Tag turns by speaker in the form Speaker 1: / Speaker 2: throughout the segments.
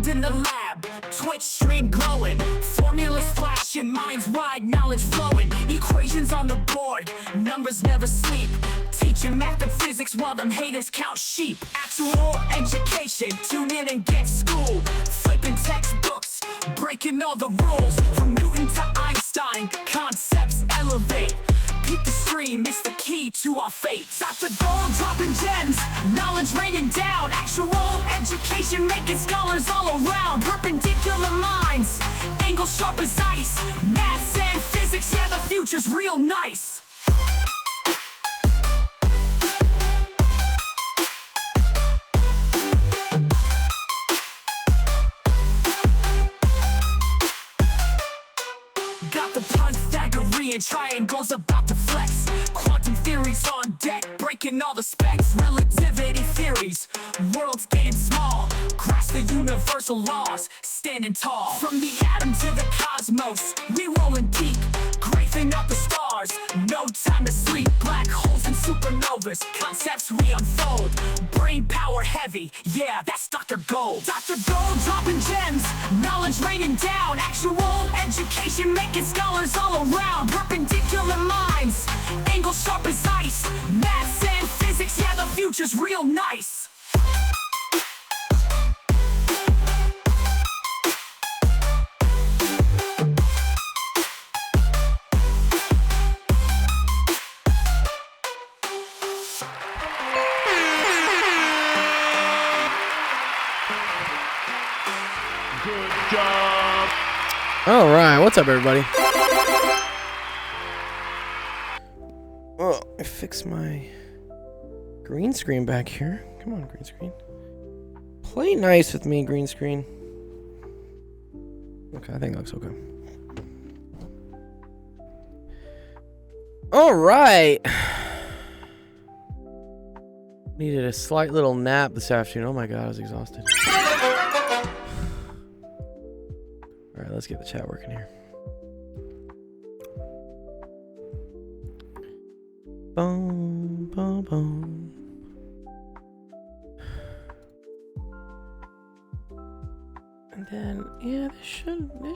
Speaker 1: world in the lab, Twitch stream glowing, formulas flashing, minds wide, knowledge flowing, equations on the board, numbers never sleep, teaching math and physics while them haters count sheep. Actual education, tune in and get schooled, flipping textbooks, breaking all the rules, from Newton to Einstein, concepts elevate. Keep the stream, it's the key to our fate. Dr. Gold dropping gems, knowledge raining down. Actual education making scholars all around. Perpendicular minds, angles sharp as ice. Maths and physics, yeah, the future's real nice. Got the Pythagorean triangles about to flex. Quantum theories on deck, breaking all the specs. Relativity theories, worlds getting small. Grasp the universal laws, standing tall. From the atom to the cosmos, we rolling deep. Grafing up the stars, no time to sleep. Black holes and supernovas, concepts we unfold. Brain power heavy, yeah, that's Dr. Gold. Dr. Gold dropping gems, knowledge raining down. Actual education making scholars all around. Perpendicular minds, angles sharp as ice. Maths and physics, yeah, the future's real nice.
Speaker 2: Good job.
Speaker 3: All right, what's up, everybody? Oh, I fixed my green screen back here. Come on, green screen. Play nice with me, green screen. Okay, I think it looks okay. All right. Needed a slight little nap this afternoon. Oh my god, I was exhausted. All right, let's get the chat working here. Boom, boom, boom. And then, yeah, this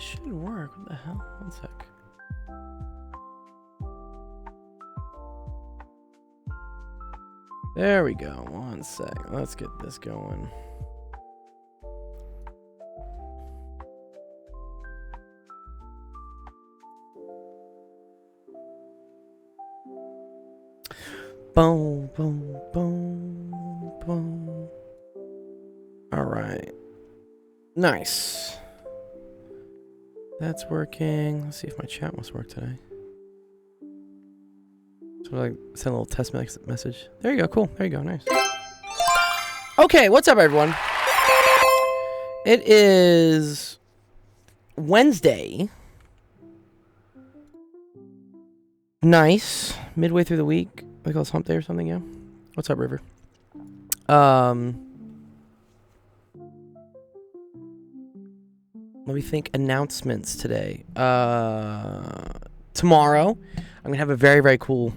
Speaker 3: should work. What the hell? One sec. There we go. One sec. Let's get this going. Boom, boom, boom, boom. All right. Nice. That's working. Let's see if my chat must work today. So like send a little test message. There you go. Cool. There you go. Nice. Okay, what's up, everyone? It is Wednesday. Nice. Midway through the week. They call it hump day or something, yeah? What's up, River? Let me think. Announcements today. Tomorrow, I'm gonna have a very, very cool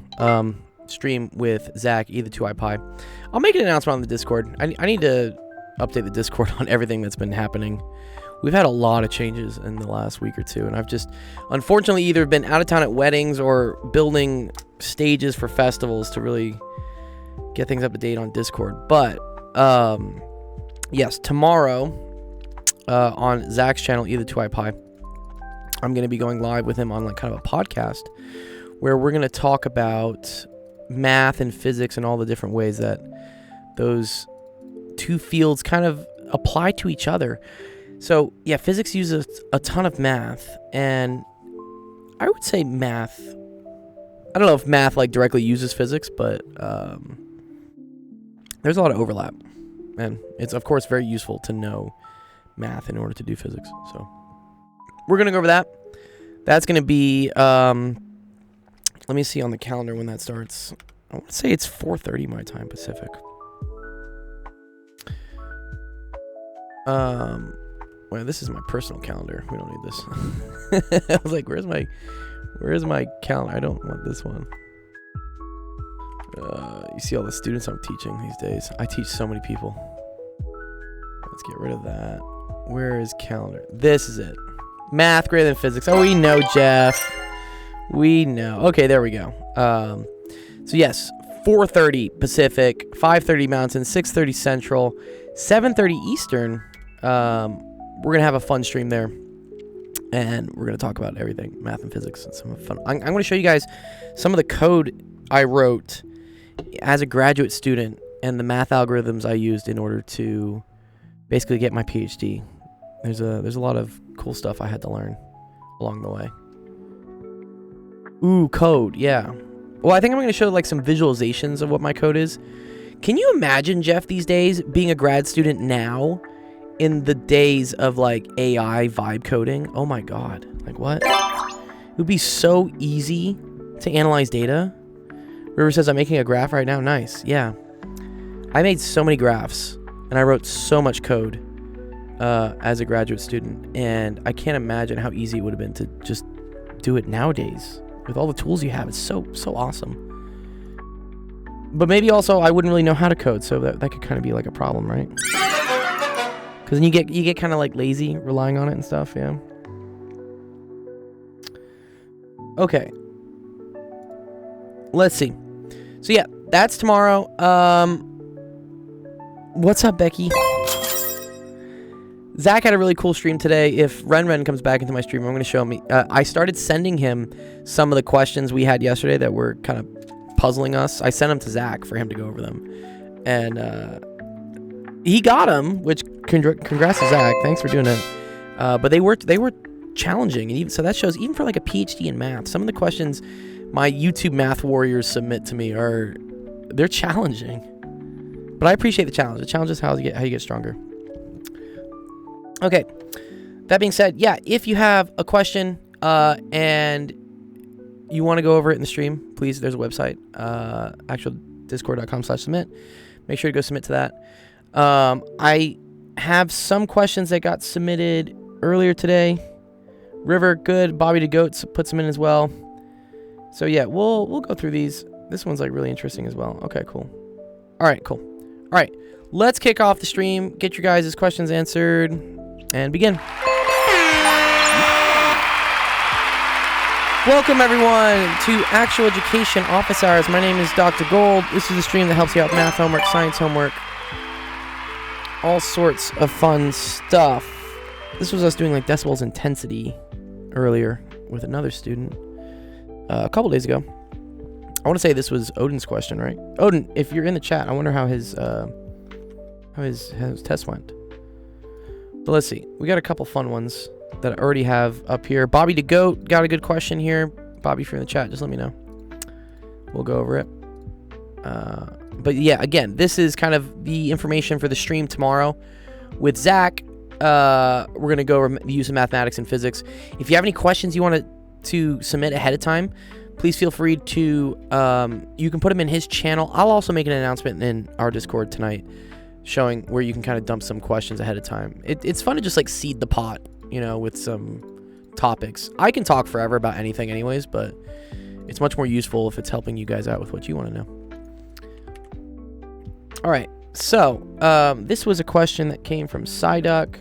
Speaker 3: stream with Zach, E2iPie. I'll make an announcement on the Discord. I need to update the Discord on everything that's been happening. We've had a lot of changes in the last week or two, and I've just, unfortunately, either been out of town at weddings or building stages for festivals to really get things up to date on Discord. But, yes, tomorrow on Zach's channel, E2iPie, I'm going to be going live with him on like kind of a podcast where we're going to talk about math and physics and all the different ways that those two fields kind of apply to each other. So, yeah, physics uses a ton of math, and I would say math, I don't know if math like directly uses physics, but there's a lot of overlap, and it's, of course, very useful to know math in order to do physics. So, we're going to go over that. That's going to be, let me see on the calendar when that starts. I want to say it's 4:30 my time, Pacific. Well, this is my personal calendar. We don't need this. I was like, where's my calendar? I don't want this one. You see all the students I'm teaching these days. I teach so many people. Let's get rid of that. Where is calendar? This is it. Math greater than physics. Oh, we know, Jeff. We know. Okay, there we go. So yes, 4:30 Pacific, 5:30 Mountain, 6:30 Central, 7:30 Eastern. We're gonna have a fun stream there, and we're gonna talk about everything, math and physics, and some fun. I'm gonna show you guys some of the code I wrote as a graduate student and the math algorithms I used in order to basically get my PhD. There's a lot of cool stuff I had to learn along the way. Ooh, code, yeah. Well, I think I'm going to show like some visualizations of what my code is. Can you imagine, Jeff, these days being a grad student now in the days of like AI vibe coding? Oh my God. Like what? It would be so easy to analyze data. River says, I'm making a graph right now. Nice. Yeah. I made so many graphs and I wrote so much code as a graduate student. And I can't imagine how easy it would have been to just do it nowadays. With all the tools you have, it's so awesome. But maybe also I wouldn't really know how to code, so that could kind of be like a problem, right? Because then you get kind of like lazy relying on it and stuff, yeah. Okay. Let's see. So yeah, that's tomorrow. What's up, Becky? Zach had a really cool stream today. If Ren comes back into my stream, I'm going to show him. I started sending him some of the questions we had yesterday that were kind of puzzling us. I sent them to Zach for him to go over them. And he got them, which congrats to Zach. Thanks for doing it. But they were challenging. And even, so that shows, even for like a PhD in math, some of the questions my YouTube math warriors submit to me they're challenging. But I appreciate the challenge. The challenge is how you get stronger. Okay, that being said, yeah, if you have a question and you want to go over it in the stream, please, there's a website, actualdiscord.com/submit. Make sure to go submit to that. I have some questions that got submitted earlier today. River, good. Bobby the Goats put some in as well. So yeah, we'll go through these. This one's like really interesting as well. Okay, cool. All right, cool. All right, let's kick off the stream. Get your guys' questions answered. And begin. Welcome everyone to Actual Education Office Hours. My name is Dr. Gold. This is a stream that helps you out with math homework, science homework, all sorts of fun stuff. This was us doing like decibels intensity earlier with another student a couple days ago. I want to say this was Odin's question, right? Odin, if you're in the chat, I wonder how his test went. So let's see. We got a couple fun ones that I already have up here. Bobby the Goat got a good question here. Bobby, if you're in the chat, just let me know. We'll go over it. But yeah, again, this is kind of the information for the stream tomorrow. With Zach, we're going to go over the use of mathematics and physics. If you have any questions you want to submit ahead of time, please feel free to, you can put them in his channel. I'll also make an announcement in our Discord tonight, showing where you can kind of dump some questions ahead of time. It's fun to just like seed the pot, you know, with some topics. I can talk forever about anything anyways, but it's much more useful if it's helping you guys out with what you want to know. All right, so this was a question that came from Psyduck.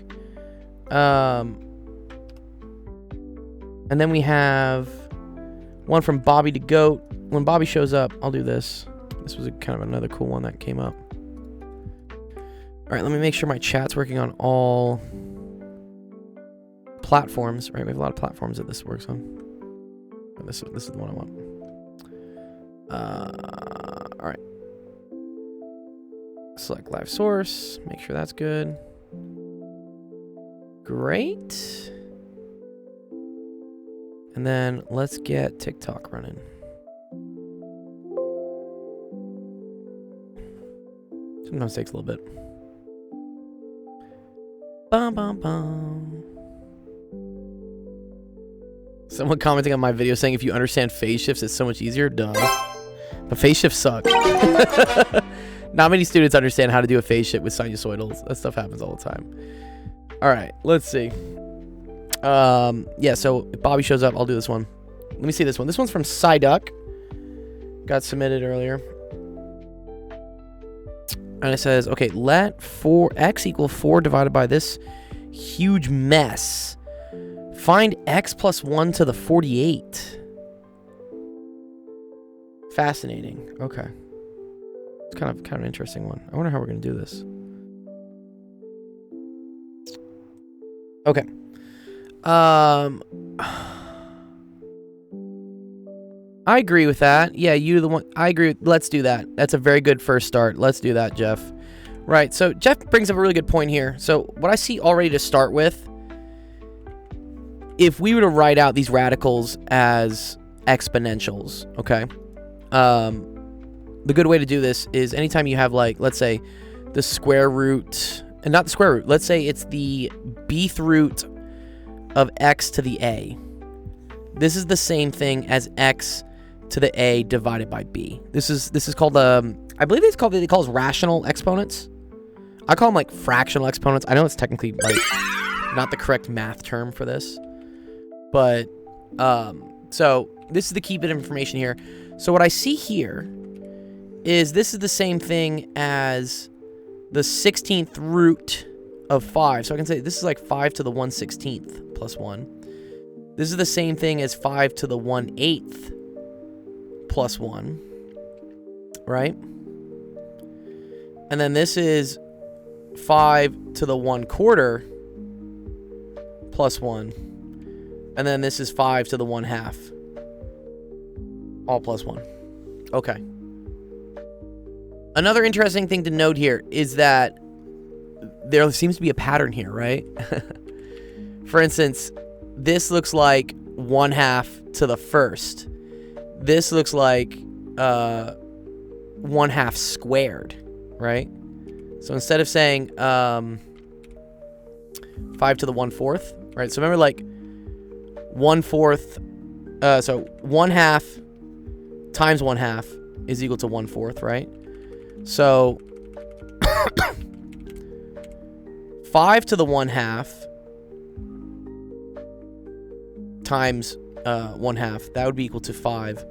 Speaker 3: And then we have one from Bobby the Goat. When Bobby shows up, I'll do this. This was kind of another cool one that came up. All right, let me make sure my chat's working on all platforms. Right, we have a lot of platforms that this works on. Oh, this is the one I want. All right. Select live source. Make sure that's good. Great. And then let's get TikTok running. Sometimes takes a little bit. Bum, bum, bum. Someone commenting on my video saying if you understand phase shifts, it's so much easier. Duh. But phase shifts suck. Not many students understand how to do a phase shift with sinusoidals. That stuff happens all the time. All right, let's see. Yeah, so if Bobby shows up, I'll do this one. Let me see this one. This one's from Psyduck. Got submitted earlier. And it says, okay, let x equal 4 divided by this Huge mess. Find x plus 1 to the 48. Fascinating. Okay. It's kind of an interesting one. I wonder how we're going to do this. Okay. I agree with that. Yeah, you the one. I agree. Let's do that. That's a very good first start. Let's do that, Jeff. Right. So Jeff brings up a really good point here. So what I see already to start with, if we were to write out these radicals as exponentials, okay? The good way to do this is anytime you have, like, let's say the square root, and not the square root. Let's say it's the bth root of x to the a. This is the same thing as x to the a divided by b. This is called I believe they call it rational exponents. I call them like fractional exponents. I know it's technically like not the correct math term for this, but so this is the key bit of information here. So what I see here is this is the same thing as the 16th root of 5. So I can say this is like 5 to the 1/16th plus 1. This is the same thing as 5 to the 1/8th plus 1, right? And then this is 5 to the 1/4 plus 1. And then this is 5 to the 1/2. All plus 1. Okay. Another interesting thing to note here is that there seems to be a pattern here, right? For instance, this looks like 1/2 to the first. This looks like 1/2 squared, right? So instead of saying 5 to the 1/4, right? So remember, like 1/4, so 1/2 times 1/2 is equal to 1/4, right? So 5 to the 1/2 times 1/2, that would be equal to 5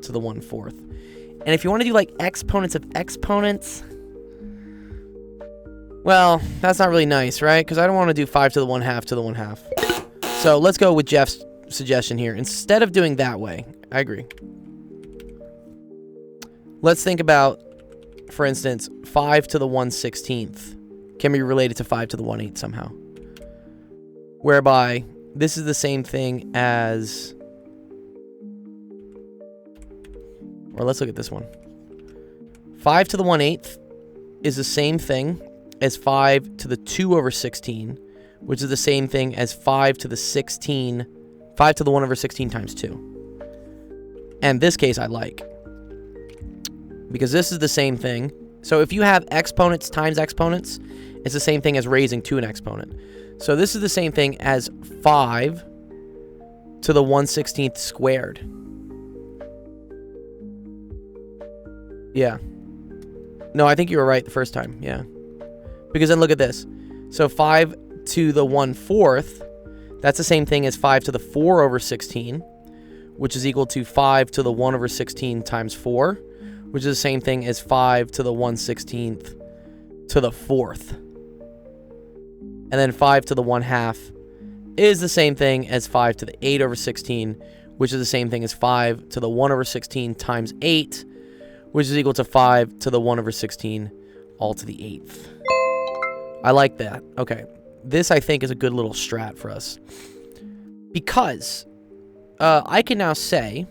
Speaker 3: to the 1/4. And if you want to do like exponents of exponents, well, that's not really nice, right? Because I don't want to do 5 to the 1/2 to the 1/2. So let's go with Jeff's suggestion here. Instead of doing that way, I agree. Let's think about, for instance, 5 to the 1/16th can be related to 5 to the 1/8 somehow. Whereby this is the same thing as, or let's look at this one. 5 to the 1/8 is the same thing as 5 to the 2/16, which is the same thing as 5 to the 1/16 times 2. And this case I like, because this is the same thing. So if you have exponents times exponents, it's the same thing as raising to an exponent. So this is the same thing as 5 to the 1/16th squared. Yeah. No, I think you were right the first time. Yeah. Because then look at this. So 5 to the 1/4, that's the same thing as 5 to the 4/16, which is equal to 5 to the 1/16 times 4, which is the same thing as 5 to the 1/16th to the 4th. And then 5 to the 1/2 is the same thing as 5 to the 8/16, which is the same thing as 5 to the 1/16 times 8, which is equal to 5 to the 1/16 all to the 8th. I like that. Okay. This, I think, is a good little strat for us. Because I can now say,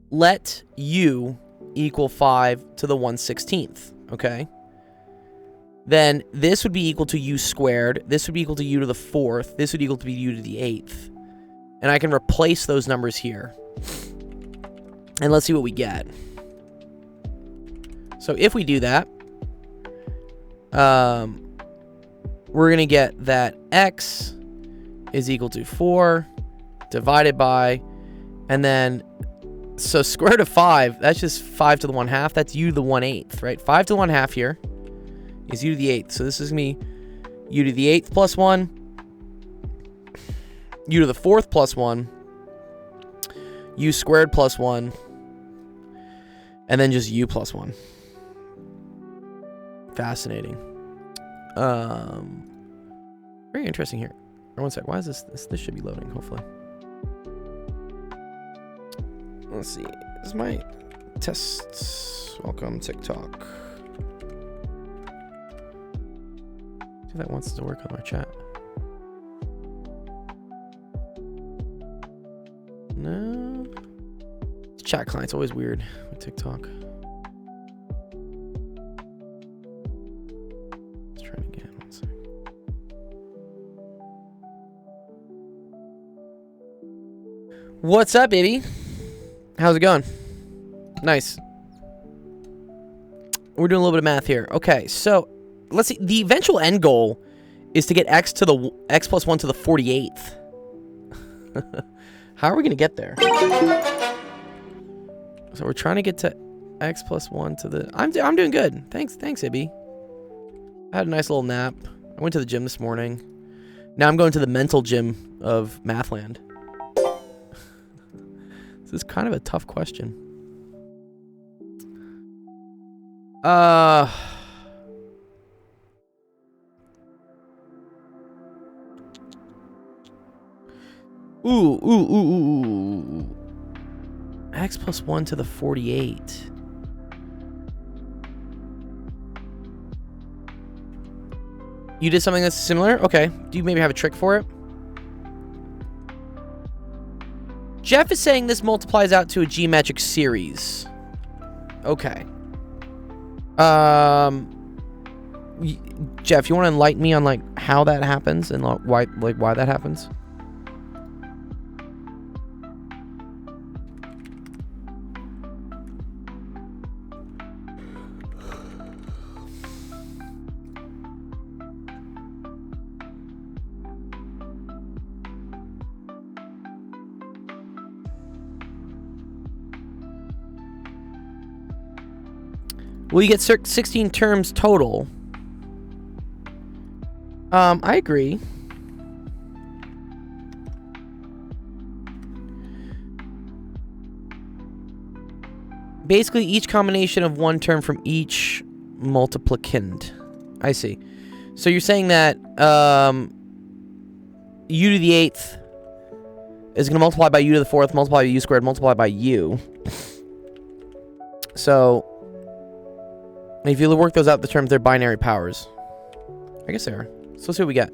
Speaker 3: let u equal 5 to the 1/16th, okay? Then this would be equal to u squared. This would be equal to u to the 4th. This would equal to u to the 8th. And I can replace those numbers here. And let's see what we get. So if we do that, we're going to get that x is equal to 4 divided by, and then, so square root of 5, that's just 5 to the 1/2. That's u to the 1/8, right? 5 to the 1/2 here is u to the 8th. So this is going to be u to the 8th plus 1, u to the 4th plus 1, u squared plus 1, and then just u plus 1. Fascinating. Very interesting here. One sec. Why is this should be loading, hopefully. Let's see. This is my test. Welcome, TikTok. See if that wants to work on my chat. No. Chat client's always weird with TikTok. Let's try it again. One sec. What's up, baby? How's it going? Nice. We're doing a little bit of math here. Okay, so let's see. The eventual end goal is to get x plus 1 to the 48th. How are we going to get there? So we're trying to get to x plus 1 to the... I'm doing good. Thanks, Ibby. I had a nice little nap. I went to the gym this morning. Now I'm going to the mental gym of Mathland. This is kind of a tough question. Ooh. X plus 1 to the 48. You did something that's similar? Okay. Do you maybe have a trick for it? Jeff is saying this multiplies out to a geometric series. Okay. Jeff, you want to enlighten me on like how that happens and why that happens? Well, you get 16 terms total. I agree. Basically, each combination of one term from each multiplicand. I see. So you're saying that u to the 8th is going to multiply by u to the 4th, multiply by u squared, multiply by u. So... if you work those out, the terms, they're binary powers. I guess they are. So let's see what we get.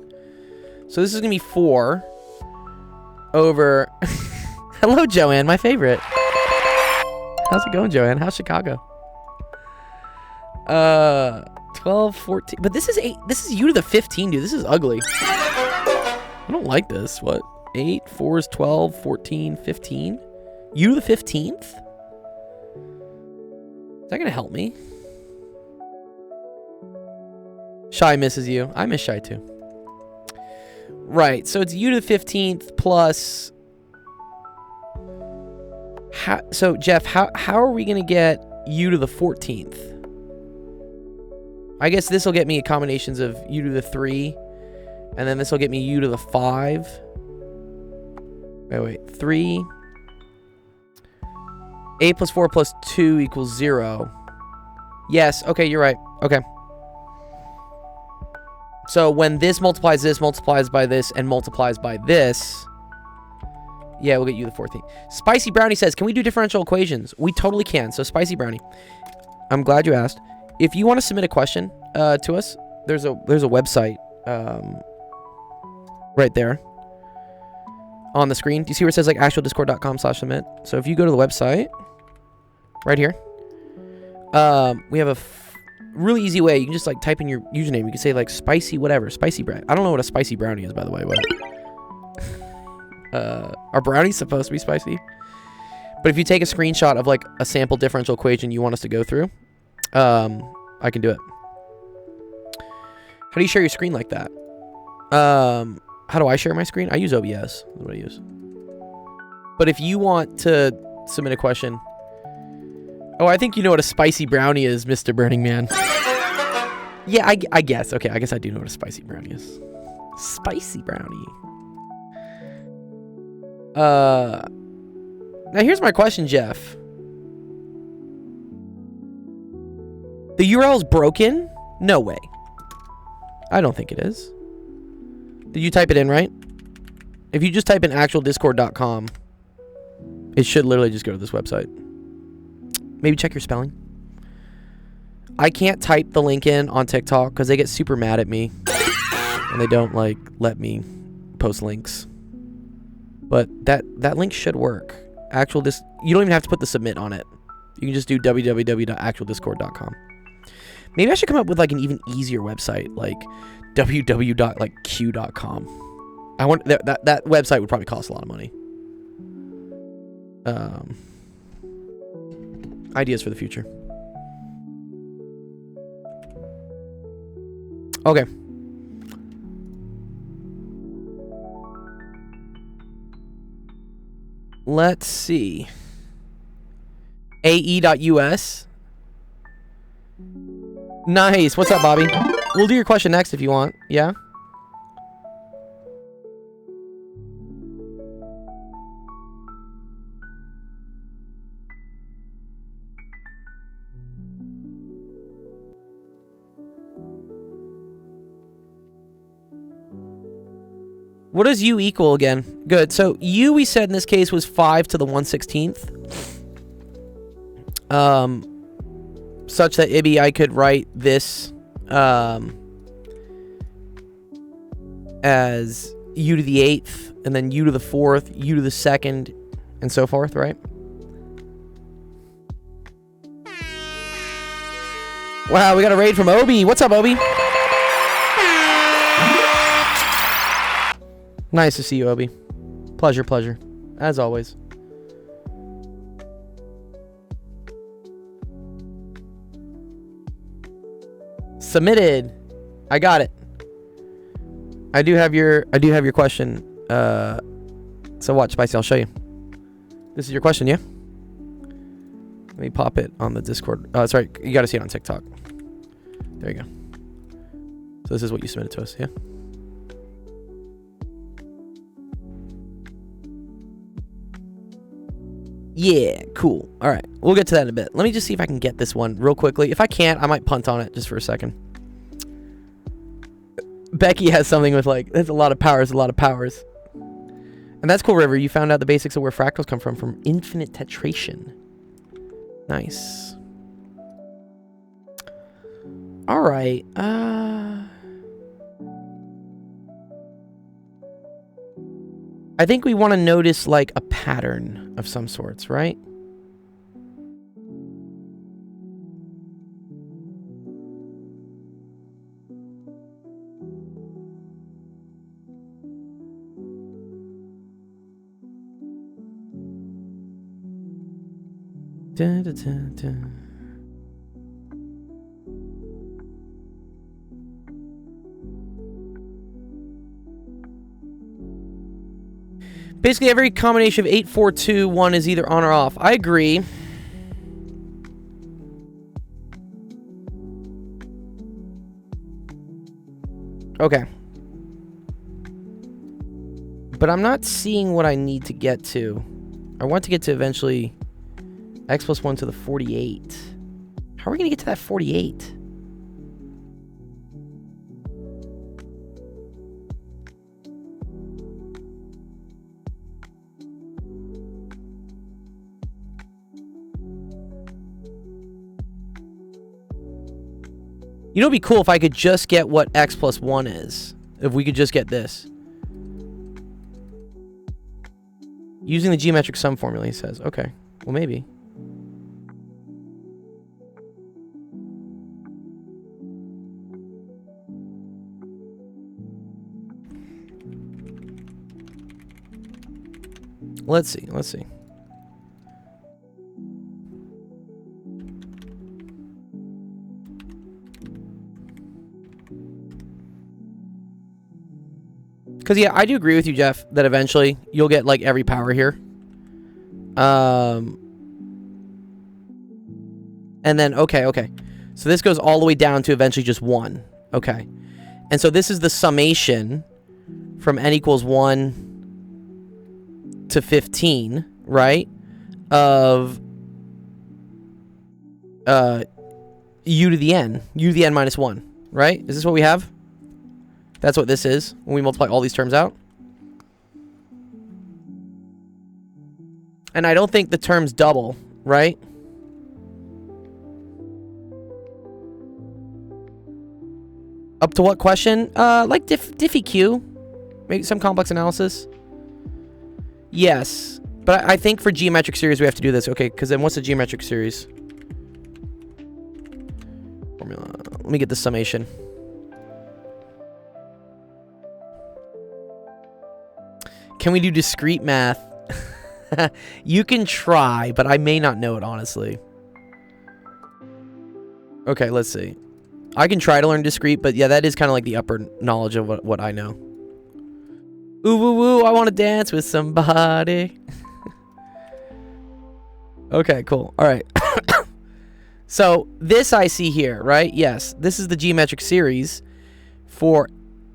Speaker 3: So this is going to be 4 over... Hello, Joanne, my favorite. How's it going, Joanne? How's Chicago? 12, 14... But this is 8... This is u to the 15, dude. This is ugly. I don't like this. What? 8, 4 is 12, 14, 15? U to the 15th? Is that going to help me? Shy misses you. I miss Shy too. Right, so it's u to the 15th plus... So, Jeff, how are we going to get u to the 14th? I guess this will get me combinations of u to the 3, and then this will get me u to the 5. Wait, 3. 8 plus 4 plus 2 equals 0. Yes, okay, you're right. Okay. So when this multiplies by this, and multiplies by this, yeah, we'll get you the 14th. Spicy Brownie says, can we do differential equations? We totally can. So Spicy Brownie, I'm glad you asked. If you want to submit a question to us, there's a website right there on the screen. Do you see where it says like actualdiscord.com/submit? So if you go to the website right here, we have a really easy way. You can just like type in your username. You can say like spicy whatever, spicy bread. I don't know what a spicy brownie is, by the way. But are brownies supposed to be spicy? But if you take a screenshot of like a sample differential equation you want us to go through, I can do it. How do you share your screen like that? How do I share my screen? I use OBS. That's what I use. But if you want to submit a question... Oh, I think you know what a spicy brownie is, Mr. Burning Man. Yeah, I guess. Okay, I guess I do know what a spicy brownie is. Spicy brownie. Now here's my question, Jeff. The URL is broken? No way. I don't think it is. Did you type it in right? If you just type in actualdiscord.com, it should literally just go to this website. Maybe check your spelling. I can't type the link in on TikTok because they get super mad at me. And they don't, like, let me post links. But that link should work. You don't even have to put the submit on it. You can just do www.actualdiscord.com. Maybe I should come up with, like, an even easier website, like www.q.com. I want that website would probably cost a lot of money. Ideas for the future. Okay. Let's see. AE.us. Nice. What's up, Bobby? We'll do your question next if you want. Yeah? What does u equal again? Good. So u, we said in this case, was 5 to the 1/16th. Such that Ibby, I could write this as u to the 8th, and then u to the 4th, u to the 2nd, and so forth, right? Wow, we got a raid from Obi. What's up, Obi? Nice to see you, Obi. Pleasure, pleasure. As always. Submitted. I got it. I do have your question. So watch, Spicy, I'll show you. This is your question, yeah? Let me pop it on the Discord. Oh, sorry, you gotta see it on TikTok. There you go. So this is what you submitted to us, yeah? Yeah, cool. All right, we'll get to that in a bit. Let me just see if I can get this one real quickly. If I can't, I might punt on it just for a second. Becky has something with, like, there's a lot of powers, And that's cool, River. You found out the basics of where fractals come from infinite tetration. Nice. All right. I think we want to notice, like, a pattern of some sorts, right? Dun, dun, dun, dun. Basically, every combination of 8, 4, 2, 1 is either on or off. I agree. Okay. But I'm not seeing what I need to get to. I want to get to eventually x plus 1 to the 48. How are we going to get to that 48? You know, it'd be cool if I could just get what x plus 1 is. If we could just get this. Using the geometric sum formula, he says. Okay. Well, maybe. Let's see. Let's see. Because, yeah, I do agree with you, Jeff, that eventually you'll get, like, every power here. And then, okay. So this goes all the way down to eventually just 1. Okay. And so this is the summation from n equals 1 to 15, right? Of u to the n. U to the n minus 1, right? Is this what we have? That's what this is when we multiply all these terms out. And I don't think the terms double, right? Up to what question? Like Diffie-Q. Maybe some complex analysis. Yes. But I think for geometric series we have to do this. Okay, because then what's the geometric series? Formula. Let me get the summation. Can we do discrete math? You can try, but I may not know it, honestly. Okay, let's see. I can try to learn discrete, but yeah, that is kind of like the upper knowledge of what I know. Ooh, woo, woo, I want to dance with somebody. Okay, cool. All right. So this I see here, right? Yes, this is the geometric series for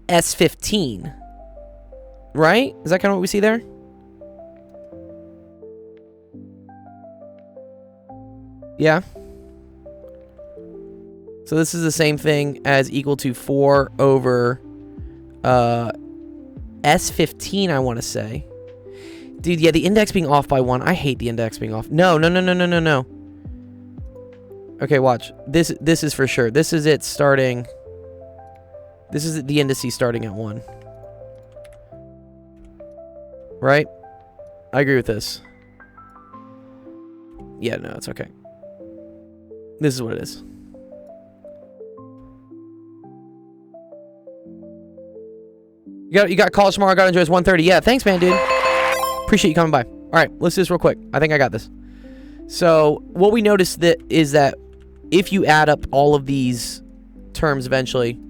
Speaker 3: S15. Right? Is that kind of what we see there? Yeah. So this is the same thing as equal to 4 over S15, I want to say. Dude, yeah, the index being off by 1. I hate the index being off. No. Okay, watch. This is for sure. This is it starting. This is the indices starting at 1. Right? I agree with this. Yeah, no, it's okay. This is what it is. You got college tomorrow. I got to enjoy. It's 1:30. Yeah, thanks, man, dude. Appreciate you coming by. All right, let's do this real quick. I think I got this. So what we noticed is that if you add up all of these terms eventually,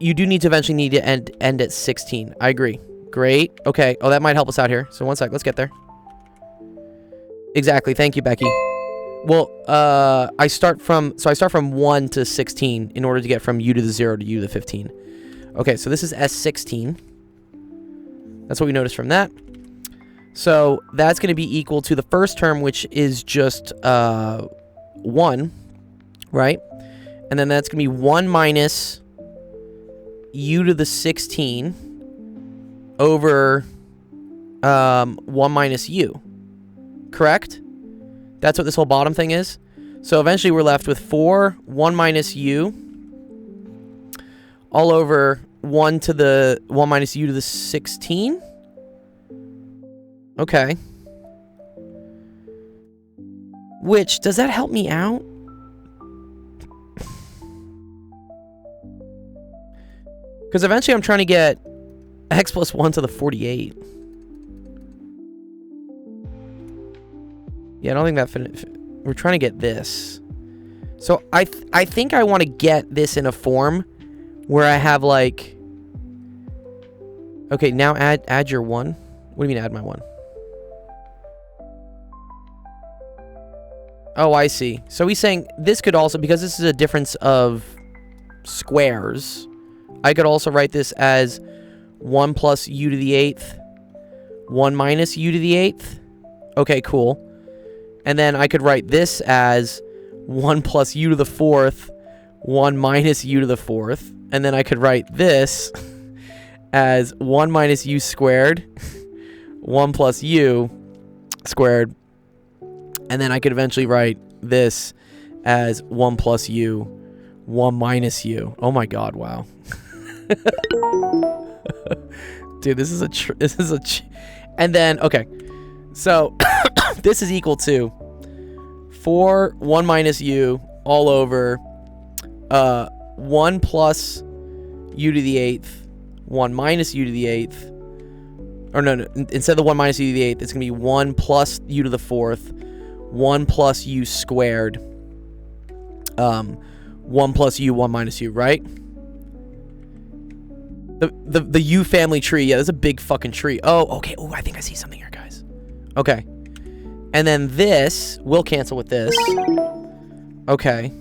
Speaker 3: you do need to end at 16. I agree. Great. Okay. Oh, that might help us out here. So one sec. Let's get there. Exactly. Thank you, Becky. Well, I start from 1 to 16 in order to get from u to the 0 to u to the 15. Okay, so this is S16. That's what we noticed from that. So that's going to be equal to the first term, which is just 1, right? And then that's going to be 1 minus u to the 16 over 1 minus u. Correct? That's what this whole bottom thing is. So eventually we're left with 4, 1 minus u, all over 1 minus u to the 16. Okay. Which, does that help me out? Because eventually I'm trying to get x plus 1 to the 48. Yeah, I don't think that we're trying to get this. So I think I want to get this in a form where I have like... Okay, now add your 1. What do you mean add my 1? Oh, I see. So he's saying this could also, because this is a difference of squares, I could also write this as 1 plus u to the 8th, 1 minus u to the 8th. Okay, cool. And then I could write this as 1 plus u to the 4th, 1 minus u to the 4th. And then I could write this as 1 minus u squared, 1 plus u squared. And then I could eventually write this as 1 plus u, 1 minus u. Oh my god, wow. Dude, this is and then, okay. So, this is equal to 4, 1 minus u, all over 1 plus u to the 8th, 1 minus u to the 8th. Or no, instead of the 1 minus u to the 8th, it's going to be 1 plus u to the 4th, 1 plus u squared, 1 plus u, 1 minus u, right? The u family tree. Yeah, that's a big fucking tree. Oh, okay. Oh, I think I see something here, guys. Okay. And then this will cancel with this. Okay.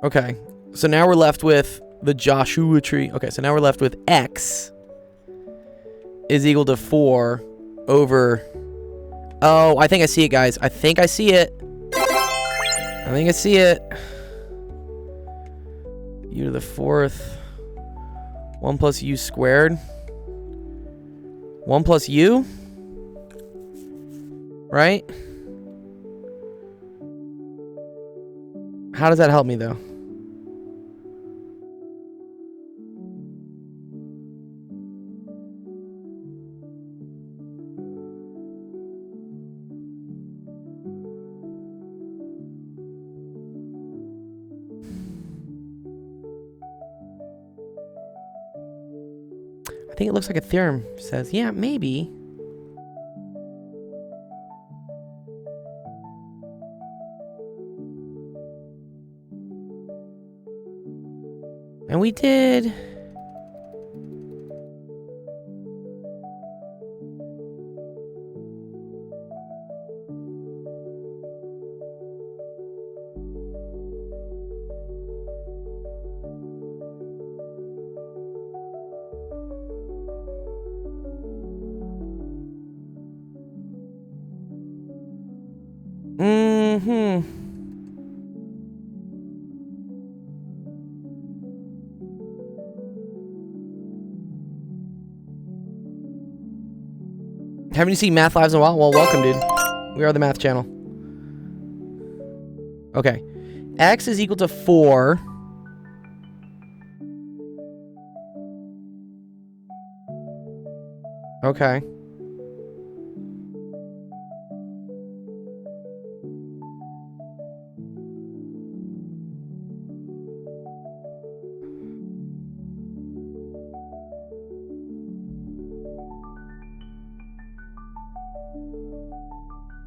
Speaker 3: Okay. So now we're left with the Joshua tree. Okay, so now we're left with x is equal to 4 over... Oh, I think I see it, guys. I think I see it. I think I see it. U to the 4th. 1 plus u squared. 1 plus u? Right? How does that help me, though? I think it looks like a theorem says, yeah, maybe. And we did. Haven't you seen Math Lives in a while? Well, welcome, dude. We are the math channel. Okay. X is equal to 4. Okay.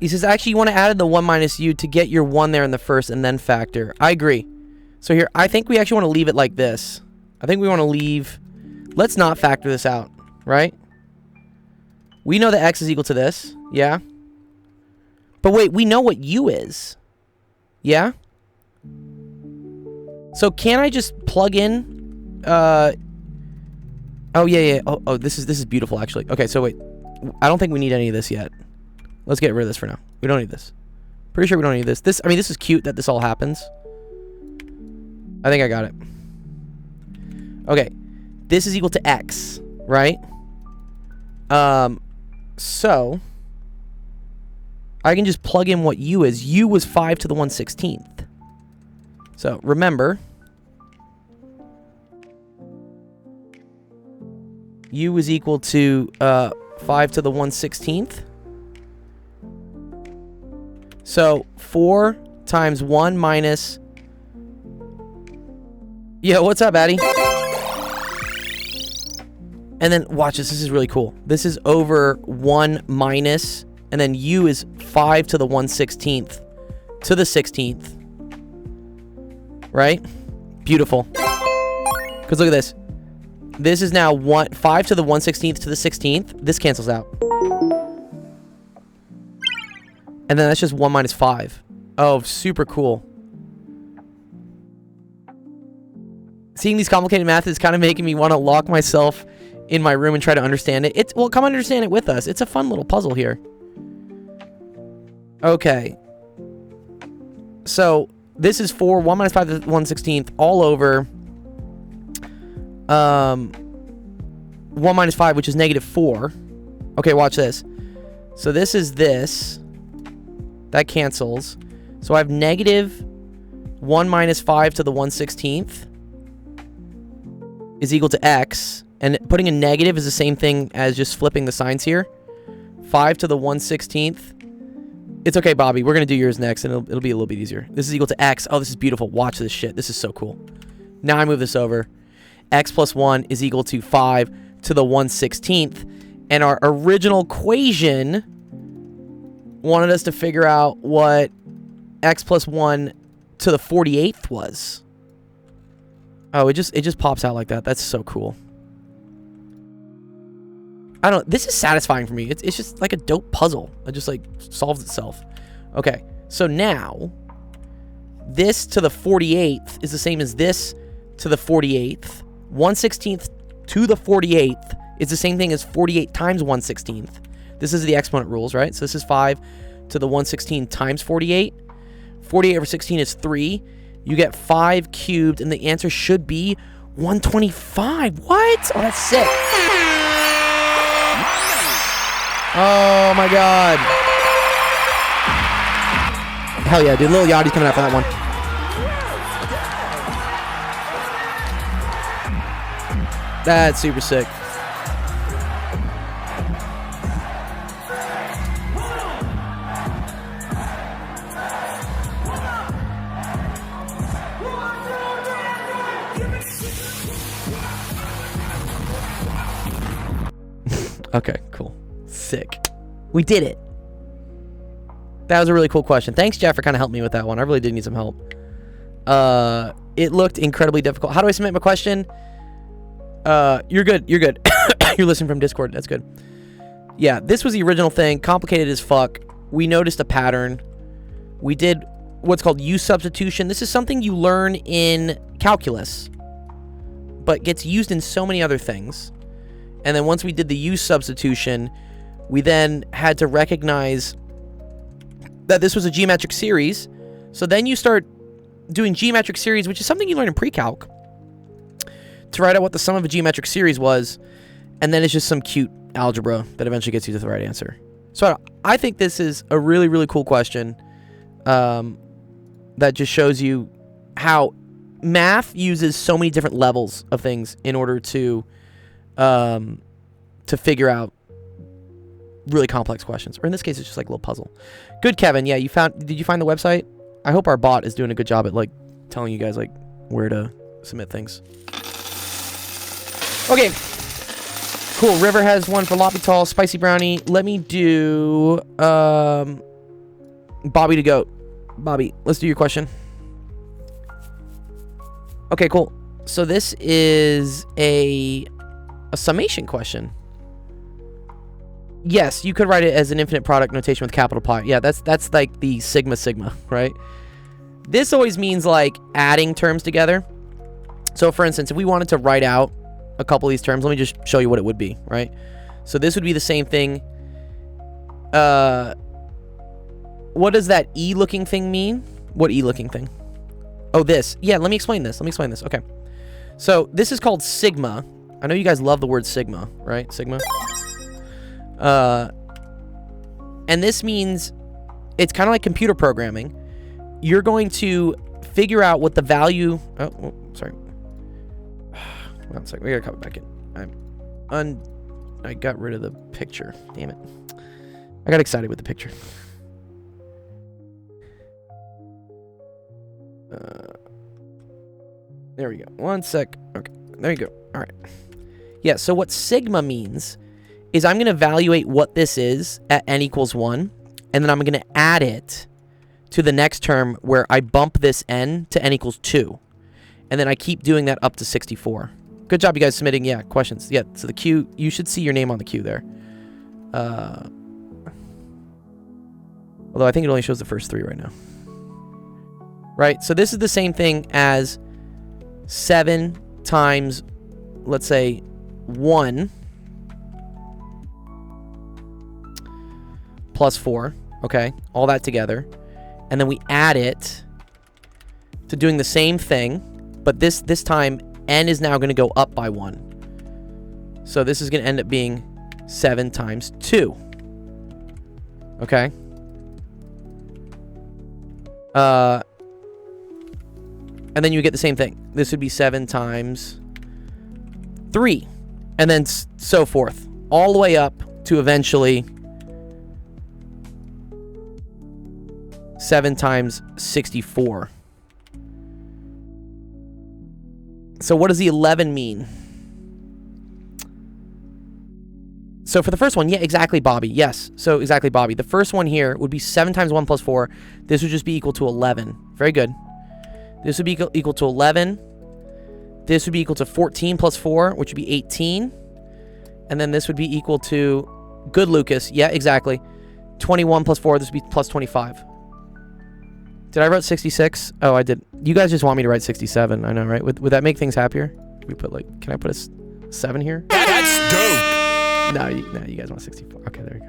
Speaker 3: He says, actually, you want to add the 1 minus u to get your 1 there in the first and then factor. I agree. So here, I think we actually want to leave it like this. I think we want to leave... Let's not factor this out, right? We know that x is equal to this, yeah? But wait, we know what u is, yeah? So can I just plug in... Oh, yeah. Oh, this is beautiful, actually. Okay, so wait. I don't think we need any of this yet. Let's get rid of this for now. We don't need this. Pretty sure we don't need this. This is cute that this all happens. I think I got it. Okay. This is equal to x, right? So I can just plug in what u is. U was 5 to the 1/16th. So remember, u is equal to 5 to the 1/16th. So 4 times 1 minus... Yeah, what's up, Addy? And then, watch this. This is really cool. This is over 1 minus... And then u is 5 to the 1/16th. To the 16th. Right? Beautiful. Because look at this. This is now 5 to the 1/16th to the 16th. This cancels out. And then that's just 1 minus 5. Oh, super cool. Seeing these complicated math is kind of making me want to lock myself in my room and try to understand it. Well, come understand it with us. It's a fun little puzzle here. Okay. So, this is 1 minus 5 to the 1/16th all over 1 minus 5, which is negative 4. Okay, watch this. So this is this. That cancels. So I have negative 1 minus 5 to the 1/16th is equal to x. And putting a negative is the same thing as just flipping the signs here. 5 to the 1/16th. It's okay, Bobby. We're going to do yours next, and it'll be a little bit easier. This is equal to x. Oh, this is beautiful. Watch this shit. This is so cool. Now I move this over. X plus 1 is equal to 5 to the 1/16th. And our original equation wanted us to figure out what x plus 1 to the 48th was. Oh, it just pops out like that. That's so cool. I don't know. This is satisfying for me. It's just like a dope puzzle. It just like solves itself. Okay. So now this to the 48th is the same as this to the 48th. 1/16th to the 48th is the same thing as 48 times 1/16th. This is the exponent rules, right? So this is 5 to the 1/16 times 48. 48 over 16 is 3. You get 5 cubed, and the answer should be 125. What? Oh, that's sick. Oh, my God. Hell yeah, dude. Lil Yachty's coming up on that one. That's super sick. Okay, cool. Sick. We did it. That was a really cool question. Thanks, Jeff, for kind of helping me with that one. I really did need some help. It looked incredibly difficult. How do I submit my question? You're good. You're good. You're listening from Discord. That's good. Yeah, this was the original thing. Complicated as fuck. We noticed a pattern. We did what's called use substitution. This is something you learn in calculus, but gets used in so many other things. And then once we did the use substitution, we then had to recognize that this was a geometric series. So then you start doing geometric series, which is something you learn in pre-calc, to write out what the sum of a geometric series was. And then it's just some cute algebra that eventually gets you to the right answer. So I think this is a really, really cool question that just shows you how math uses so many different levels of things in order to figure out really complex questions. Or in this case, it's just like a little puzzle. Good, Kevin. Yeah, did you find the website? I hope our bot is doing a good job at like telling you guys like where to submit things. Okay. Cool. River has one for Loppy Tall, Spicy Brownie. Let me do Bobby the Goat. Bobby, let's do your question. Okay, cool. So this is a summation question. Yes, you could write it as an infinite product notation with capital Pi. Yeah, that's like the sigma, right? This always means like adding terms together. So for instance, if we wanted to write out a couple of these terms, let me just show you what it would be, right? So this would be the same thing. What does that E looking thing mean? What E looking thing? Oh, this. Yeah, let me explain this. Okay. So this is called sigma. I know you guys love the word sigma, right? Sigma. And this means it's kind of like computer programming. You're going to figure out what the value... Oh, sorry. One second. We gotta come back in. I got rid of the picture. Damn it. I got excited with the picture. There we go. One sec. Okay. There you go. All right. Yeah, so what sigma means is I'm going to evaluate what this is at n equals 1, and then I'm going to add it to the next term where I bump this n to n equals 2. And then I keep doing that up to 64. Good job, you guys, submitting, questions. Yeah, so the queue, you should see your name on the queue there. Although I think it only shows the first 3 right now. Right, so this is the same thing as 7 times, let's say, 1 plus 4, okay? All that together. And then we add it to doing the same thing, but this time, n is now going to go up by 1. So this is going to end up being 7 times 2. Okay? And then you get the same thing. This would be 7 times 3. And then so forth. All the way up to eventually 7 times 64. So what does the 11 mean? So for the first one, yeah, exactly, Bobby. Yes, so exactly, Bobby. The first one here would be 7 times 1 plus 4. This would just be equal to 11. Very good. This would be equal to 11. This would be equal to 14 plus 4, which would be 18. And then this would be equal to... Good, Lucas. Yeah, exactly. 21 plus 4, this would be plus 25. Did I write 66? Oh, I did. You guys just want me to write 67. I know, right? Would that make things happier? We put like... Can I put a 7 here?
Speaker 4: That's dope!
Speaker 3: No, you guys want 64. Okay, there you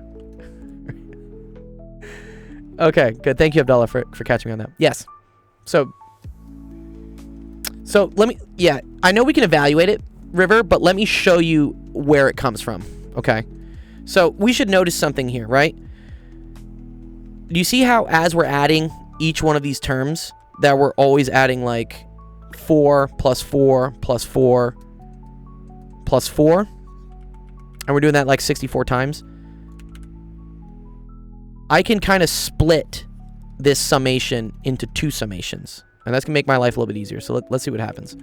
Speaker 3: Okay, good. Thank you, Abdullah, for catching me on that. Yes. So let me, yeah, I know we can evaluate it, River, but let me show you where it comes from, okay? So we should notice something here, right? Do you see how as we're adding each one of these terms, that we're always adding like 4 plus 4 plus 4 plus 4? And we're doing that like 64 times. I can kind of split this summation into 2 summations. And that's going to make my life a little bit easier. So let's see what happens.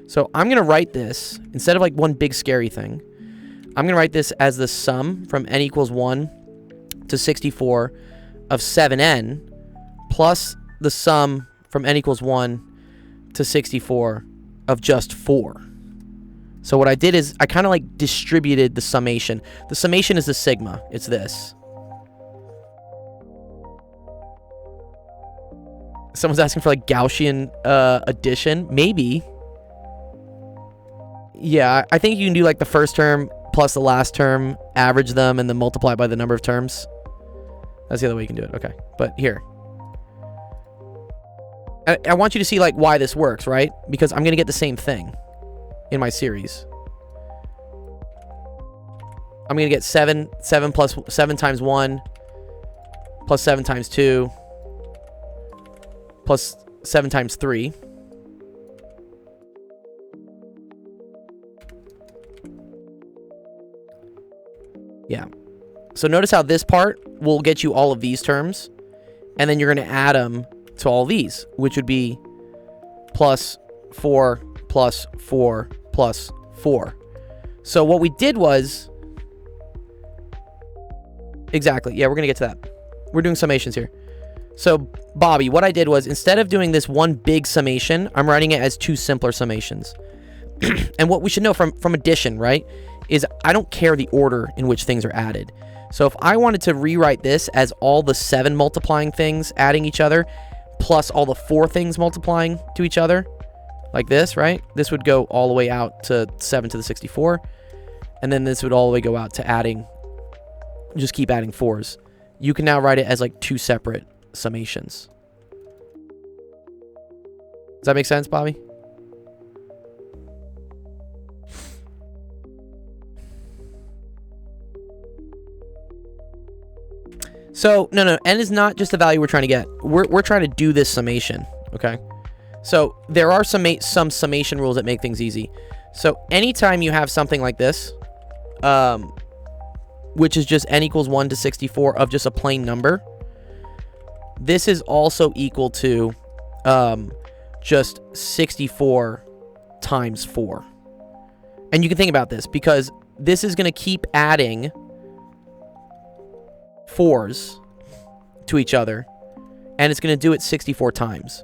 Speaker 3: So I'm going to write this, instead of like one big scary thing, I'm going to write this as the sum from n equals 1 to 64 of 7n plus the sum from n equals 1 to 64 of just 4. So what I did is I kind of like distributed the summation. The summation is the sigma. It's this. Someone's asking for like Gaussian addition. Maybe. Yeah, I think you can do like the first term plus the last term, average them, and then multiply by the number of terms. That's the other way you can do it. Okay, but here. I want you to see like why this works, right? Because I'm going to get the same thing in my series. I'm going to get 7 plus 7 times 1 plus 7 times 2 plus 7 times 3. Yeah. So notice how this part will get you all of these terms, and then you're going to add them to all these, which would be plus 4 plus 4 plus 4. So what we did was... Exactly. Yeah, we're going to get to that. We're doing summations here. So, Bobby, what I did was, instead of doing this one big summation, I'm writing it as 2 simpler summations. And what we should know from addition, right, is I don't care the order in which things are added. So if I wanted to rewrite this as all the 7 multiplying things adding each other, plus all the 4 things multiplying to each other, like this, right? This would go all the way out to 7 to the 64. And then this would all the way go out to adding, just keep adding 4s. You can now write it as like 2 separate summations. Does that make sense, Bobby? So, no, n is not just the value we're trying to get. We're trying to do this summation, okay? So, there are some summation rules that make things easy. So, anytime you have something like this, which is just n equals 1 to 64 of just a plain number, this is also equal to just 64 times 4. And you can think about this, because this is going to keep adding 4s to each other, and it's going to do it 64 times,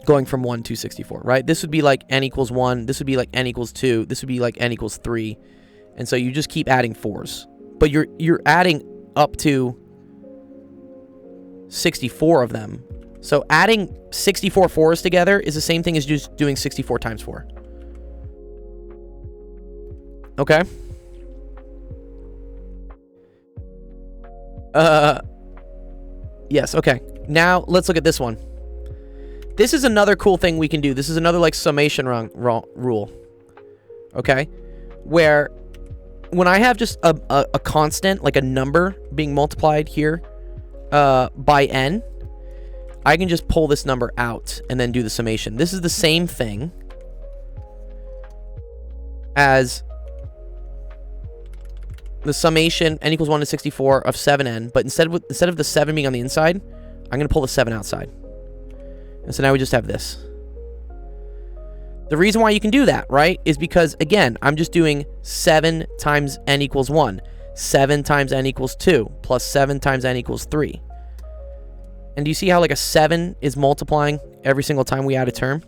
Speaker 3: going from 1 to 64, right? This would be like n equals 1, this would be like n equals 2, this would be like n equals 3, and so you just keep adding 4s, but you're adding up to 64 of them. So adding 64 4s together is the same thing as just doing 64 times 4. Okay? Yes, okay. Now, let's look at this one. This is another cool thing we can do. This is another, like, summation rule. Okay? Where, when I have just a constant, like a number being multiplied here by n, I can just pull this number out and then do the summation. This is the same thing as the summation n equals 1 to 64 of 7n, but instead of the 7 being on the inside, I'm going to pull the 7 outside. And so now we just have this. The reason why you can do that, right, is because, again, I'm just doing 7 times n equals 1, 7 times n equals 2, plus 7 times n equals 3. And do you see how, like, a 7 is multiplying every single time we add a term?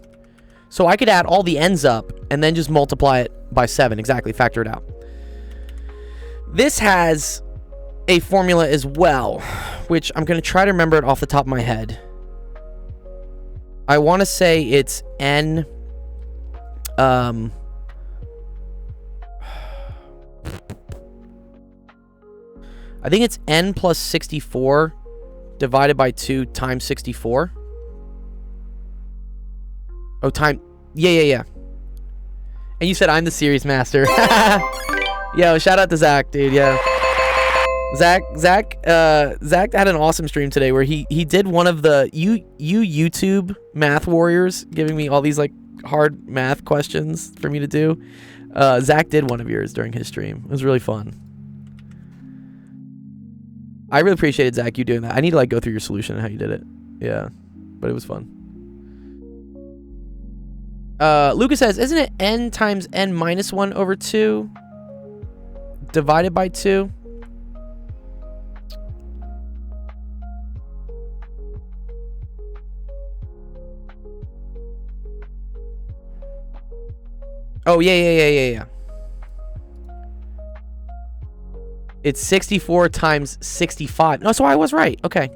Speaker 3: So I could add all the n's up and then just multiply it by 7. Exactly, factor it out. This has a formula as well, which I'm going to try to remember it off the top of my head. I want to say it's n... I think it's n plus 64 divided by 2 times 64. Oh, yeah. And you said I'm the series master. Yo, shout out to Zach, dude. Yeah. Zach had an awesome stream today where he did one of the YouTube math warriors giving me all these like hard math questions for me to do. Zach did one of yours during his stream. It was really fun. I really appreciated, Zach, you doing that. I need to like go through your solution and how you did it. Yeah, but it was fun. Lucas says, isn't it n times n minus 1 over 2 divided by 2? Oh, yeah. It's 64 times 65. No, so I was right. Okay.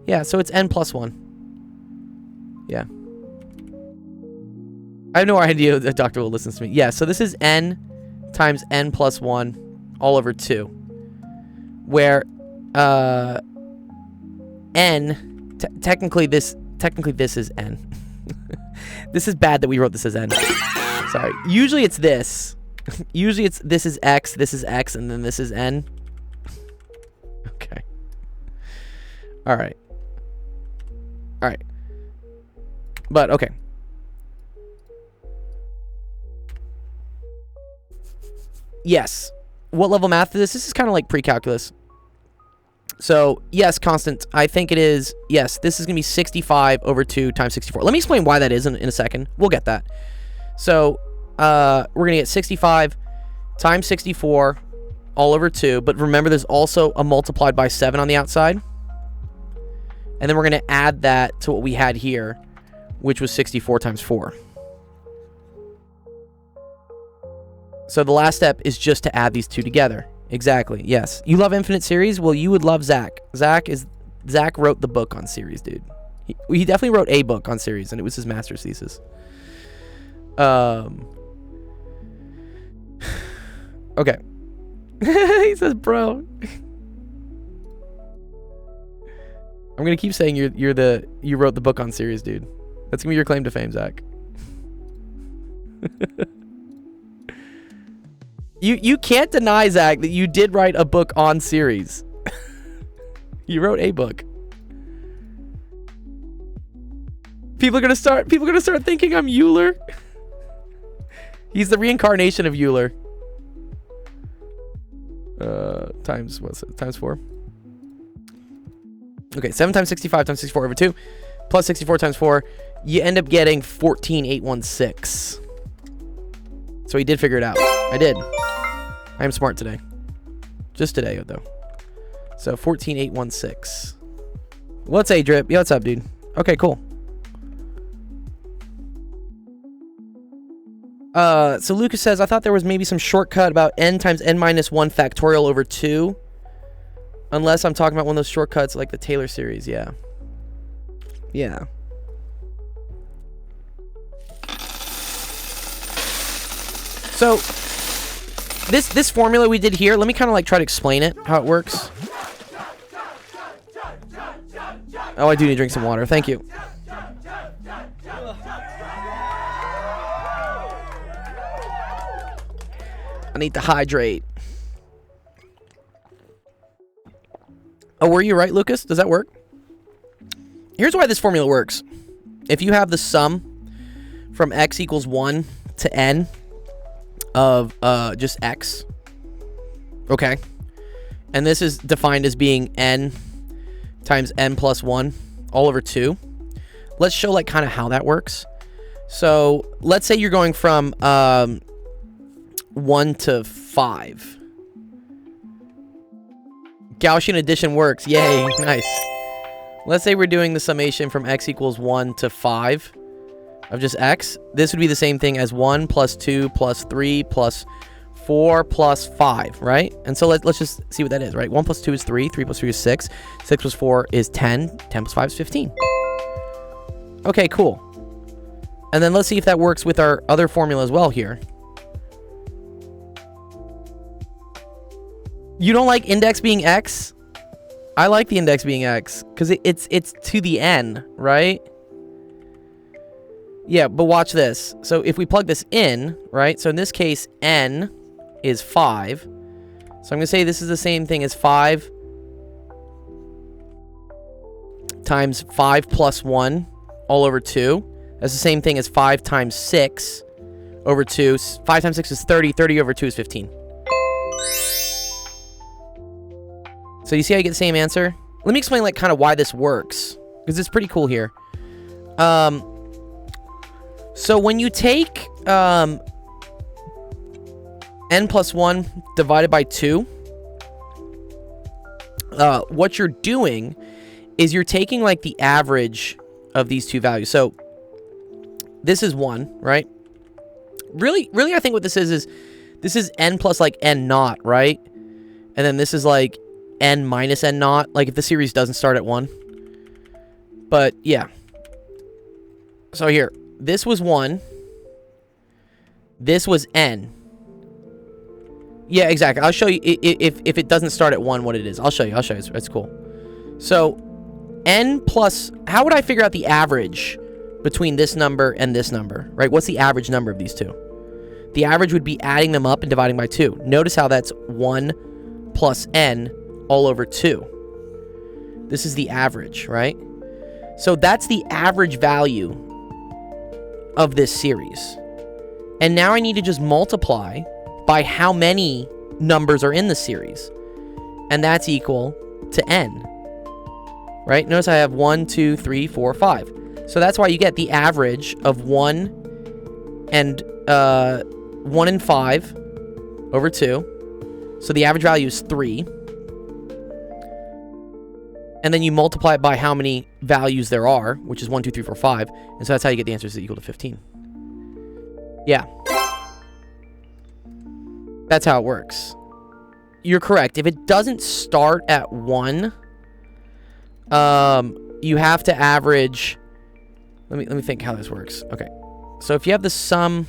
Speaker 3: Yeah, so it's n plus 1. Yeah. I have no idea that Dr. Will listens to me. Yeah, so this is n times n plus 1 all over 2. Where n, technically this is n. This is bad that we wrote this as n. Sorry. Usually it's this. Usually this is x, and then this is n. Okay. All right. But okay. Yes. What level math is this? This is kind of like pre-calculus. So, yes, Constant, I think it is, yes, this is going to be 65 over 2 times 64. Let me explain why that is in a second. We'll get that. So, we're going to get 65 times 64 all over 2. But remember, there's also a multiplied by 7 on the outside. And then we're going to add that to what we had here, which was 64 times 4. So the last step is just to add these two together. Exactly, yes. You love Infinite Series? Well, you would love Zach. Zach wrote the book on series, dude. He definitely wrote a book on series, and it was his master's thesis. Okay. He says, bro. I'm gonna keep saying you wrote the book on series, dude. That's gonna be your claim to fame, Zach. You can't deny, Zach, that you did write a book on series. You wrote a book. People are gonna start thinking I'm Euler. He's the reincarnation of Euler. Times 4. Okay, 7 times 65 times 64 over 2 plus 64 times 4. You end up getting 14,816. So he did figure it out. I did. I am smart today. Just today, though. So 14,816. What's A Drip? Yeah, what's up, dude? Okay, cool. So Lucas says, I thought there was maybe some shortcut about n times n minus 1 factorial over 2. Unless I'm talking about one of those shortcuts like the Taylor series, yeah. Yeah. So, this formula we did here, let me kind of like try to explain it, how it works. Oh, I do need to drink some water. Thank you. I need to hydrate. Oh, were you right, Lucas? Does that work? Here's why this formula works. If you have the sum from x equals 1 to n of just x, okay, and this is defined as being n times n plus 1 all over 2. Let's show like kind of how that works. So let's say you're going from 1 to 5. Gaussian addition works. Yay. Nice. Let's say we're doing the summation from x equals 1 to 5 of just x. This would be the same thing as 1 plus 2 plus 3 plus 4 plus 5, right? And so let's just see what that is, right? 1 plus 2 is 3. 3 plus 3 is 6. 6 plus 4 is 10. 10 plus 5 is 15. Okay, cool. And then let's see if that works with our other formula as well here. You don't like index being x? I like the index being x because it's to the n, right? Yeah, but watch this. So if we plug this in, right? So in this case, n is 5. So I'm going to say this is the same thing as 5 times 5 plus 1 all over 2. That's the same thing as 5 times 6 over 2. 5 times 6 is 30. 30 over 2 is 15. So you see how you get the same answer? Let me explain like kind of why this works, because it's pretty cool here. So when you take n plus 1 divided by 2, what you're doing is you're taking like the average of these two values. So this is 1, right? Really, I think what this is this is n plus like n naught, right? And then this is like n minus n naught, like if the series doesn't start at 1. But yeah. So here, this was 1. This was n. Yeah, exactly. I'll show you if it doesn't start at 1 what it is. I'll show you. It's cool. So n plus, how would I figure out the average between this number and this number, right? What's the average number of these two? The average would be adding them up and dividing by 2. Notice how that's 1 plus n all over 2. This is the average, right? So that's the average value of this series. And now I need to just multiply by how many numbers are in the series. And that's equal to n. Right? Notice I have 1, 2, 3, 4, 5. So that's why you get the average of 1 and 5 over 2. So the average value is 3. And then you multiply it by how many values there are, which is 1, 2, 3, 4, 5. And so that's how you get the answer is equal to 15. Yeah. That's how it works. You're correct. If it doesn't start at 1, you have to average. Let me think how this works. Okay. So if you have the sum,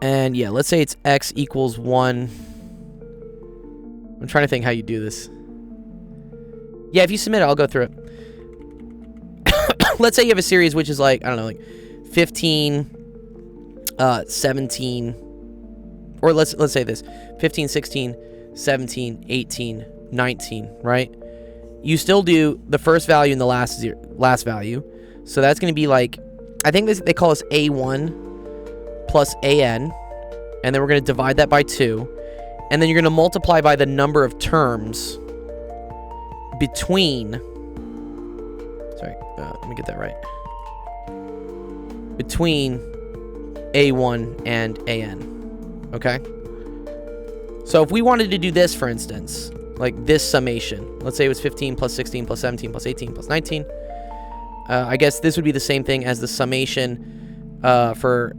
Speaker 3: and yeah, let's say it's x equals 1. I'm trying to think how you do this. Yeah, if you submit it, I'll go through it. Let's say you have a series which is like, I don't know, like 15, 17, or let's say this, 15, 16, 17, 18, 19, right? You still do the first value and the last value. So that's going to be like, I think they call this A1 plus AN, and then we're going to divide that by 2, and then you're going to multiply by the number of terms between, let me get that right, between A1 and AN, okay? So if we wanted to do this, for instance, like this summation, let's say it was 15 plus 16 plus 17 plus 18 plus 19, I guess this would be the same thing as the summation for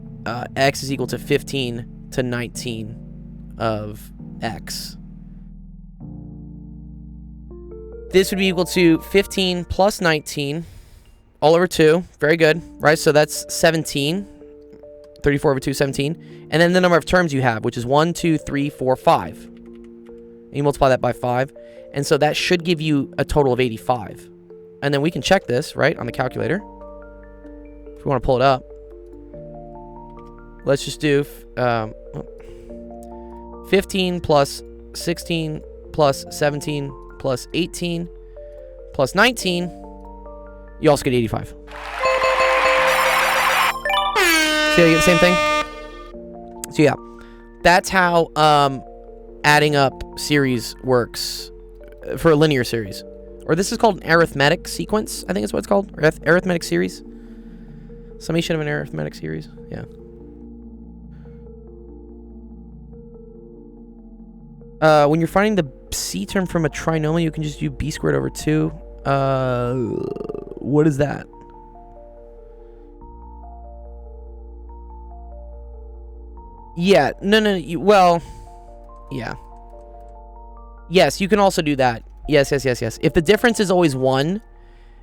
Speaker 3: x is equal to 15 to 19 of x. This would be equal to 15 plus 19 all over 2. Very good, right? So that's 17. 34 over 2, 17. And then the number of terms you have, which is 1, 2, 3, 4, 5. And you multiply that by 5. And so that should give you a total of 85. And then we can check this, right, on the calculator. If we want to pull it up. Let's just do 15 plus 16 plus 17 plus 18 plus 19. You also get 85. See how you get the same thing? So yeah, that's how adding up series works for a linear series. Or this is called an arithmetic sequence, I think is what it's called. Arithmetic series. Summation of an arithmetic series. Yeah. When you're finding the c term from a trinomial, you can just do b squared over 2. What is that? Yeah, no, well, yeah. Yes, you can also do that. Yes. If the difference is always 1,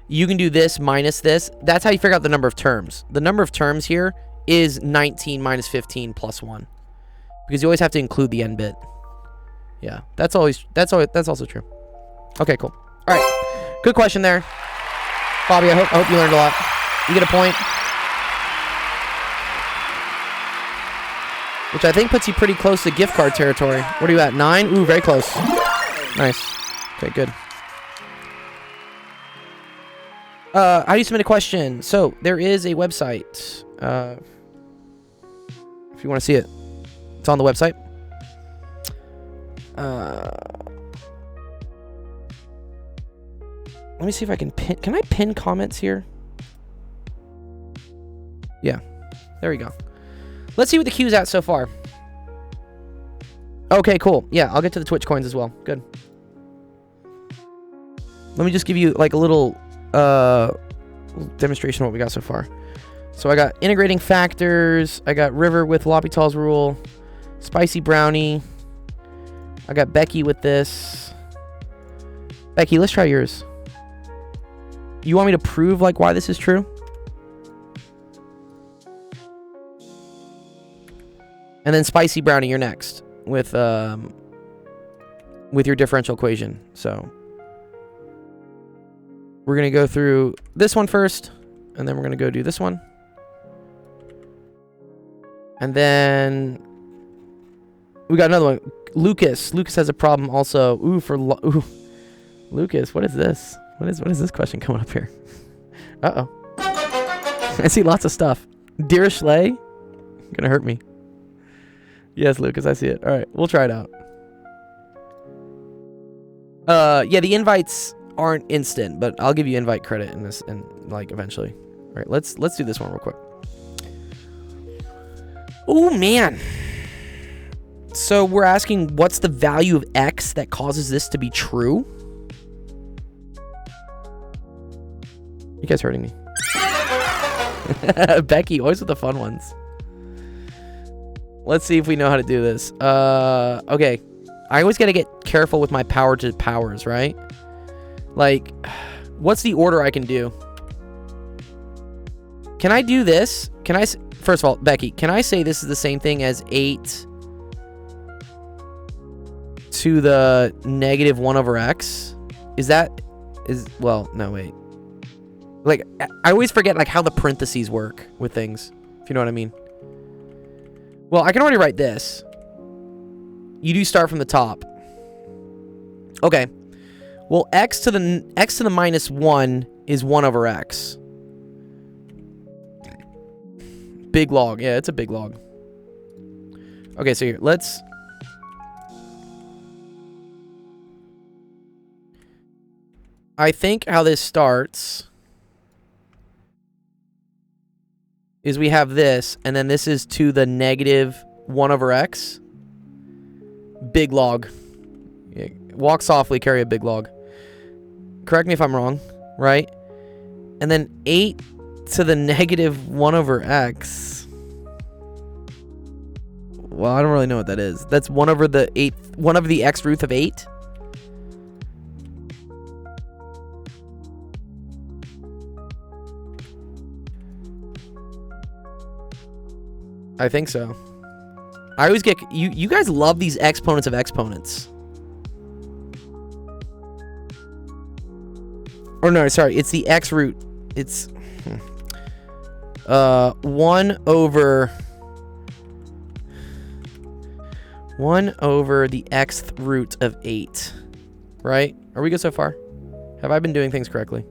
Speaker 3: you can do this minus this. That's how you figure out the number of terms. The number of terms here is 19 minus 15 plus 1. Because you always have to include the n bit. Yeah, that's also true. Okay, cool. All right, good question there, Bobby. I hope you learned a lot. You get a point, which I think puts you pretty close to gift card territory. What are you at? 9? Ooh, very close. Nice. Okay, good. How do you submit a question? So there is a website. If you want to see it, it's on the website. Let me see if I can pin. Can I pin comments here? Yeah. There we go. Let's see what the queue's at so far. Okay, cool. Yeah, I'll get to the Twitch coins as well. Good. Let me just give you like a little demonstration of what we got so far. So I got integrating factors. I got River with L'Hopital's rule. Spicy brownie. I got Becky with this. Becky, let's try yours. You want me to prove like why this is true? And then spicy brownie, you're next with your differential equation. So we're gonna go through this one first, and then we're gonna go do this one, and then we got another one. Lucas has a problem also. Ooh, Lucas, what is this? What is this question coming up here? Uh-oh. I see lots of stuff. Dear Schley, gonna hurt me. Yes, Lucas, I see it. All right, we'll try it out. Yeah, the invites aren't instant, but I'll give you invite credit in this, and like eventually. All right, let's do this one real quick. Oh man. So we're asking, what's the value of X that causes this to be true? You guys hurting me. Becky, always with the fun ones. Let's see if we know how to do this. Okay. I always gotta get careful with my power to powers, right? Like, what's the order I can do? Can I do this? First of all, Becky, can I say this is the same thing as 8 to the negative 1 over x? Well, no, wait. Like, I always forget, like, how the parentheses work with things, if you know what I mean. Well, I can already write this. You do start from the top. Okay. Well, x to the minus 1 is 1 over x. Big log. Yeah, it's a big log. Okay, so here, let's... I think how this starts is we have this, and then this is to the negative 1 over x. Big log. Yeah, walk softly, carry a big log. Correct me if I'm wrong, right? And then 8 to the negative 1 over x. Well, I don't really know what that is. That's 1 over the 8th, 1 over the x root of 8. I think so. I always get... You guys love these exponents of exponents. Or no, sorry. It's the x root. It's... 1 over... 1 over the xth root of 8. Right? Are we good so far? Have I been doing things correctly?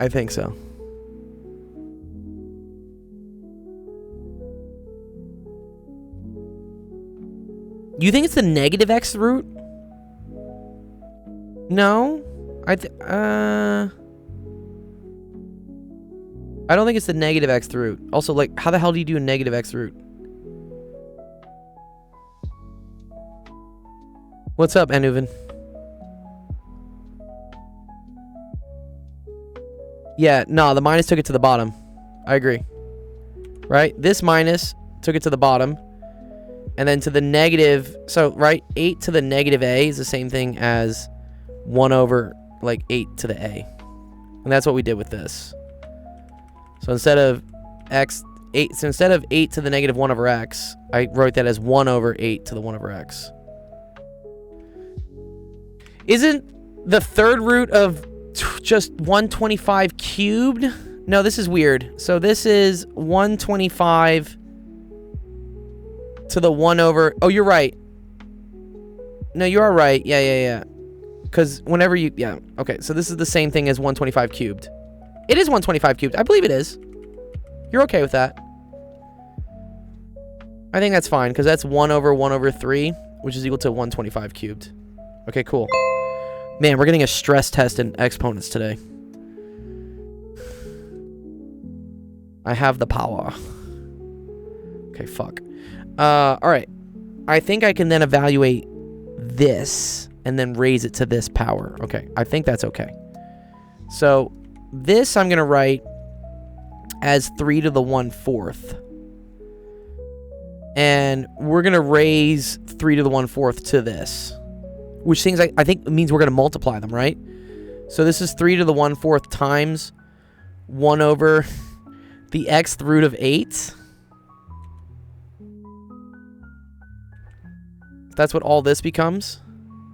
Speaker 3: I think so. You think it's the negative x root? No. I don't think it's the negative x root. Also, like, how the hell do you do a negative x root? What's up, Anuvan? Yeah, no, the minus took it to the bottom. I agree. Right? This minus took it to the bottom. And then to the negative, so, right, 8 to the negative a is the same thing as 1 over, like, 8 to the a. And that's what we did with this. So instead of x 8. So instead of 8 to the negative 1 over x, I wrote that as 1 over 8 to the 1 over x. Isn't the third root of just 125 cubed? No, this is weird. So this is 125 to the 1 over... Oh, you're right. No, you are right. Yeah. Because whenever you... Yeah, okay. So this is the same thing as 125 cubed. It is 125 cubed. I believe it is. You're okay with that. I think that's fine, because that's 1 over 3, which is equal to 125 cubed. Okay, cool. Man, we're getting a stress test in exponents today. I have the power. Okay, fuck. Alright. I think I can then evaluate this and then raise it to this power. Okay, I think that's okay. So, this I'm going to write as 3 to the 1/4. And we're going to raise 3 to the 1/4 to this. Which things I think means we're going to multiply them, right? So this is 3 to the 1/4 times 1 over the xth root of 8. That's what all this becomes.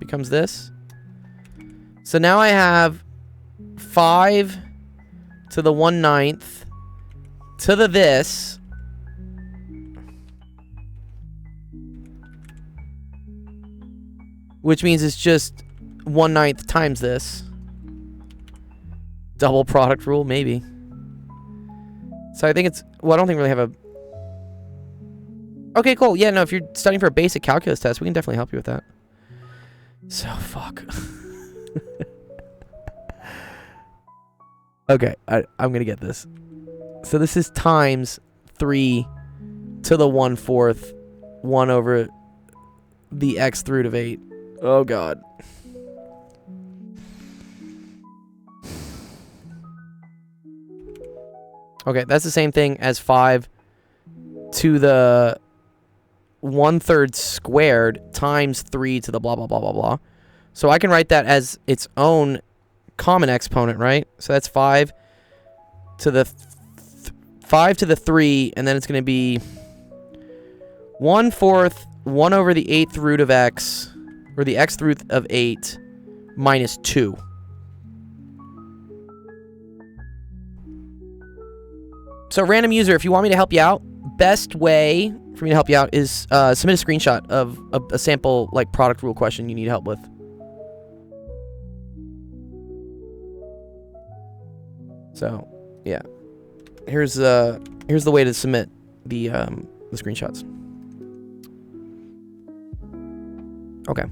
Speaker 3: Becomes this. So now I have 5 to the 1/9 to the this. Which means it's just 1/9 times this. Double product rule, maybe. So I think it's... Well, I don't think we really have a... Okay, cool. Yeah, no, if you're studying for a basic calculus test, we can definitely help you with that. So, fuck. Okay, I'm going to get this. So this is times 3 to the 1/4, 1 over the xth root of 8. Oh, God. Okay, that's the same thing as 5 to the 1/3 squared times 3 to the blah, blah, blah, blah, blah. So I can write that as its own common exponent, right? So that's 5 to the 5 to the 3, and then it's going to be 1/4, 1 over the 8th root of x, or the xth root of 8, minus 2. So random user, if you want me to help you out, best way for me to help you out is submit a screenshot of a sample like product rule question you need help with. So, yeah. Here's the way to submit the screenshots. Okay.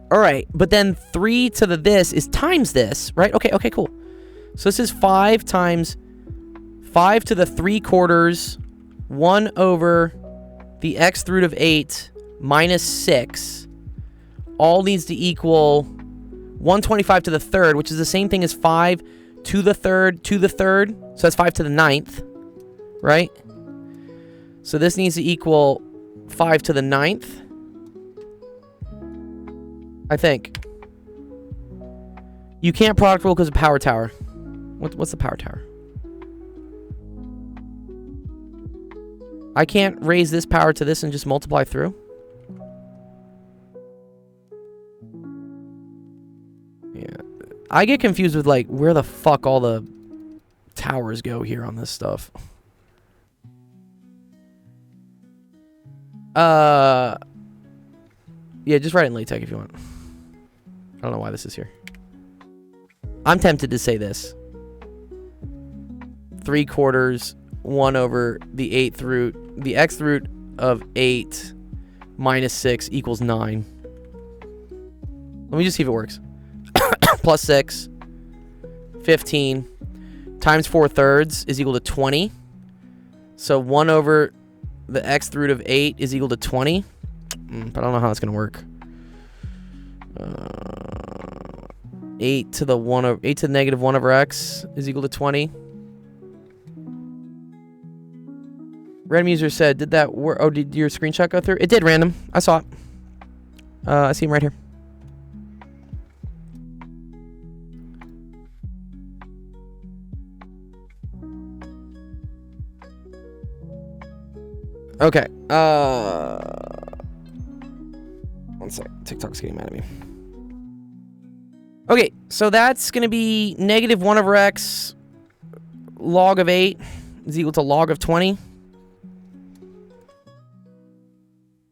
Speaker 3: All right, but then 3 to the this is times this, right? Okay, cool. So this is 5 times 5 to the 3/4, 1 over the xth root of 8 minus 6. All needs to equal 125 to the 3rd, which is the same thing as 5 to the 3rd to the 3rd. So that's 5 to the 9th, right? So this needs to equal 5 to the 9th. I think. You can't product rule because of power tower. What's the power tower? I can't raise this power to this and just multiply through? Yeah. I get confused with, like, where the fuck all the towers go here on this stuff. Yeah, just write it in LaTeX if you want. I don't know why this is here. I'm tempted to say this. 3/4, 1 over the 8th root, the xth root of 8 minus 6 equals 9. Let me just see if it works. Plus 6, 15, times 4/3 is equal to 20. So 1 over the xth root of 8 is equal to 20. But I don't know how that's going to work. 8 to the 1 over 8 to the negative 1 over x is equal to 20. Random user said, did that work? Oh, did your screenshot go through? It did, random. I saw it. I see him right here. Okay. One sec. TikTok's getting mad at me. Okay, so that's going to be negative 1 over x log of 8 is equal to log of 20.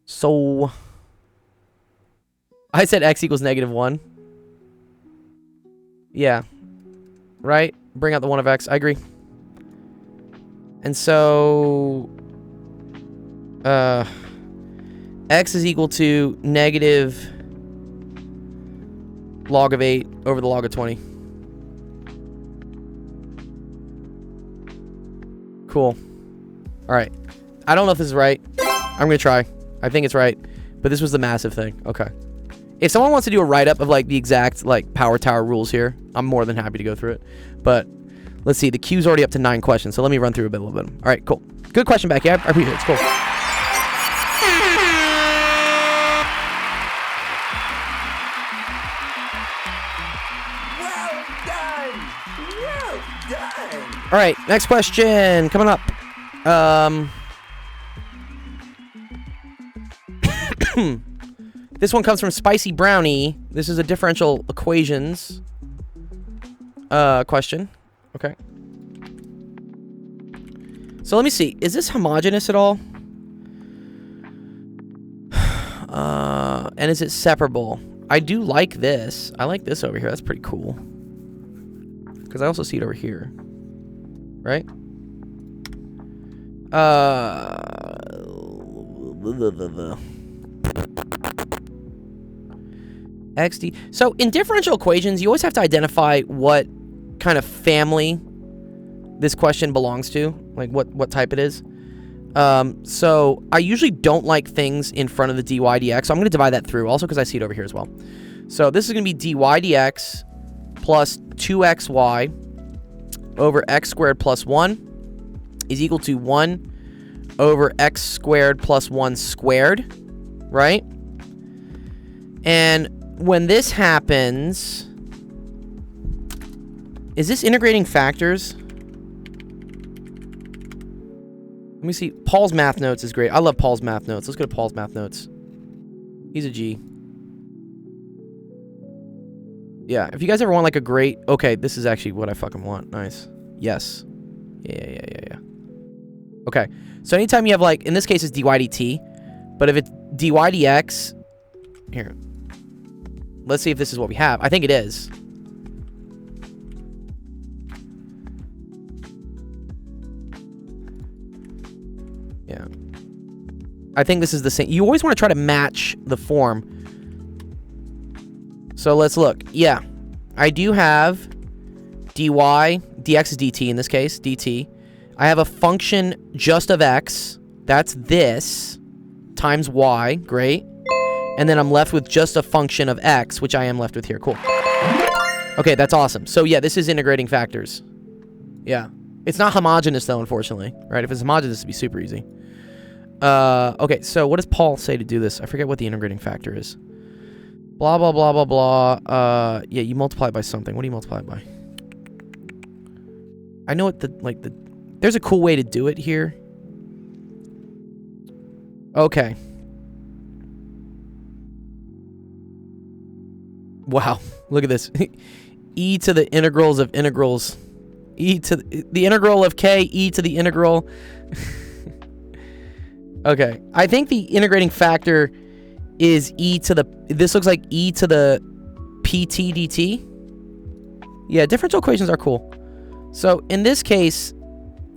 Speaker 3: So I said x equals negative 1. Yeah. Right? Bring out the 1 of x. I agree. And so x is equal to negative log of 8 over the log of 20. Cool. All right. I don't know if this is right. I'm going to try. I think it's right. But this was the massive thing. Okay. If someone wants to do a write-up of like the exact like power tower rules here, I'm more than happy to go through it. But let's see. The queue's already up to 9 questions. So let me run through a little bit. All right, cool. Good question back. Yeah, I appreciate it. It's cool. All right, next question coming up. This one comes from Spicy Brownie. This is a differential equations question. Okay. So let me see. Is this homogeneous at all? And is it separable? I do like this. I like this over here. That's pretty cool. Because I also see it over here. Right? XD. So in differential equations, you always have to identify what kind of family this question belongs to, like what type it is. So I usually don't like things in front of the dy dx, so I'm going to divide that through also because I see it over here as well. So this is going to be dy dx plus 2xy over x squared plus 1 is equal to 1 over x squared plus 1 squared, right? And when this happens, is this integrating factors? Let me see. Paul's math notes is great. I love Paul's math notes. Let's go to Paul's math notes. He's a G. Yeah, if you guys ever want like a great... Okay, this is actually what I fucking want. Nice. Yes. Yeah. Okay, so anytime you have like... In this case, it's dy dt. But if it's dy dx... Here. Let's see if this is what we have. I think it is. Yeah. I think this is the same. You always want to try to match the form. So let's look. Yeah. I do have dy, dx is dt in this case, dt. I have a function just of x. That's this times y. Great. And then I'm left with just a function of x, which I am left with here. Cool. Okay, that's awesome. So yeah, this is integrating factors. Yeah. It's not homogeneous though, unfortunately. Right? If it's homogeneous, it'd be super easy. Okay, so what does Paul say to do this? I forget what the integrating factor is. Blah, blah, blah, blah, blah. Yeah, you multiply it by something. What do you multiply it by? I know what there's a cool way to do it here. Okay. Wow, look at this. E to the integrals of integrals. E to the integral of k, e to the integral. Okay, I think the integrating factor is e to the... This looks like e to the pt dt. Yeah, differential equations are cool. So in this case,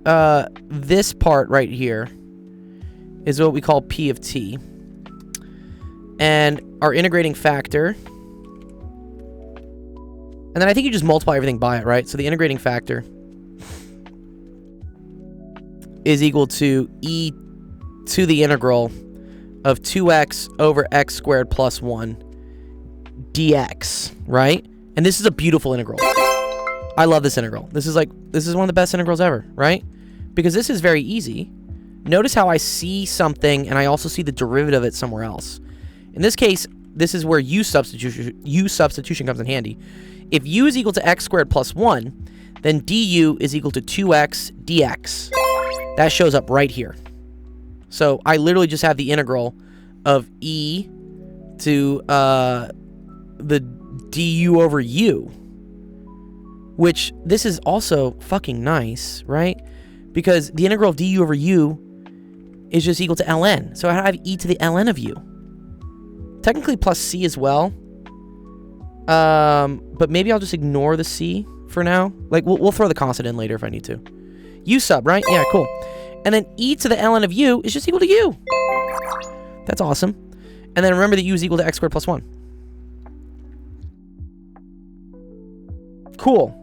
Speaker 3: this part right here is what we call p of t. And our integrating factor... And then I think you just multiply everything by it, right? So the integrating factor is equal to e to the integral of 2x over x squared plus 1 dx, right? And this is a beautiful integral. I love this integral. This is one of the best integrals ever, right? Because this is very easy. Notice how I see something and I also see the derivative of it somewhere else. In this case, this is where u substitution comes in handy. If u is equal to x squared plus 1, then du is equal to 2x dx. That shows up right here. So I literally just have the integral of e to the du over u, which this is also fucking nice, right? Because the integral of du over u is just equal to ln. So I have e to the ln of u. Technically plus c as well. But maybe I'll just ignore the c for now. Like, we'll throw the constant in later if I need to. U sub, right? Yeah, cool. And then e to the ln of u is just equal to u. That's awesome. And then remember that u is equal to x squared plus 1. Cool.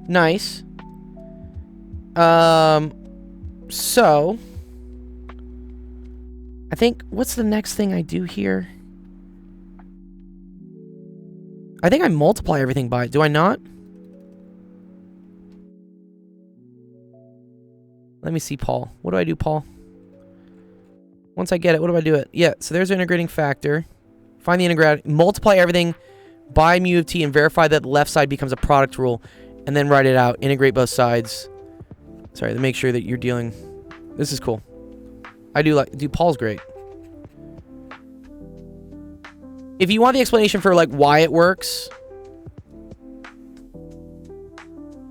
Speaker 3: Nice. So I think, what's the next thing I do here? I think I multiply everything by it. Do I not? Let me see, Paul. What do I do, Paul? Once I get it, what do I do it? Yeah, so there's our integrating factor. Find the integrate, multiply everything by mu of t and verify that the left side becomes a product rule, and then write it out. Integrate both sides. Sorry, to make sure that you're dealing... This is cool. I do like... Dude, Paul's great. If you want the explanation for, like, why it works,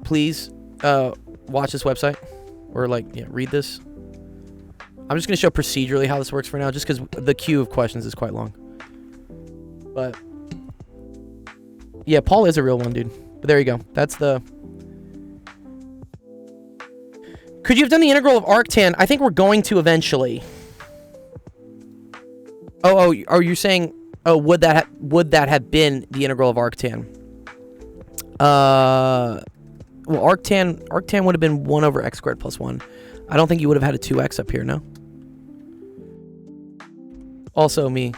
Speaker 3: please watch this website. Or, like, yeah, read this. I'm just going to show procedurally how this works for now, just because the queue of questions is quite long. But, yeah, Paul is a real one, dude. But there you go. That's the... Could you have done the integral of arctan? I think we're going to eventually. Oh, are you saying... Oh, would that have been the integral of arctan? Well, arctan would have been 1 over x squared plus 1. I don't think you would have had a 2x up here, no? Also me.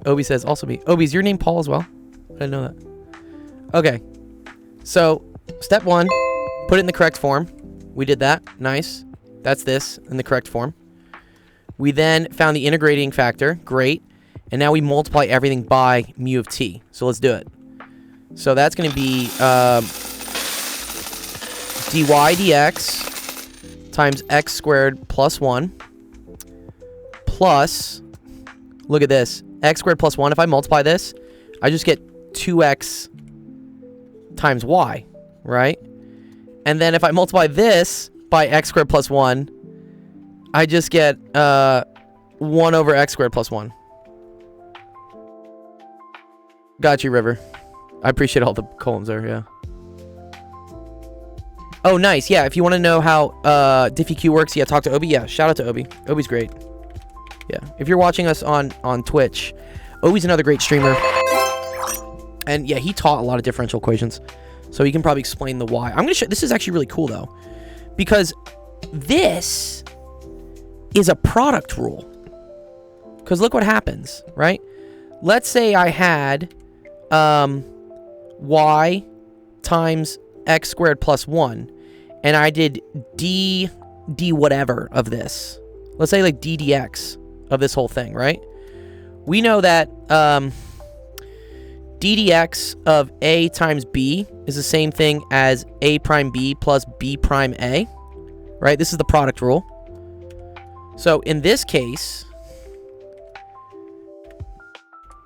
Speaker 3: Obi says, also me. Obi, is your name Paul as well? I didn't know that. Okay. So, step 1, put it in the correct form. We did that. Nice. That's this in the correct form. We then found the integrating factor. Great. And now we multiply everything by mu of t. So let's do it. So that's going to be dy dx times x squared plus 1 plus, look at this, x squared plus 1. If I multiply this, I just get 2x times y, right? And then if I multiply this by x squared plus 1, I just get 1 over x squared plus 1. Got you, River. I appreciate all the columns there, yeah. Oh, nice. Yeah, if you want to know how DiffyQ works, yeah, talk to Obi. Yeah, shout out to Obi. Obi's great. Yeah, if you're watching us on Twitch, Obi's another great streamer. And yeah, he taught a lot of differential equations. So he can probably explain the why. I'm going to show... This is actually really cool, though. Because this is a product rule. Because look what happens, right? Let's say I had... y times x squared plus 1, and I did d whatever of this. Let's say like d dx of this whole thing, right? We know that d dx of a times b is the same thing as a prime b plus b prime a, right? This is the product rule. So in this case,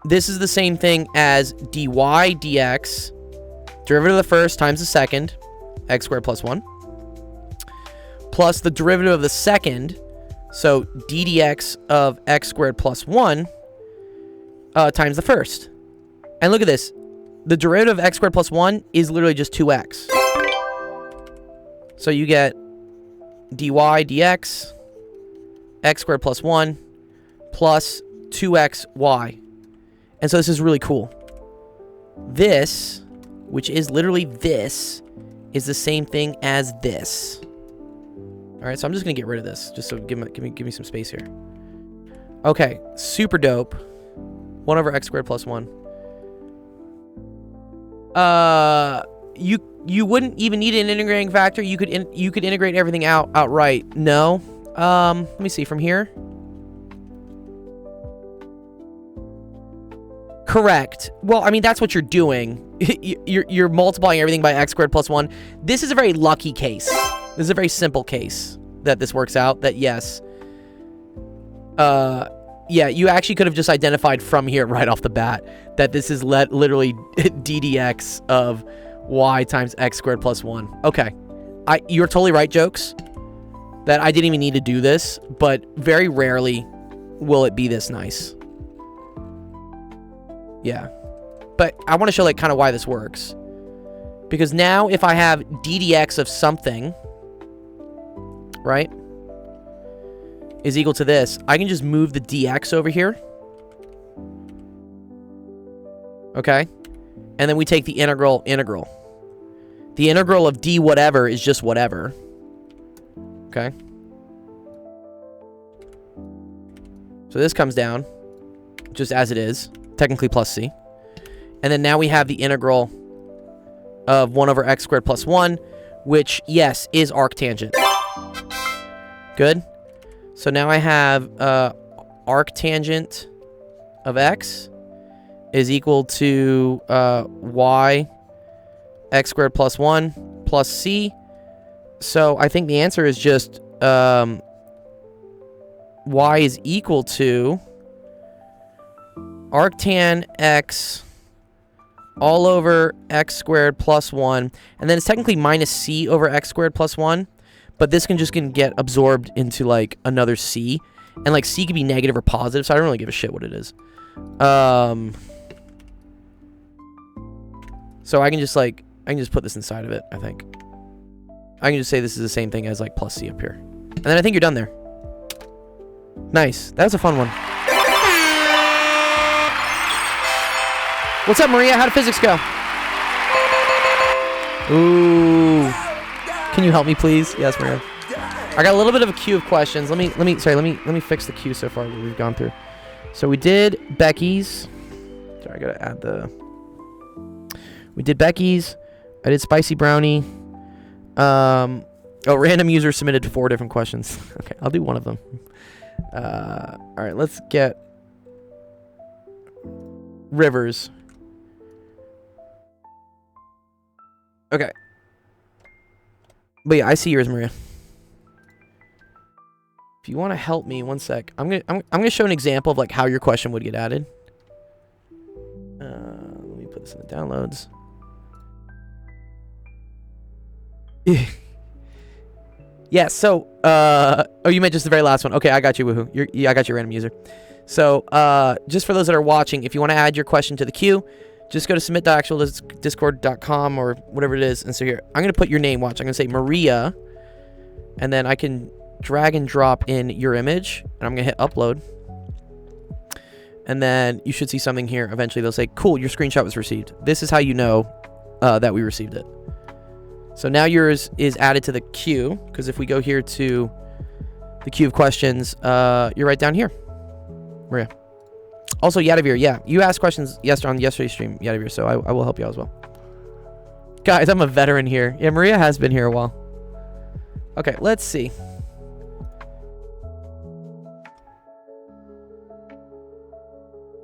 Speaker 3: this is the same thing as dy dx, derivative of the first times the second, x squared plus 1, plus the derivative of the second, so d dx of x squared plus 1 times the first. And look at this. The derivative of x squared plus 1 is literally just 2x. So you get dy dx, x squared plus 1, plus 2xy. And so this is really cool. This, which is literally this, is the same thing as this. All right, so I'm just going to get rid of this, just so give me some space here. Okay, super dope. 1 over x squared plus 1. You wouldn't even need an integrating factor. You could integrate everything outright. No. Let me see from here. Correct. Well, I mean, that's what you're doing. You're multiplying everything by x squared plus 1. This is a very lucky case. This is a very simple case. that this works out, that yes, yeah, you actually could have just identified from here right off the bat that this is literally ddx of y times x squared plus 1. Okay. You're totally right, Jokes, that I didn't even need to do this, but very rarely will it be this nice. Yeah. But I want to show like kind of why this works. Because now if I have ddx of something, right, is equal to this, I can just move the dx over here. Okay? And then we take the integral. The integral of d whatever is just whatever. Okay? So this comes down just as it is, technically plus c. And then now we have the integral of 1 over x squared plus 1, which, yes, is arctangent. Good. So now I have arctangent of x is equal to y x squared plus 1 plus c. So I think the answer is just y is equal to arctan x all over x squared plus 1. And then it's technically minus c over x squared plus 1. But this can just get absorbed into, like, another c. And, like, c could be negative or positive, so I don't really give a shit what it is. So I can just, like, put this inside of it, I think. I can just say this is the same thing as, like, plus c up here. And then I think you're done there. Nice. That was a fun one. What's up, Maria? How did physics go? Ooh. Can you help me, please? Yes, Maria. I got a little bit of a queue of questions. Let me fix the queue so far that we've gone through. So we did Becky's. Sorry, I gotta add the. We did Becky's. I did spicy brownie. Oh, random user submitted 4 different questions. Okay, I'll do one of them. All right, let's get Rivers. Okay. But yeah, I see yours, Maria. If you want to help me, one sec. I'm gonna show an example of like how your question would get added. Let me put this in the downloads. Yeah. So, oh, you meant just the very last one. Okay, I got you. Woohoo! I got you, random user. So, just for those that are watching, if you want to add your question to the queue, just go to submit.actualdiscord.com or whatever it is. And so here, I'm going to put your name, watch. I'm going to say Maria. And then I can drag and drop in your image. And I'm going to hit upload. And then you should see something here. Eventually they'll say, cool, your screenshot was received. This is how you know that we received it. So now yours is added to the queue. Because if we go here to the queue of questions, you're right down here, Maria. Also, Yadavir, yeah, you asked questions on yesterday's stream, Yadavir, so I will help you out as well. Guys, I'm a veteran here. Yeah, Maria has been here a while. Okay, let's see.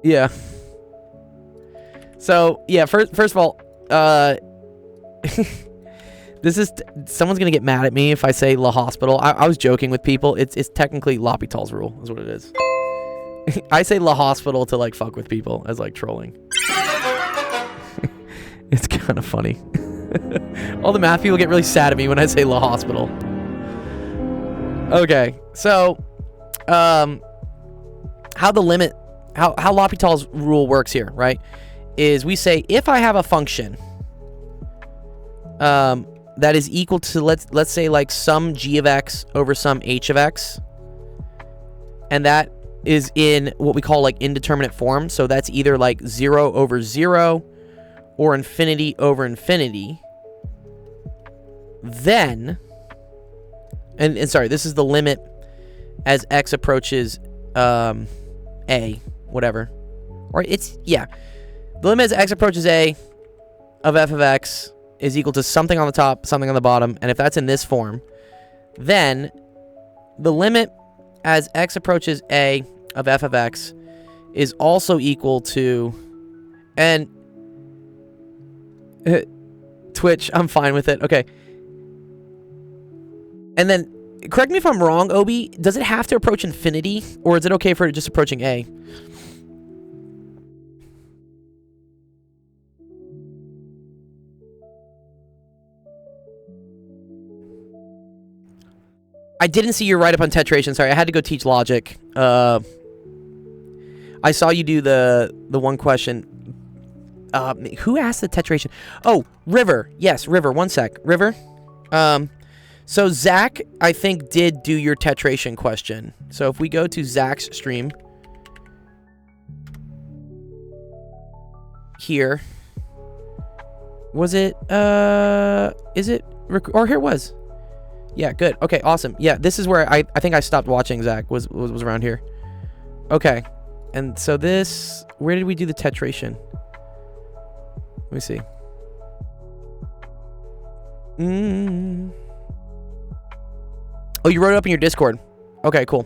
Speaker 3: Yeah. So, yeah, first of all, this is... someone's going to get mad at me if I say La Hospital. I was joking with people. It's technically L'Hôpital's rule, is what it is. I say La Hospital to, like, fuck with people as, like, trolling. It's kind of funny. All the math people get really sad at me when I say La Hospital. Okay, so, how L'Hôpital's rule works here, right, is we say if I have a function that is equal to, let's say, like, some g of x over some h of x, and that is in what we call, like, indeterminate form. So that's either like 0 over 0 or infinity over infinity. Then, and sorry, this is the limit as x approaches a, whatever. Or it's, yeah. The limit as x approaches a of f of x is equal to something on the top, something on the bottom. And if that's in this form, then the limit as x approaches a of f of x is also equal to, and Twitch, I'm fine with it. Okay. And then correct me if I'm wrong, Obi. Does it have to approach infinity, or is it okay for it just approaching A? I didn't see your write-up on tetration. Sorry, I had to go teach logic. I saw you do the one question. Who asked the tetration? Oh, River. Yes, River. One sec. River. So Zach, I think, did do your tetration question. So if we go to Zach's stream here, was it? Is it? Or here it was. Yeah, good. Okay, awesome. Yeah, this is where I think I stopped watching. Zach was around here. Okay, and so this, where did we do the tetration? Let me see. Oh, you wrote it up in your Discord. Okay, cool.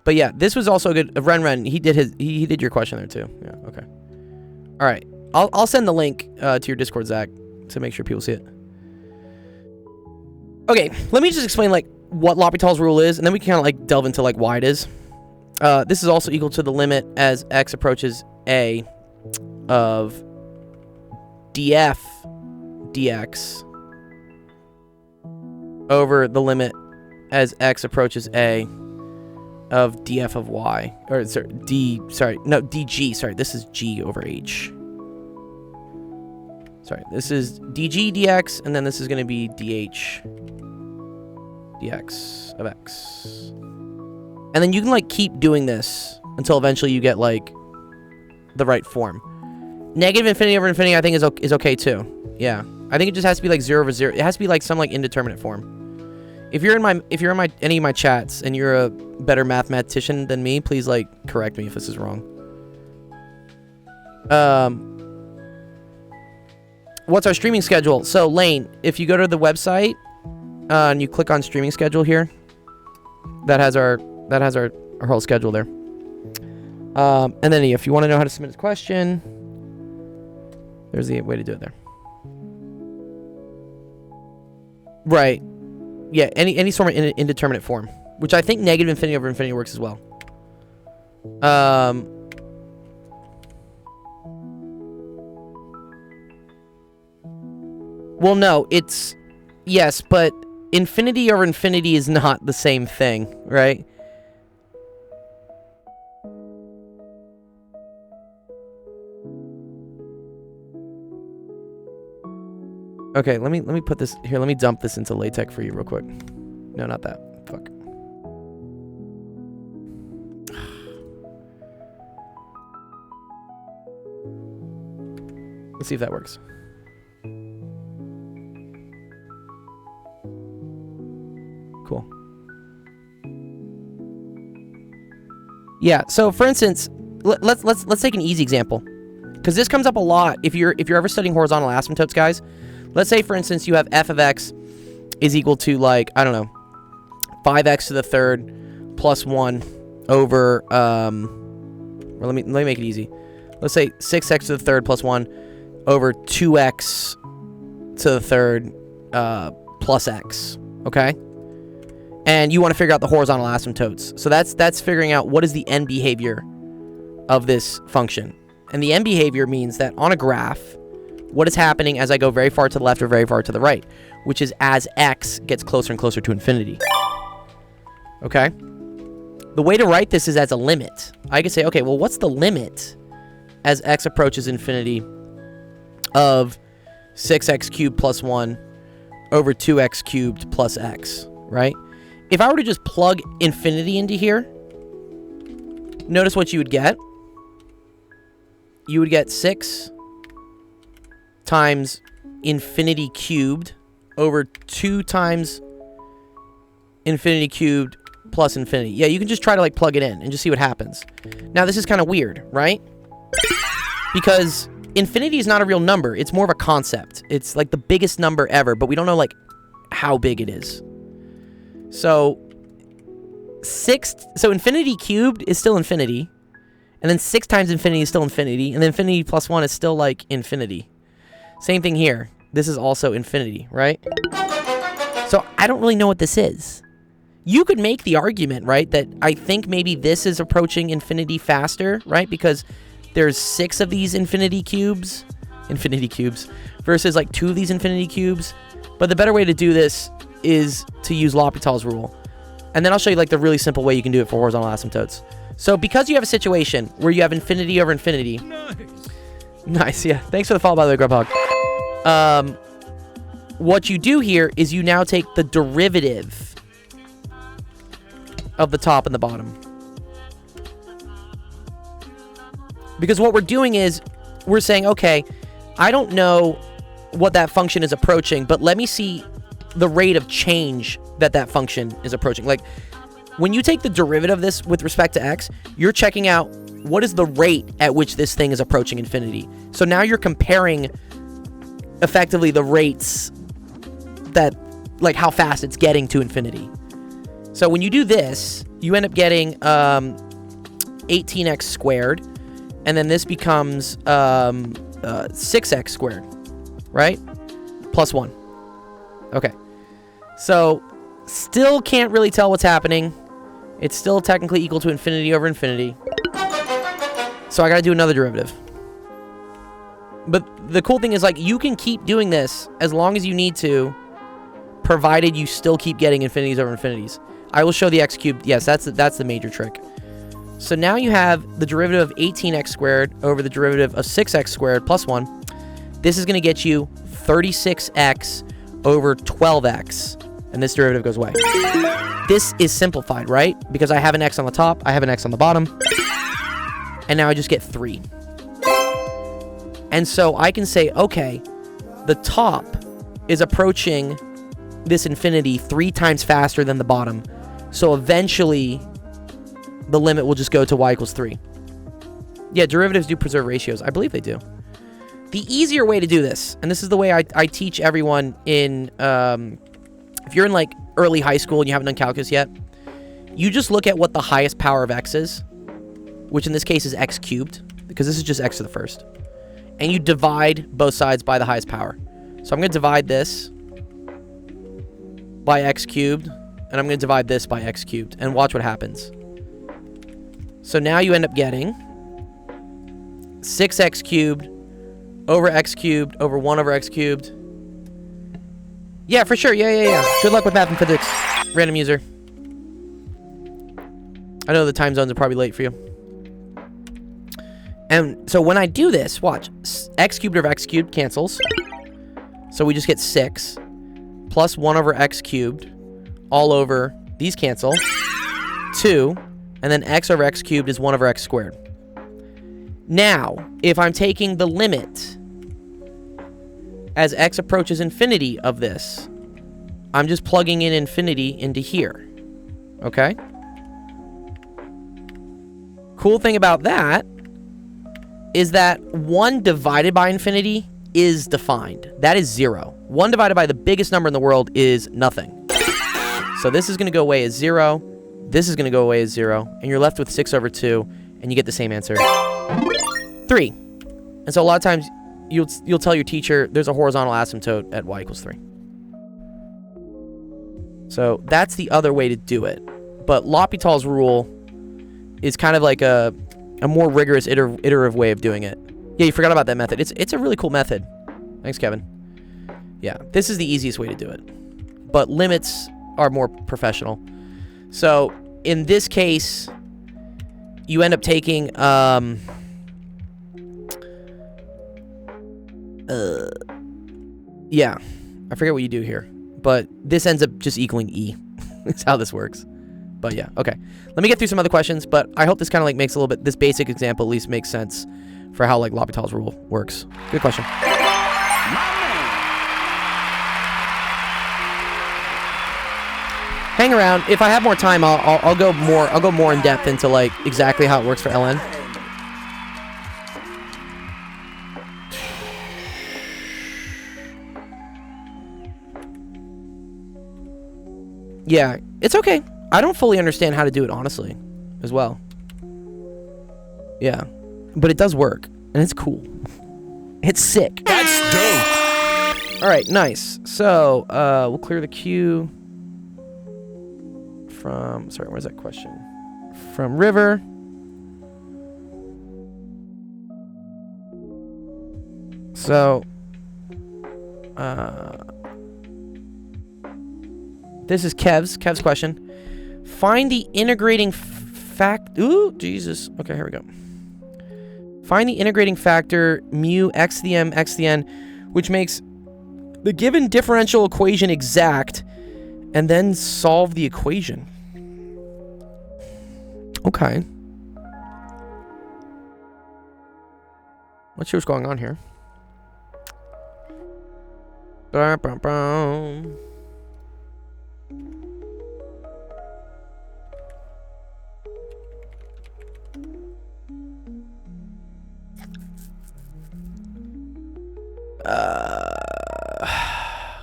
Speaker 3: But yeah, this was also good. Ren, he did your question there too. Yeah, okay. All right, I'll send the link to your Discord, Zach, to make sure people see it. Okay, let me just explain like what L'Hopital's rule is, and then we can kind of like delve into like why it is. This is also equal to the limit as x approaches a of df dx over the limit as x approaches a of df of y, or sorry, dg. Sorry, this is g over h. Sorry, this is dg dx, and then this is going to be dh dx of x. And then you can like keep doing this until eventually you get like the right form. Negative infinity over infinity I think is okay too. Yeah. I think it just has to be like 0 over 0. It has to be like some like indeterminate form. If you're in any of my chats and you're a better mathematician than me, please like correct me if this is wrong. What's our streaming schedule? So Lane, if you go to the website and you click on streaming schedule here, that has our whole schedule there. And then if you want to know how to submit a question, there's the way to do it there. Right. Yeah, any sort of indeterminate form, which I think negative infinity over infinity works as well. Well, no, it's... Yes, but infinity over infinity is not the same thing, right? Okay, let me put this here. Let me dump this into LaTeX for you real quick. No, not that. Fuck. Let's see if that works. Cool. Yeah. So, for instance, let's take an easy example, because this comes up a lot if you're ever studying horizontal asymptotes, guys. Let's say, for instance, you have f of x is equal to, like, I don't know, 5x to the third plus 1 over, well, let me make it easy. Let's say 6x to the third plus 1 over 2x to the third plus x, okay? And you want to figure out the horizontal asymptotes. So that's figuring out what is the end behavior of this function. And the end behavior means that on a graph, what is happening as I go very far to the left or very far to the right, which is as x gets closer and closer to infinity. Okay? The way to write this is as a limit. I could say, okay, well, what's the limit as x approaches infinity of 6x cubed plus 1 over 2x cubed plus x, right? If I were to just plug infinity into here, notice what you would get. You would get 6 times infinity cubed over 2 times infinity cubed plus infinity. Yeah, you can just try to like plug it in and just see what happens. Now this is kind of weird, right? Because infinity is not a real number. It's more of a concept. It's like the biggest number ever, but we don't know like how big it is. So infinity cubed is still infinity, and then 6 times infinity is still infinity, and then infinity plus 1 is still like infinity. Same thing here. This is also infinity, right? So I don't really know what this is. You could make the argument, right, that I think maybe this is approaching infinity faster, right? Because there's 6 of these infinity cubes, versus like 2 of these infinity cubes. But the better way to do this is to use L'Hopital's rule. And then I'll show you like the really simple way you can do it for horizontal asymptotes. So because you have a situation where you have infinity over infinity. Nice, yeah. Thanks for the follow, by the way, Grubhog. What you do here is you now take the derivative of the top and the bottom. Because what we're doing is we're saying, okay, I don't know what that function is approaching, but let me see the rate of change that function is approaching. Like, when you take the derivative of this with respect to x, you're checking out what is the rate at which this thing is approaching infinity. So now you're comparing effectively the rates that, like, how fast it's getting to infinity. So when you do this, you end up getting 18x squared, and then this becomes 6x squared, right? Plus 1. Okay. So still can't really tell what's happening. It's still technically equal to infinity over infinity. So I gotta do another derivative. But the cool thing is, like, you can keep doing this as long as you need to, provided you still keep getting infinities over infinities. I will show the x cubed. Yes, that's the major trick. So now you have the derivative of 18x squared over the derivative of 6x squared plus 1. This is going to get you 36x over 12x. And this derivative goes away. This is simplified, right? Because I have an x on the top, I have an x on the bottom. And now I just get 3. And so I can say, okay, the top is approaching this infinity 3 times faster than the bottom. So eventually, the limit will just go to y equals 3. Yeah, derivatives do preserve ratios. I believe they do. The easier way to do this, and this is the way I teach everyone in, if you're in like early high school and you haven't done calculus yet, you just look at what the highest power of x is, which in this case is x cubed, because this is just x to the first. And you divide both sides by the highest power. So I'm going to divide this by x cubed, and I'm going to divide this by x cubed, and watch what happens. So now you end up getting 6x cubed over x cubed over 1 over x cubed. Yeah, for sure. Yeah. Good luck with math and physics, random user. I know the time zones are probably late for you. And so when I do this, watch. X cubed over x cubed cancels. So we just get 6 plus 1 over x cubed all over, these cancel, 2, and then x over x cubed is 1 over x squared. Now, if I'm taking the limit as x approaches infinity of this, I'm just plugging in infinity into here. Okay? Cool thing about that is that 1 divided by infinity is defined. That is 0. 1 divided by the biggest number in the world is nothing. So this is going to go away as 0. This is going to go away as 0. And you're left with 6 over 2. And you get the same answer. 3. And so a lot of times, you'll tell your teacher there's a horizontal asymptote at y equals 3. So that's the other way to do it. But L'Hopital's rule is kind of like a more rigorous iterative way of doing it. Yeah, you forgot about that method. It's a really cool method. Thanks, Kevin. Yeah, this is the easiest way to do it. But limits are more professional. So in this case, you end up taking yeah, I forget what you do here, but this ends up just equaling e. That's how this works. But yeah, okay. Let me get through some other questions, but I hope this kind of like makes a little bit, this basic example at least makes sense for how like L'Hopital's rule works. Good question. Hang around. If I have more time, I'll go more in depth into like exactly how it works for ln. Yeah, it's okay. I don't fully understand how to do it honestly, as well. Yeah, but it does work, and it's cool. It's sick.
Speaker 4: That's dope.
Speaker 3: All right, nice. So we'll clear the queue from. Sorry, where's that question? From River. So, this is Kev's question. Find the integrating fact. Ooh, Jesus. Okay, here we go. Find the integrating factor mu x to the m x to the n, which makes the given differential equation exact, and then solve the equation. Okay. Let's see what's going on here. Bah, bah, bah.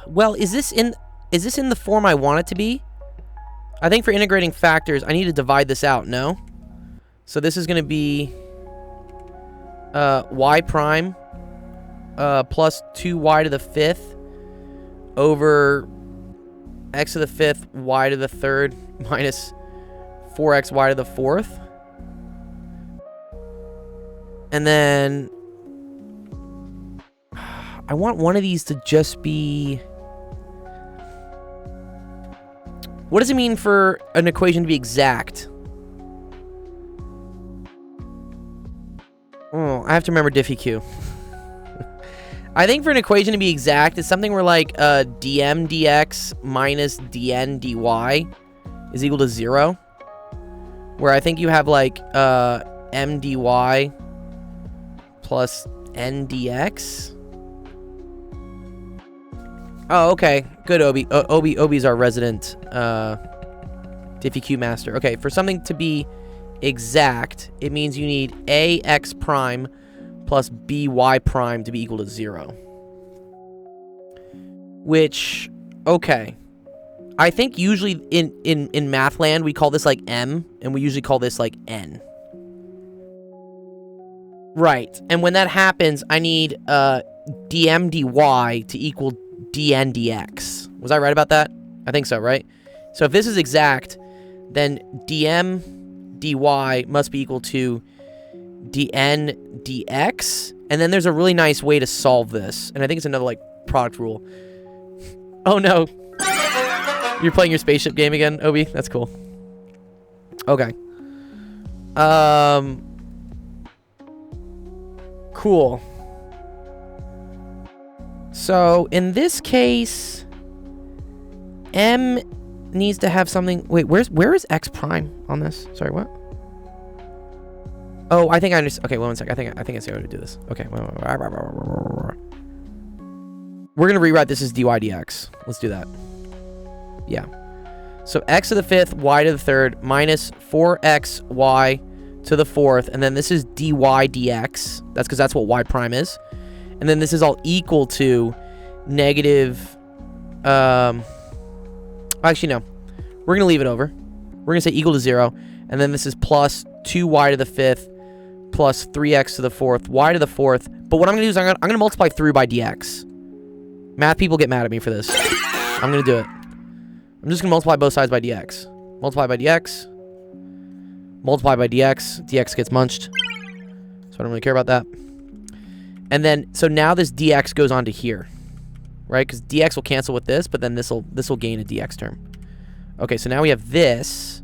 Speaker 3: Well, is this in the form I want it to be? I think for integrating factors, I need to divide this out, no? So this is going to be y prime plus 2y to the 5th over x to the 5th, y to the 3rd, minus 4xy to the 4th. And then I want one of these to just be... What does it mean for an equation to be exact? Oh, I have to remember diffie-q. I think for an equation to be exact, it's something where like dm dx minus dn dy is equal to 0. Where I think you have like m dy plus n dx. Oh, okay. Good, Obi. Obi's our resident diffie-q master. Okay, for something to be exact, it means you need ax prime plus by prime to be equal to 0. Which, okay. I think usually in math land, we call this like m, and we usually call this like n. Right. And when that happens, I need dm dy to equal dn dx. Was I right about that? I think so, right? So if this is exact, then dm dy must be equal to dn dx. And then there's a really nice way to solve this. And I think it's another, like, product rule. Oh, no. You're playing your spaceship game again, Obi? That's cool. Okay. Cool. So, in this case, m needs to have something... Wait, where is x prime on this? Sorry, what? Oh, I think I understand. Okay, one sec. I think I see how to do this. Okay. We're going to rewrite this as dy dx. Let's do that. Yeah. So, x to the 5th, y to the 3rd, minus 4xy to the 4th, and then this is dy dx. That's because that's what y prime is. And then this is all equal to negative... actually, no. We're going to leave it over. We're going to say equal to 0. And then this is plus 2y to the 5th plus 3x to the 4th, y to the 4th. But what I'm going to do is I'm going to multiply through by dx. Math people get mad at me for this. I'm going to do it. I'm just going to multiply both sides by dx. Multiply by dx. Multiply by dx. Dx gets munched. So I don't really care about that. And then, so now this dx goes on to here. Right? Because dx will cancel with this, but then this will gain a dx term. Okay, so now we have this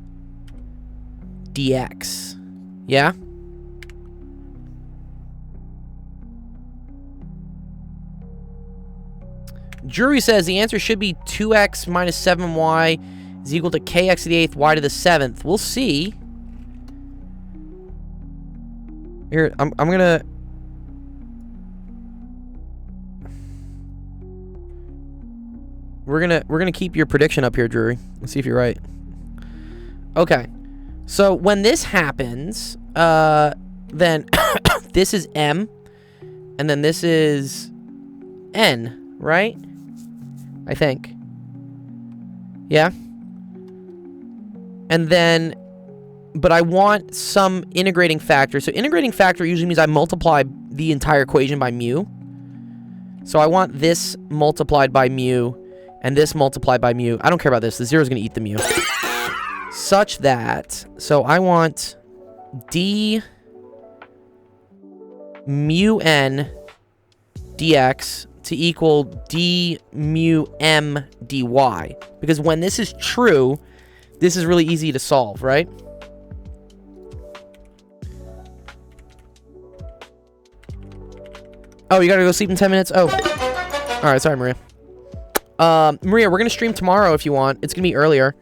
Speaker 3: dx. Yeah? Drury says the answer should be 2x minus 7y is equal to kx to the 8th, y to the 7th. We'll see. Here, I'm gonna... We're gonna keep your prediction up here, Drury. Let's see if you're right. Okay. So when this happens, then this is m, and then this is n, right? I think. Yeah? And then, but I want some integrating factor. So integrating factor usually means I multiply the entire equation by mu. So I want this multiplied by mu and this multiplied by mu. I don't care about this. The 0 is going to eat the mu. Such that, so I want d mu n dx to equal d mu m dy. Because when this is true, this is really easy to solve, right? Oh, you gotta go sleep in 10 minutes? Oh. Alright, sorry, Maria. Maria, we're gonna stream tomorrow if you want. It's gonna be earlier.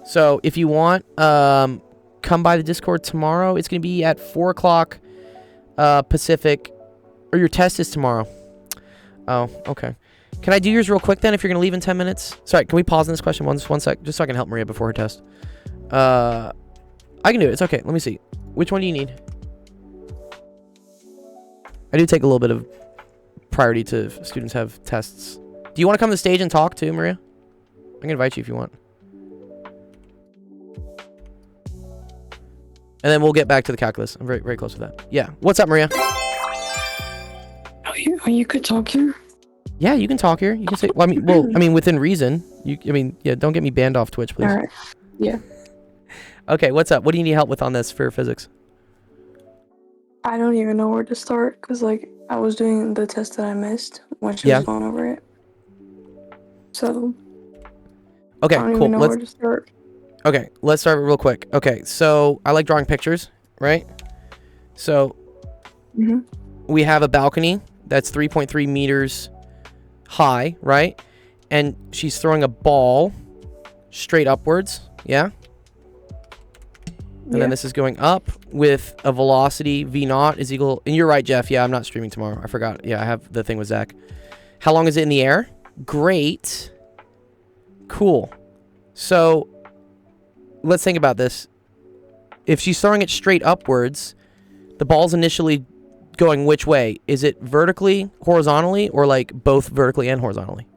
Speaker 3: So, if you want, come by the Discord tomorrow. It's gonna be at 4 o'clock Pacific. Or your test is tomorrow. Oh, okay. Can I do yours real quick then if you're gonna leave in 10 minutes? Sorry, can we pause on this question one sec? Just so I can help Maria before her test. I can do it. It's okay. Let me see. Which one do you need? I do take a little bit of priority to if students have tests. Do you want to come to the stage and talk too, Maria? I can invite you if you want. And then we'll get back to the calculus. I'm very, very close with that. Yeah. What's up, Maria?
Speaker 4: Oh, you could talk here?
Speaker 3: Yeah, you can talk here. You can say, well, I mean, within reason. Yeah, don't get me banned off Twitch, please.
Speaker 4: All right. Yeah.
Speaker 3: Okay, what's up? What do you need help with on this for physics?
Speaker 4: I don't even know where to start because, like, I was doing the test that I missed when she was going over it. So.
Speaker 3: Okay,
Speaker 4: I don't
Speaker 3: cool.
Speaker 4: even know where to start.
Speaker 3: Okay, let's start real quick. Okay, so I like drawing pictures, right? So we have a balcony that's 3.3 meters high, right? And she's throwing a ball straight upwards, yeah? And then this is going up with a velocity v naught is equal, and you're right, Jeff. Yeah, I'm not streaming tomorrow. I forgot. Yeah, I have the thing with Zach. How long is it in the air? Great. Cool. So let's think about this. If she's throwing it straight upwards, the ball's initially going which way? Is it vertically, horizontally, or like both vertically and horizontally?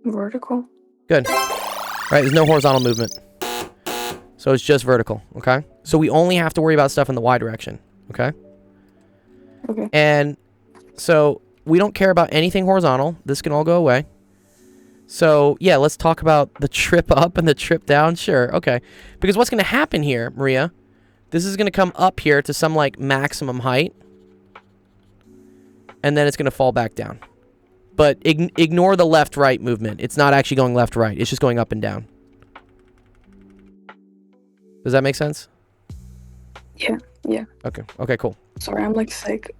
Speaker 4: Vertical.
Speaker 3: Good. Right, there's no horizontal movement. So it's just vertical, okay? So we only have to worry about stuff in the y direction, okay?
Speaker 4: Okay.
Speaker 3: And so we don't care about anything horizontal. This can all go away. So, yeah, let's talk about the trip up and the trip down. Sure, okay. Because what's going to happen here, Maria, this is going to come up here to some, like, maximum height. And then it's going to fall back down. But ignore the left-right movement. It's not actually going left-right. It's just going up and down. Does that make sense?
Speaker 4: Yeah.
Speaker 3: Okay. Okay, cool.
Speaker 4: Sorry, I'm, like, sick.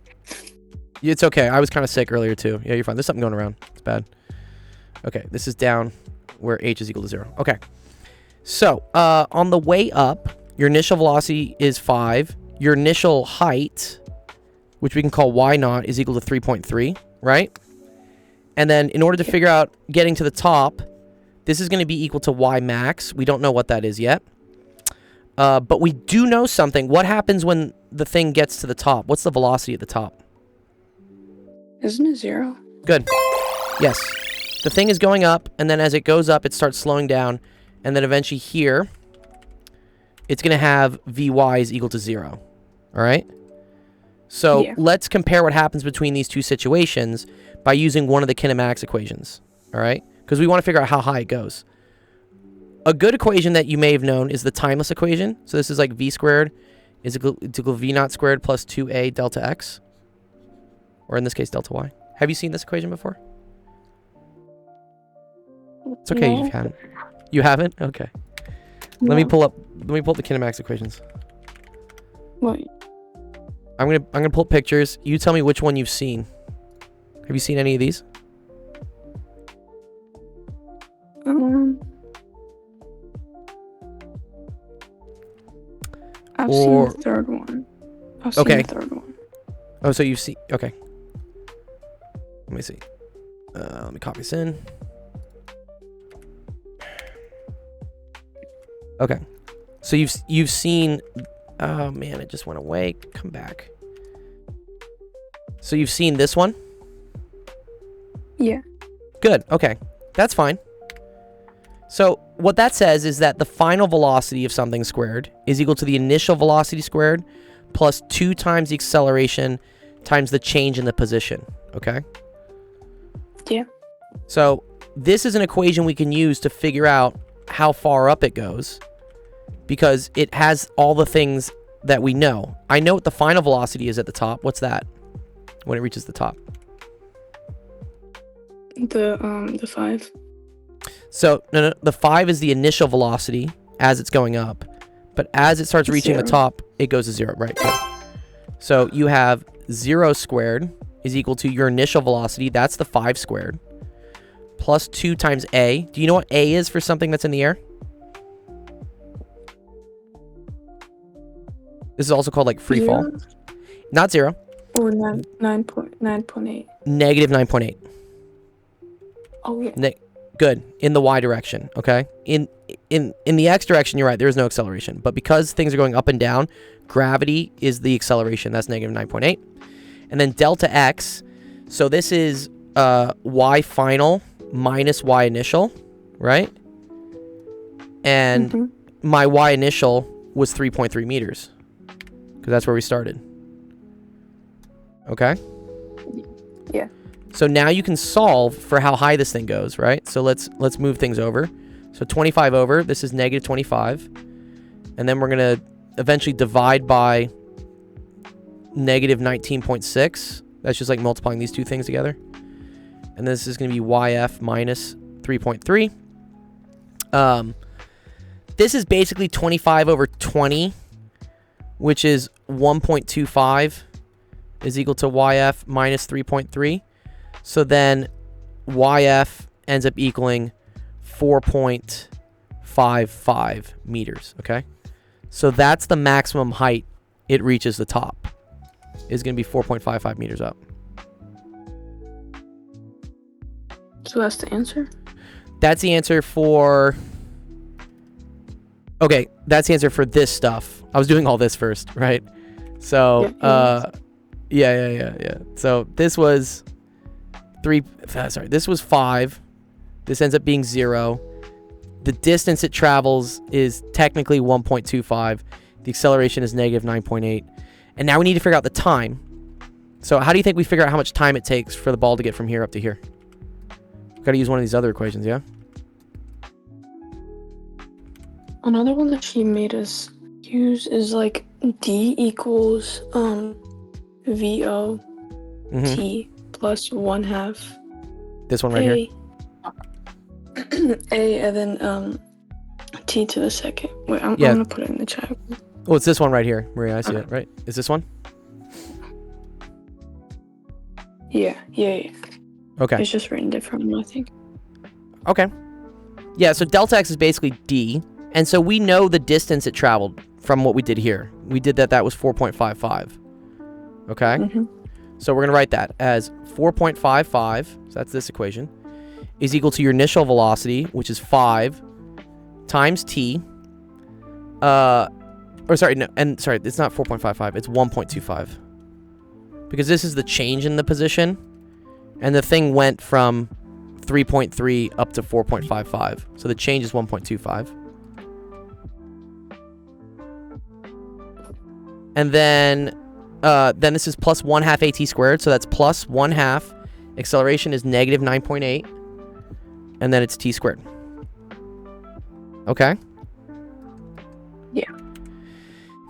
Speaker 3: It's okay. I was kind of sick earlier, too. Yeah, you're fine. There's something going around. It's bad. Okay, this is down where h is equal to 0. Okay. So, on the way up, your initial velocity is 5. Your initial height, which we can call y naught, is equal to 3.3, right? And then in order to figure out getting to the top, this is going to be equal to y max. We don't know what that is yet. But we do know something. What happens when the thing gets to the top? What's the velocity at the top?
Speaker 4: Isn't it 0?
Speaker 3: Good. Yes. The thing is going up, and then as it goes up, it starts slowing down. And then eventually here, it's going to have Vy is equal to 0. All right? So let's compare what happens between these two situations by using one of the kinematics equations. All right? Because we want to figure out how high it goes. A good equation that you may have known is the timeless equation. So this is like v squared is equal to v naught squared plus 2a delta x. Or in this case, delta y. Have you seen this equation before? It's okay if you haven't. You haven't? Okay.
Speaker 4: No.
Speaker 3: Let me pull up the kinematics equations.
Speaker 4: What?
Speaker 3: I'm gonna pull up pictures. You tell me which one you've seen. Have you seen any of these?
Speaker 4: I've seen the third one. I've seen the third one.
Speaker 3: Oh, so you've seen... Okay. Let me see. Let me copy this in. Okay. So you've seen... Oh, man, it just went away. Come back. So you've seen this one?
Speaker 4: Yeah.
Speaker 3: Good. Okay. That's fine. So what that says is that the final velocity of something squared is equal to the initial velocity squared plus 2 times the acceleration times the change in the position. okay?
Speaker 4: Yeah.
Speaker 3: So this is an equation we can use to figure out how far up it goes because it has all the things that we know. I know what the final velocity is at the top. What's that when it reaches the top?
Speaker 4: The 5.
Speaker 3: So no, the 5 is the initial velocity as it's going up, but as it starts reaching the
Speaker 4: 0.
Speaker 3: top, it goes to 0, right? Good. So you have 0 squared is equal to your initial velocity. That's the 5 squared. Plus 2 times a. Do you know what a is for something that's in the air? This is also called like free fall.
Speaker 4: 0?
Speaker 3: Not 0.
Speaker 4: Or 9.8.
Speaker 3: Negative 9.8.
Speaker 4: Oh yeah.
Speaker 3: Good. In the y direction, okay? In the x direction, you're right, there is no acceleration. But because things are going up and down, gravity is the acceleration. That's negative 9.8. And then delta x, so this is y final minus y initial, right? And my y initial was 3.3 meters because that's where we started. Okay?
Speaker 4: Yeah.
Speaker 3: So now you can solve for how high this thing goes, right? So let's move things over. So 25 over, this is negative 25. And then we're going to eventually divide by negative 19.6. That's just like multiplying these two things together. And this is going to be YF minus 3.3. This is basically 25 over 20, which is 1.25 is equal to YF minus 3.3. So then YF ends up equaling 4.55 meters, okay? So that's the maximum height it reaches the top. Is going to be 4.55 meters up.
Speaker 4: So that's the answer?
Speaker 3: That's the answer for... Okay, that's the answer for this stuff. I was doing all this first, right? So, yeah. So this was... this was 5. This ends up being 0. The distance it travels is technically 1.25. The acceleration is negative 9.8. And now we need to figure out the time. So how do you think we figure out how much time it takes for the ball to get from here up to here? We've got to use one of these other equations, yeah?
Speaker 4: Another one that she made us use is like D equals VO T plus 1/2
Speaker 3: This one right here?
Speaker 4: A and then T to the second. Wait, I'm
Speaker 3: Yeah.
Speaker 4: gonna put it in the chat.
Speaker 3: Oh, it's this one right here, Maria. I see it, right? Is this one?
Speaker 4: Yeah.
Speaker 3: Okay.
Speaker 4: It's just written differently, I think.
Speaker 3: Okay. Yeah, so delta x is basically D. And so we know the distance it traveled from what we did here. We did that was 4.55. Okay? So we're going to write that as 4.55, so that's this equation, is equal to your initial velocity, which is 5, times t. It's not 4.55, it's 1.25. Because this is the change in the position, and the thing went from 3.3 up to 4.55. So the change is 1.25. And then this is plus 1/2 AT squared, so that's plus 1/2. Acceleration is negative 9.8. And then it's t squared. Okay?
Speaker 4: Yeah.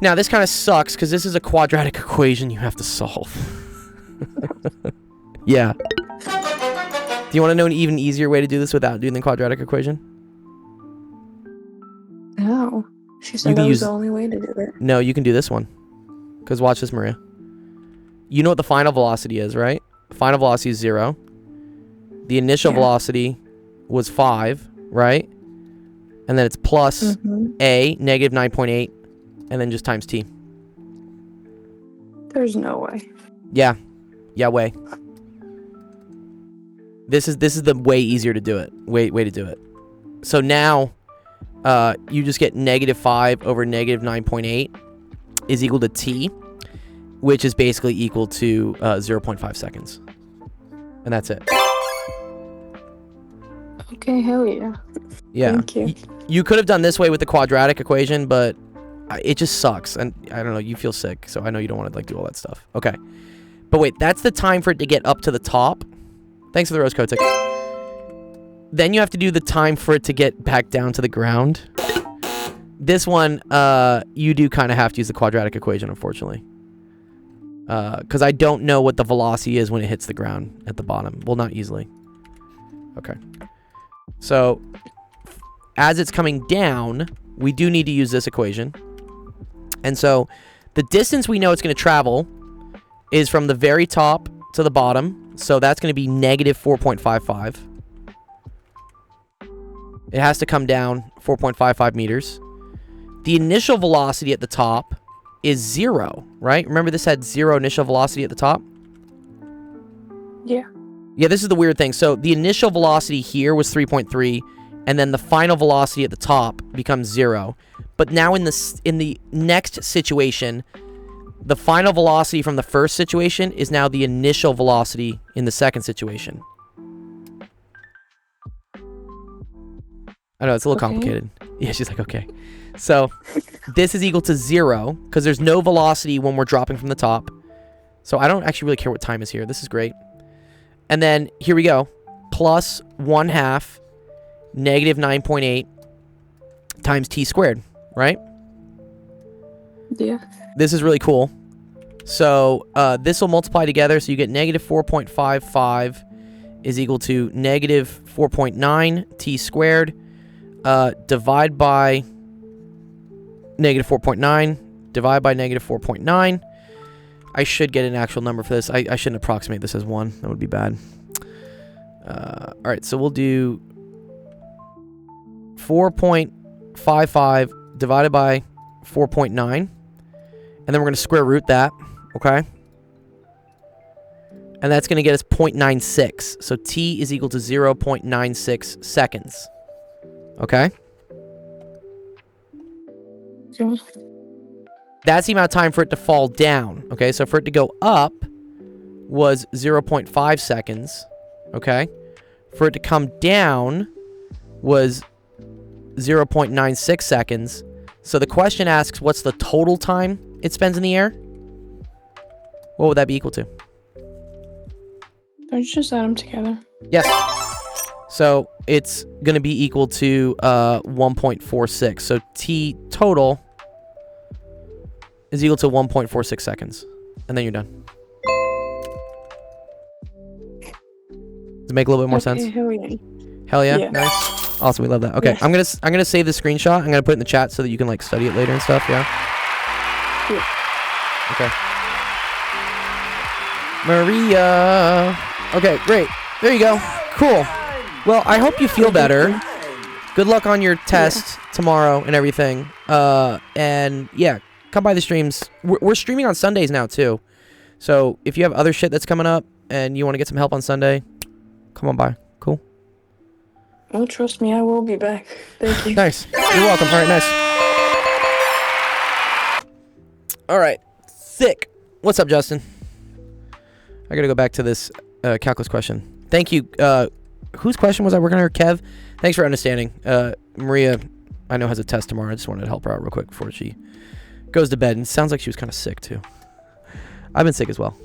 Speaker 3: Now, this kind of sucks, because this is a quadratic equation you have to solve. Yeah. Do you want to know an even easier way to do this without doing the quadratic equation?
Speaker 4: No. She said that was the only way to do it.
Speaker 3: No, you can do this one. Because watch this, Maria. You know what the final velocity is, right? Final velocity is 0. The initial velocity was 5, right? And then it's plus a, negative 9.8, and then just times t.
Speaker 4: There's no way.
Speaker 3: Yeah, way. This is the way easier to do it. Way to do it. So now, you just get negative 5 over negative 9.8 is equal to t, which is basically equal to 0.5 seconds. And that's it.
Speaker 4: Okay, hell yeah.
Speaker 3: Yeah.
Speaker 4: Thank you.
Speaker 3: You could have done this way with the quadratic equation, but it just sucks. And I don't know, you feel sick, so I know you don't want to like do all that stuff. Okay. But wait, that's the time for it to get up to the top. Thanks for the rose Kotick. Then you have to do the time for it to get back down to the ground. This one, you do kind of have to use the quadratic equation, unfortunately. Because I don't know what the velocity is when it hits the ground at the bottom. Well, not easily. Okay. So, as it's coming down, we do need to use this equation. And so, the distance we know it's going to travel is from the very top to the bottom. So, that's going to be negative 4.55. It has to come down 4.55 meters. The initial velocity at the top is 0, right? Remember this had 0 initial velocity at the top?
Speaker 4: Yeah.
Speaker 3: Yeah, this is the weird thing. So the initial velocity here was 3.3, and then the final velocity at the top becomes 0. But now in the next situation, the final velocity from the first situation is now the initial velocity in the second situation. I know, it's a little complicated. Yeah, she's like, okay. So, this is equal to 0, because there's no velocity when we're dropping from the top. So, I don't actually really care what time is here. This is great. And then, here we go. Plus 1/2 negative 9.8 times t squared, right?
Speaker 4: Yeah.
Speaker 3: This is really cool. So, this will multiply together, so you get negative 4.55 is equal to negative 4.9 t squared. Divide by negative 4.9, divide by negative 4.9. I should get an actual number for this. I shouldn't approximate this as 1. That would be bad. Alright, so we'll do 4.55 divided by 4.9. And then we're going to square root that, okay? And that's going to get us 0.96. So t is equal to 0.96 seconds. Okay?
Speaker 4: Okay.
Speaker 3: That's the amount of time for it to fall down. Okay, so for it to go up was 0.5 seconds. Okay? For it to come down was 0.96 seconds. So the question asks, what's the total time it spends in the air? What would that be equal to?
Speaker 4: Don't you just add them together?
Speaker 3: Yes. So it's going to be equal to 1.46. So t total is equal to 1.46 seconds. And then you're done. Does it make a little bit more sense?
Speaker 4: Hell yeah.
Speaker 3: Hell yeah?
Speaker 4: Yeah.
Speaker 3: Nice. Awesome, we love that. Okay,
Speaker 4: Yeah.
Speaker 3: I'm gonna save the screenshot. I'm gonna put it in the chat so that you can like study it later and stuff, yeah?
Speaker 4: Yeah.
Speaker 3: Okay. Maria. Okay, great. There you go. Cool. Well, I hope you feel better. Good luck on your test tomorrow and everything. And yeah, come by the streams. We're streaming on Sundays now too. So if you have other shit that's coming up and you want to get some help on Sunday, come on by. Cool.
Speaker 4: Oh, trust me, I will be back. Thank you.
Speaker 3: Nice. You're welcome. All right, nice. All right. Sick. What's up, Justin? I gotta go back to this calculus question. Thank you. Whose question was I working on here? Kev? Thanks for understanding. Maria, I know, has a test tomorrow. I just wanted to help her out real quick before she goes to bed. And it sounds like she was kind of sick, too. I've been sick as well.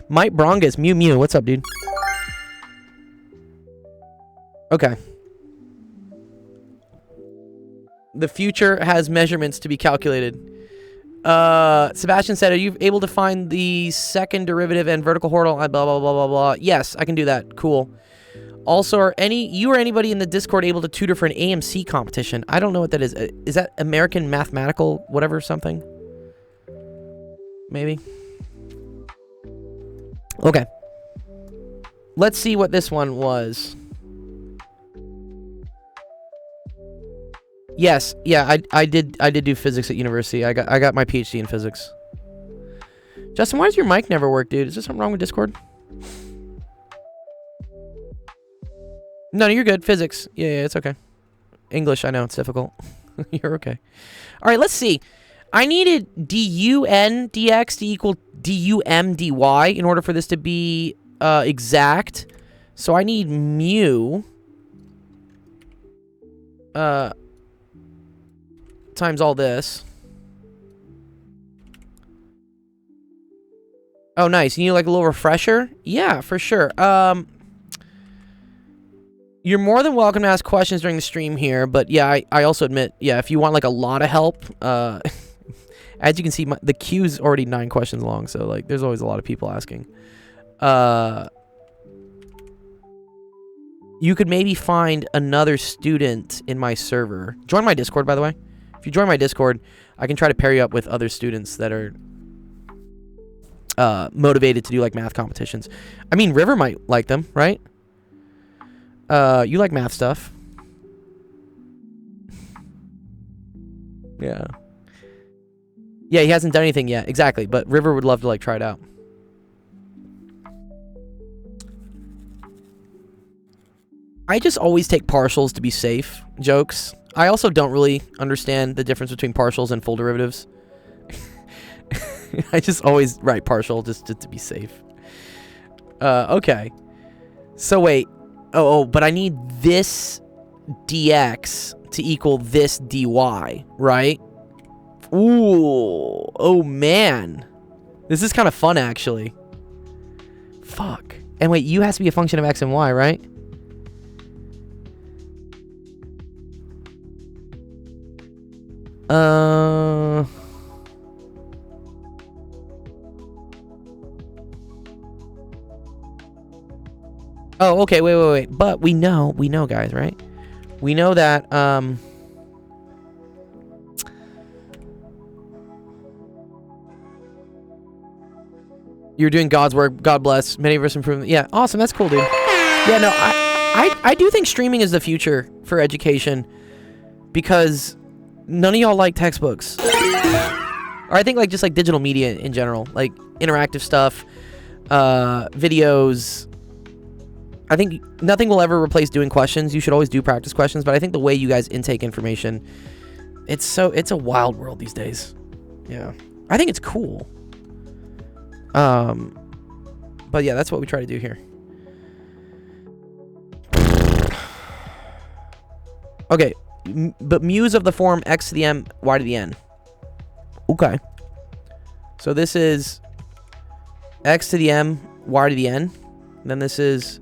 Speaker 3: Mike Brongus, Mew Mew. What's up, dude? Okay. The future has measurements to be calculated. Sebastian said, are you able to find the second derivative and vertical horizontal? Blah, blah, blah, blah, blah. Yes, I can do that. Cool. Also, are you or anybody in the Discord able to tutor for an AMC competition? I don't know what that is. Is that American Mathematical whatever something? Maybe. Okay. Let's see what this one was. Yes, yeah, I did do physics at university. I got my PhD in physics. Justin, why does your mic never work, dude? Is there something wrong with Discord? No, you're good. Physics. Yeah, it's okay. English, I know, it's difficult. You're okay. All right, let's see. I needed dun dx to equal dum dy in order for this to be exact. So I need mu times all this. Oh, nice. You need like a little refresher? Yeah, for sure. You're more than welcome to ask questions during the stream here, but yeah, I also admit, yeah, if you want like a lot of help, as you can see, the queue's already 9 questions long, so like there's always a lot of people asking. You could maybe find another student in my server. Join my Discord, by the way. If you join my Discord, I can try to pair you up with other students that are motivated to do like math competitions. I mean, River might like them, right? You like math stuff. Yeah. Yeah, he hasn't done anything yet. Exactly, but River would love to like try it out. I just always take partials to be safe. Jokes. I also don't really understand the difference between partials and full derivatives. I just always write partial just to be safe. Okay. So wait. Oh, but I need this dx to equal this dy, right? Ooh. Oh, man. This is kind of fun, actually. Fuck. And wait, u has to be a function of x and y, right? Oh, okay, wait. But we know, guys, right? We know that, you're doing God's work. God bless. Many-verse improvement. Yeah, awesome. That's cool, dude. Yeah, no, I do think streaming is the future for education because none of y'all like textbooks. Or I think like just like digital media in general, like interactive stuff, videos. I think nothing will ever replace doing questions. You should always do practice questions, but I think the way you guys intake information, it's a wild world these days. Yeah. I think it's cool. But yeah, that's what we try to do here. Okay. But mu's of the form x to the m, y to the n. Okay. So this is x to the m, y to the n. Then this is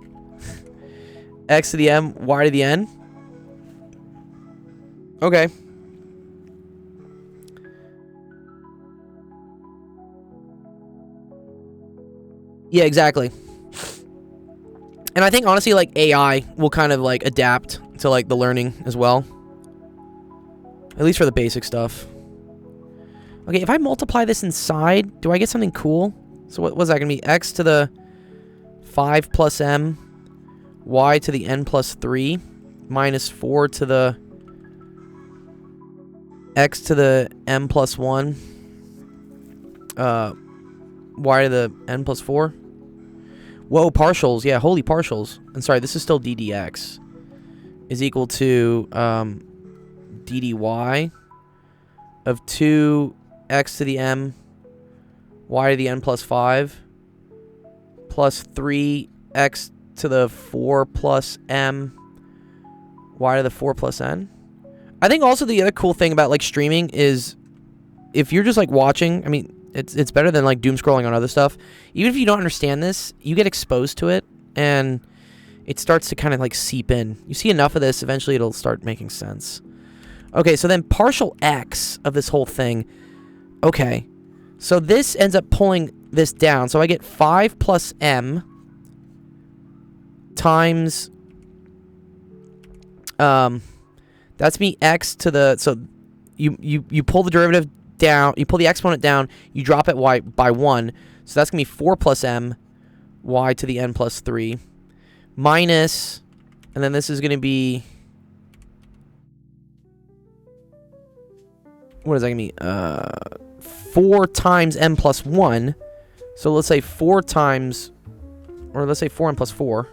Speaker 3: x to the m, y to the n. Okay. Yeah, exactly. And I think honestly like AI will kind of like adapt to like the learning as well. At least for the basic stuff. Okay, if I multiply this inside, do I get something cool? So what was that going to be? X to the 5 plus m, y to the n plus 3, minus 4 to the x to the m plus 1, y to the n plus 4. Whoa, partials. Yeah, holy partials. And sorry, this is still d dx is equal to d dy of 2x to the m, y to the n plus 5, plus 3x to the 4 plus m, y to the 4 plus n. I think also the other cool thing about like streaming is if you're just like watching, I mean, it's better than like doom scrolling on other stuff. Even if you don't understand this, you get exposed to it and it starts to kind of like seep in. You see enough of this, eventually it'll start making sense. Okay, so then partial x of this whole thing. Okay, so this ends up pulling this down. So I get 5 plus m times, that's me x to the, so you pull the derivative down, you pull the exponent down, you drop it y by 1. So that's going to be 4 plus m, y to the n plus 3, minus, and then this is going to be, what is that going to be? 4 times m plus 1. So let's say 4 times, or let's say 4m plus 4.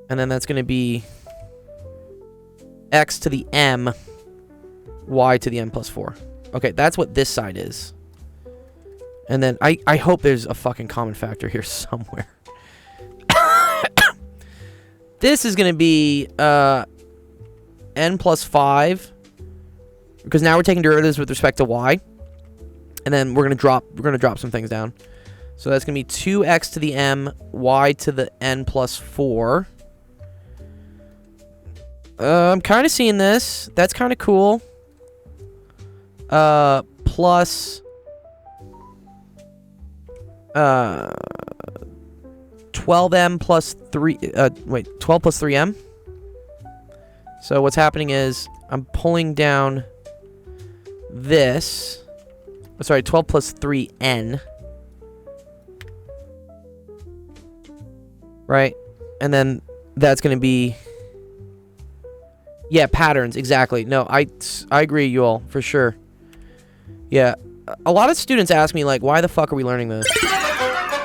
Speaker 3: And then that's going to be x to the m, y to the n plus 4. Okay, that's what this side is. And then I hope there's a fucking common factor here somewhere. This is going to be n plus 5. Because now we're taking derivatives with respect to y. And then we're going to drop some things down. So that's going to be 2x to the m, y to the n plus 4. I'm kind of seeing this. That's kind of cool. Plus 12m plus 3 12 plus 3m. So what's happening is I'm pulling down this. Sorry, 12 plus 3n. Right? And then that's going to be, yeah, patterns, exactly. No, I agree, you all, for sure. Yeah. A lot of students ask me, like, why the fuck are we learning this?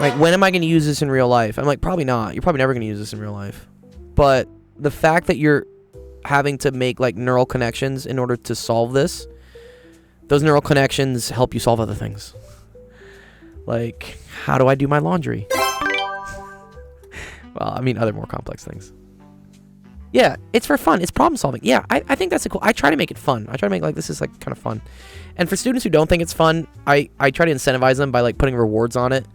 Speaker 3: Like, when am I going to use this in real life? I'm like, probably not. You're probably never going to use this in real life. But the fact that you're having to make, like, neural connections in order to solve this, those neural connections help you solve other things. Like, how do I do my laundry? Well, I mean, other more complex things. Yeah, it's for fun. It's problem solving. Yeah, I think that's a cool. I try to make it fun. I try to make, like, this is, like, kind of fun. And for students who don't think it's fun, I try to incentivize them by, like, putting rewards on it.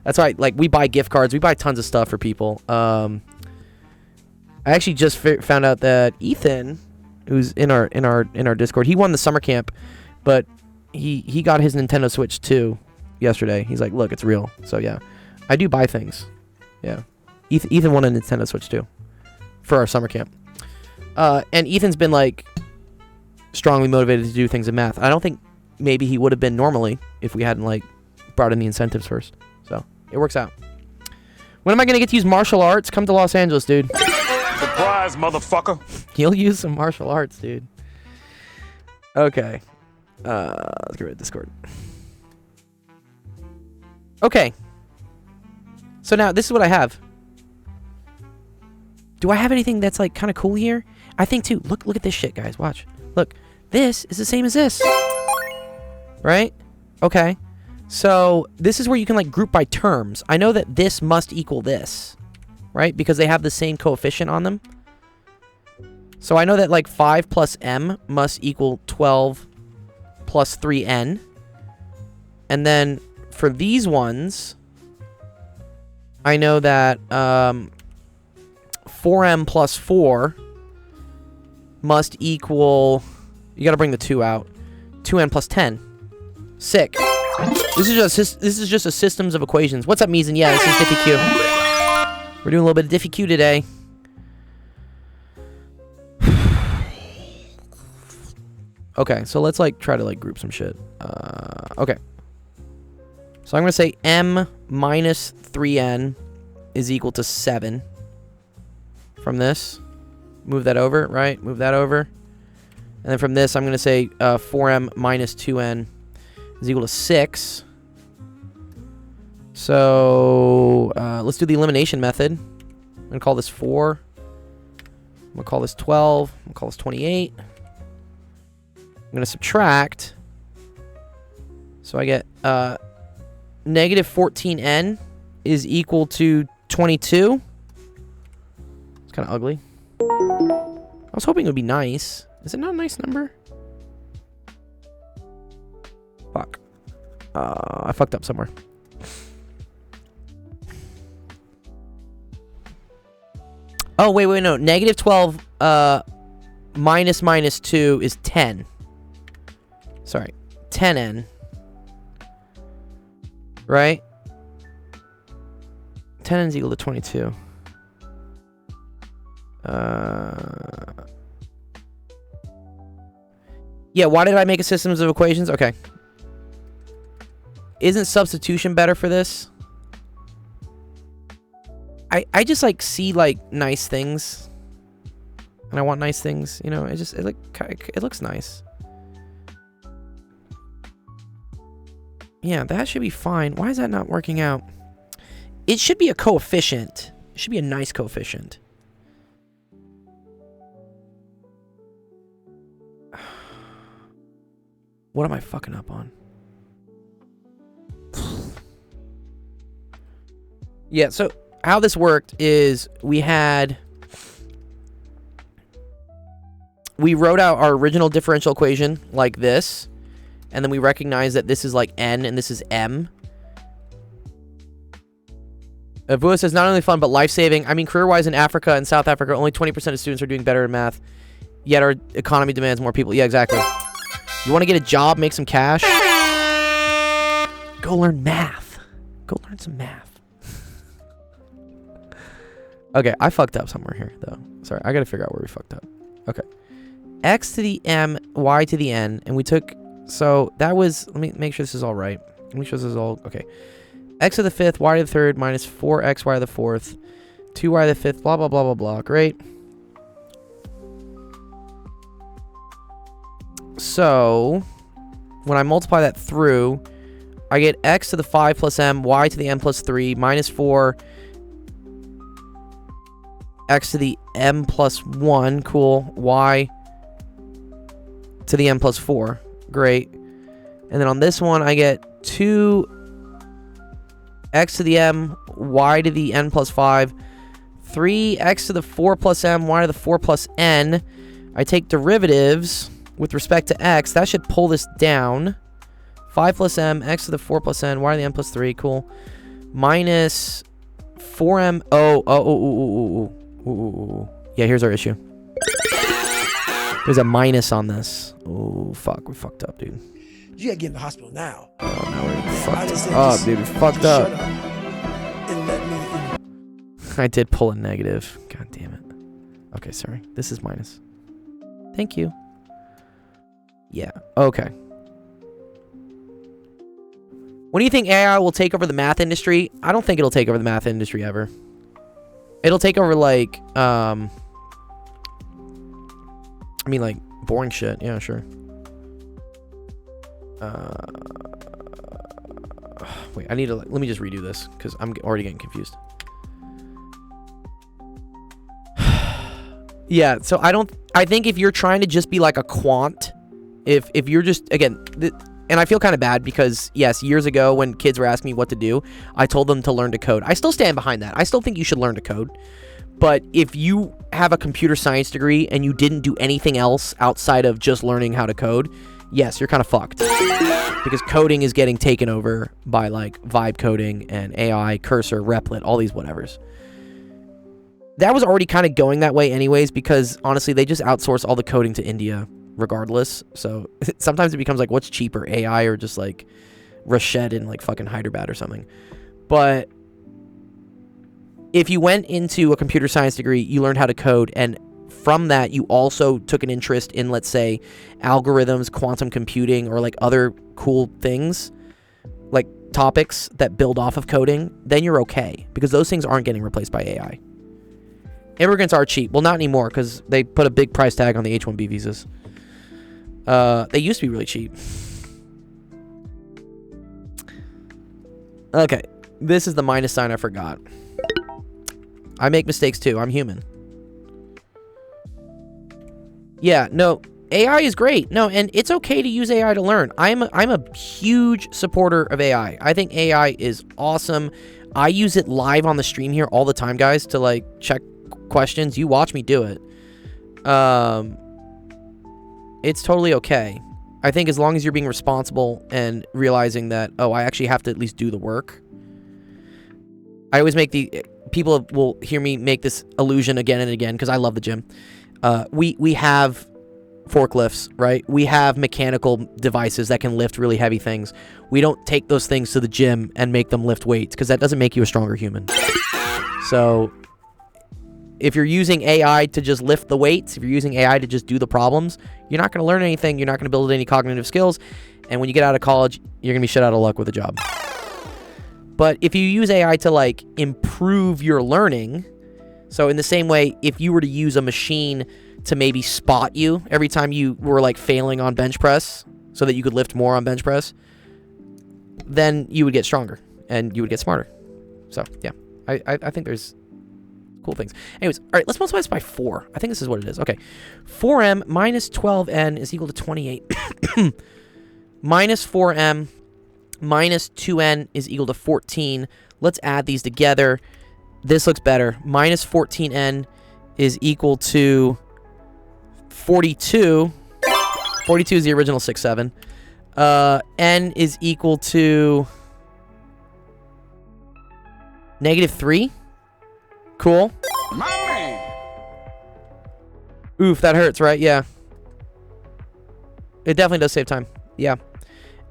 Speaker 3: That's why, like, we buy gift cards. We buy tons of stuff for people. I actually just found out that Ethan, who's in our Discord, he won the summer camp, but he got his Nintendo Switch too yesterday. He's like, look, it's real. So yeah, I do buy things. Yeah, Ethan won a Nintendo Switch too for our summer camp. And Ethan's been, like, strongly motivated to do things in math. I don't think maybe he would have been normally if we hadn't, like, brought in the incentives first. So it works out. When am I gonna get to use martial arts? Come to Los Angeles, dude.
Speaker 2: Surprise, motherfucker.
Speaker 3: You'll use some martial arts, dude. Okay. Let's get rid of Discord. Okay. So now this is what I have. Do I have anything that's, like, kind of cool here? I think too. Look at this shit, guys. Watch. Look. This is the same as this. Right? Okay. So this is where you can, like, group by terms. I know that this must equal this, right? Because they have the same coefficient on them. So I know that, like, 5 plus m must equal 12 plus 3n. And then for these ones, I know that 4m plus 4 must equal, you got to bring the 2 out, 2n plus 10. Sick. This is just a systems of equations. What's up, Meeson? Yeah, this is DiffyQ. We're doing a little bit of DiffyQ today. Okay, so let's, like, try to, like, group some shit. Okay. So I'm going to say m minus 3n is equal to 7 from this. Move that over, right? Move that over. And then from this, I'm going to say 4m minus 2n is equal to 6. So let's do the elimination method. I'm going to call this 4. I'm going to call this 12. I'm going to call this 28. I'm going to subtract. So I get negative 14n is equal to 22. It's kind of ugly. I was hoping it would be nice. Is it not a nice number? Fuck. I fucked up somewhere. Oh, wait, no. Negative 12 minus 2 is 10. Sorry. 10n. Right? 10n is equal to 22. Yeah, why did I make a systems of equations? Okay. Isn't substitution better for this? I just, like, see, like, nice things. And I want nice things, you know? It looks nice. Yeah, that should be fine. Why is that not working out? It should be a coefficient. It should be a nice coefficient. What am I fucking up on? Yeah, so how this worked is we wrote out our original differential equation like this, and then we recognized that this is, like, n and this is m. Vua says, not only fun, but life-saving. I mean, career-wise in Africa and South Africa, only 20% of students are doing better in math. Yet our economy demands more people. Yeah, exactly. You want to get a job, make some cash? Go learn math. Go learn some math. Okay, I fucked up somewhere here, though. Sorry, I got to figure out where we fucked up. Okay. X to the M, Y to the N, and we took... So, that was... Let me make sure this is all right. Let me show this is all... Okay. X to the 5th, Y to the 3rd, minus 4XY to the 4th, 2Y to the 5th, blah, blah, blah, blah, blah. Great. So, when I multiply that through, I get X to the 5 plus M, Y to the M plus 3, minus 4, X to the M plus 1, cool, Y to the M plus 4, great. And then on this one, I get 2 X to the M, Y to the N plus 5, 3 X to the 4 plus M, Y to the 4 plus N. I take derivatives with respect to X. That should pull this down. 5 plus M, X to the 4 plus N, Y to the N plus 3, cool. Minus 4M, yeah, here's our issue. There's a minus on this. Oh, fuck, we fucked up, dude.
Speaker 5: You gotta get in the hospital now.
Speaker 3: Oh, now we're fucked up, dude. We fucked up.
Speaker 5: Shut up and let me.
Speaker 3: I did pull a negative. God damn it. Okay, sorry. This is minus. Thank you. Yeah. Okay. When do you think AI will take over the math industry? I don't think it'll take over the math industry ever. It'll take over, like, I mean, like, boring shit. Yeah, sure. Wait, I need to, let me just redo this, because I'm already getting confused. Yeah, so I think if you're trying to just be like a quant, if you're just, again, and I feel kind of bad because, yes, years ago when kids were asking me what to do, I told them to learn to code. I still stand behind that. I still think you should learn to code. But if you have a computer science degree and you didn't do anything else outside of just learning how to code, yes, you're kind of fucked. Because coding is getting taken over by, like, vibe coding and AI, Cursor, Replit, all these whatevers. That was already kind of going that way anyways, because, honestly, they just outsource all the coding to India regardless. So, sometimes it becomes, like, what's cheaper, AI or just, like, Rashed in, like, fucking Hyderabad or something. But if you went into a computer science degree, you learned how to code, and from that, you also took an interest in, let's say, algorithms, quantum computing, or, like, other cool things, like topics that build off of coding, then you're okay, because those things aren't getting replaced by AI. Immigrants are cheap. Well, not anymore, because they put a big price tag on the H-1B visas. They used to be really cheap. Okay, this is the minus sign I forgot. I make mistakes too. I'm human. Yeah, no, AI is great. No, and it's okay to use AI to learn. I'm a huge supporter of AI. I think AI is awesome. I use it live on the stream here all the time, guys, to, like, check questions. You watch me do it. It's totally okay. I think as long as you're being responsible and realizing that, oh, I actually have to at least do the work. I always make people will hear me make this illusion again and again because I love the gym. We have forklifts, right? We have mechanical devices that can lift really heavy things. We don't take those things to the gym and make them lift weights because that doesn't make you a stronger human. So if you're using AI to just lift the weights, if you're using AI to just do the problems, you're not going to learn anything. You're not going to build any cognitive skills. And when you get out of college, you're going to be shit out of luck with a job. But if you use AI to, like, improve your learning, so in the same way, if you were to use a machine to maybe spot you every time you were, like, failing on bench press so that you could lift more on bench press, then you would get stronger and you would get smarter. So, yeah, I think there's cool things. Anyways, all right, let's multiply this by 4. I think this is what it is. Okay, 4m minus 12n is equal to 28. Minus 4m minus 2n is equal to 14. Let's add these together. This looks better. Minus 14n is equal to 42. 42 is the original 6, 7. N is equal to -3? Cool.
Speaker 2: My man.
Speaker 3: Oof, that hurts, right? Yeah. It definitely does save time. Yeah.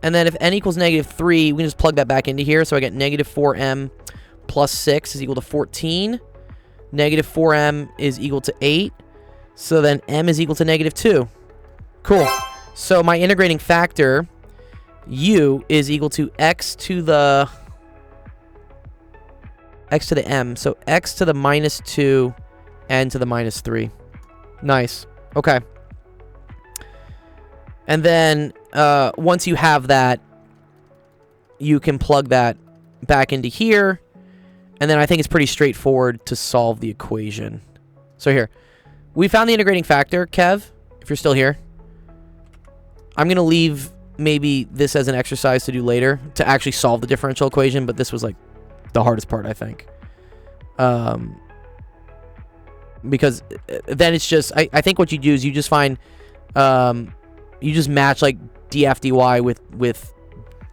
Speaker 3: And then if n equals -3, we can just plug that back into here. So I get -4m plus 6 is equal to 14. -4m is equal to 8. So then m is equal to -2. Cool. So my integrating factor, u, is equal to x to the m. So x to the -2, n to the -3. Nice. Okay. And then once you have that, you can plug that back into here. And then I think it's pretty straightforward to solve the equation. So here, we found the integrating factor, Kev, if you're still here. I'm going to leave maybe this as an exercise to do later to actually solve the differential equation, but this was like the hardest part, I think. Because then it's just, I think what you do is you just find, you just match like df dy with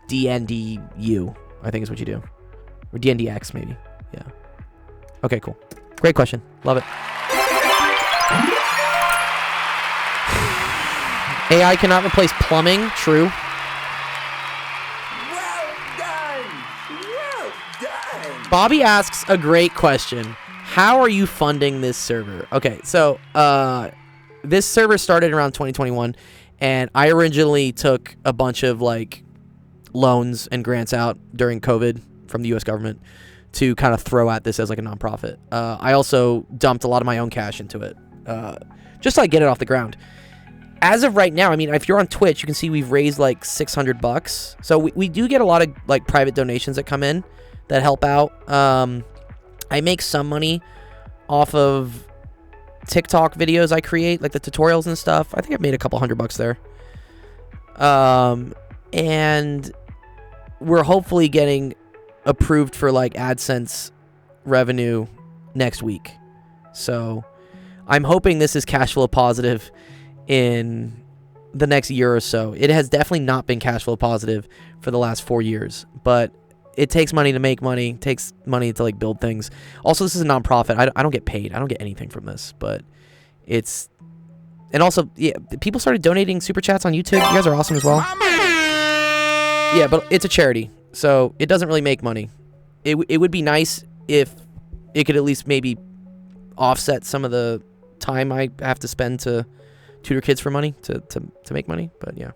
Speaker 3: dn du, I think is what you do. Or dn dx maybe. Yeah. Okay, cool. Great question. Love it. AI cannot replace plumbing. True.
Speaker 5: Well done. Well done.
Speaker 3: Bobby asks a great question. How are you funding this server? Okay, so this server started around 2021, and I originally took a bunch of like loans and grants out during COVID from the U.S. government to kind of throw at this as like a nonprofit. I also dumped a lot of my own cash into it, just to like get it off the ground. As of right now, I mean, if you're on Twitch, you can see we've raised like $600. So we do get a lot of like private donations that come in that help out. I make some money off of TikTok videos I create, like the tutorials and stuff. I think I've made a couple $100 there. And we're hopefully getting approved for like AdSense revenue next week. So I'm hoping this is cash flow positive in the next year or so. It has definitely not been cash flow positive for the last 4 years, but it takes money to make money. It takes money to like build things. Also, this is a nonprofit. I don't get paid. I don't get anything from this, but it's, and also, yeah, people started donating super chats on YouTube. You guys are awesome as well. Yeah, but it's a charity, so it doesn't really make money. It would be nice if it could at least maybe offset some of the time I have to spend to tutor kids for money to make money, but yeah.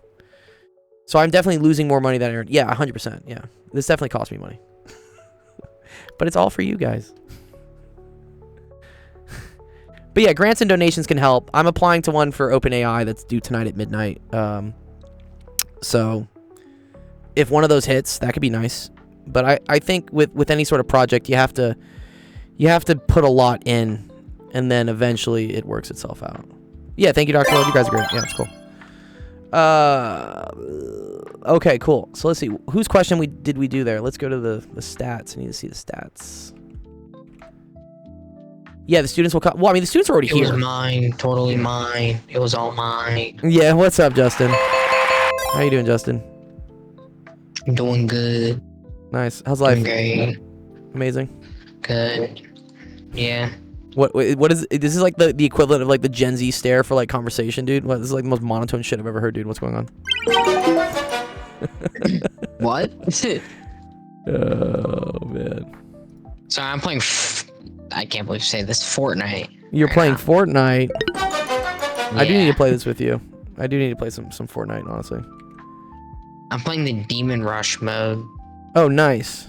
Speaker 3: So I'm definitely losing more money than I earned. Yeah, 100%. Yeah, this definitely cost me money, but it's all for you guys. But yeah, grants and donations can help. I'm applying to one for OpenAI that's due tonight at midnight. So if one of those hits, that could be nice. But I think with any sort of project, you have to put a lot in, and then eventually it works itself out. Yeah, thank you, Dr. Lord. You guys are great. Yeah, it's cool. Okay, cool. So let's see. Whose question did we do there? Let's go to the stats. I need to see the stats. Yeah, the students will come. Well, I mean, the students are already here.
Speaker 6: It was mine. Totally mine. It was all mine.
Speaker 3: Yeah, what's up, Justin? How you doing, Justin?
Speaker 6: I'm doing good.
Speaker 3: Nice. How's life?
Speaker 6: Doing great.
Speaker 3: Amazing.
Speaker 6: Good. Yeah.
Speaker 3: What is this? Is like the equivalent of like the Gen Z stare for like conversation, dude. What, this is like the most monotone shit I've ever heard, dude. What's going on?
Speaker 6: What?
Speaker 3: Oh man.
Speaker 6: So I'm playing. I can't believe you say this. Fortnite.
Speaker 3: You're
Speaker 6: right
Speaker 3: playing
Speaker 6: now.
Speaker 3: Fortnite.
Speaker 6: Yeah.
Speaker 3: I do need to play this with you. I do need to play some Fortnite, honestly.
Speaker 6: I'm playing the Demon Rush mode.
Speaker 3: Oh, nice.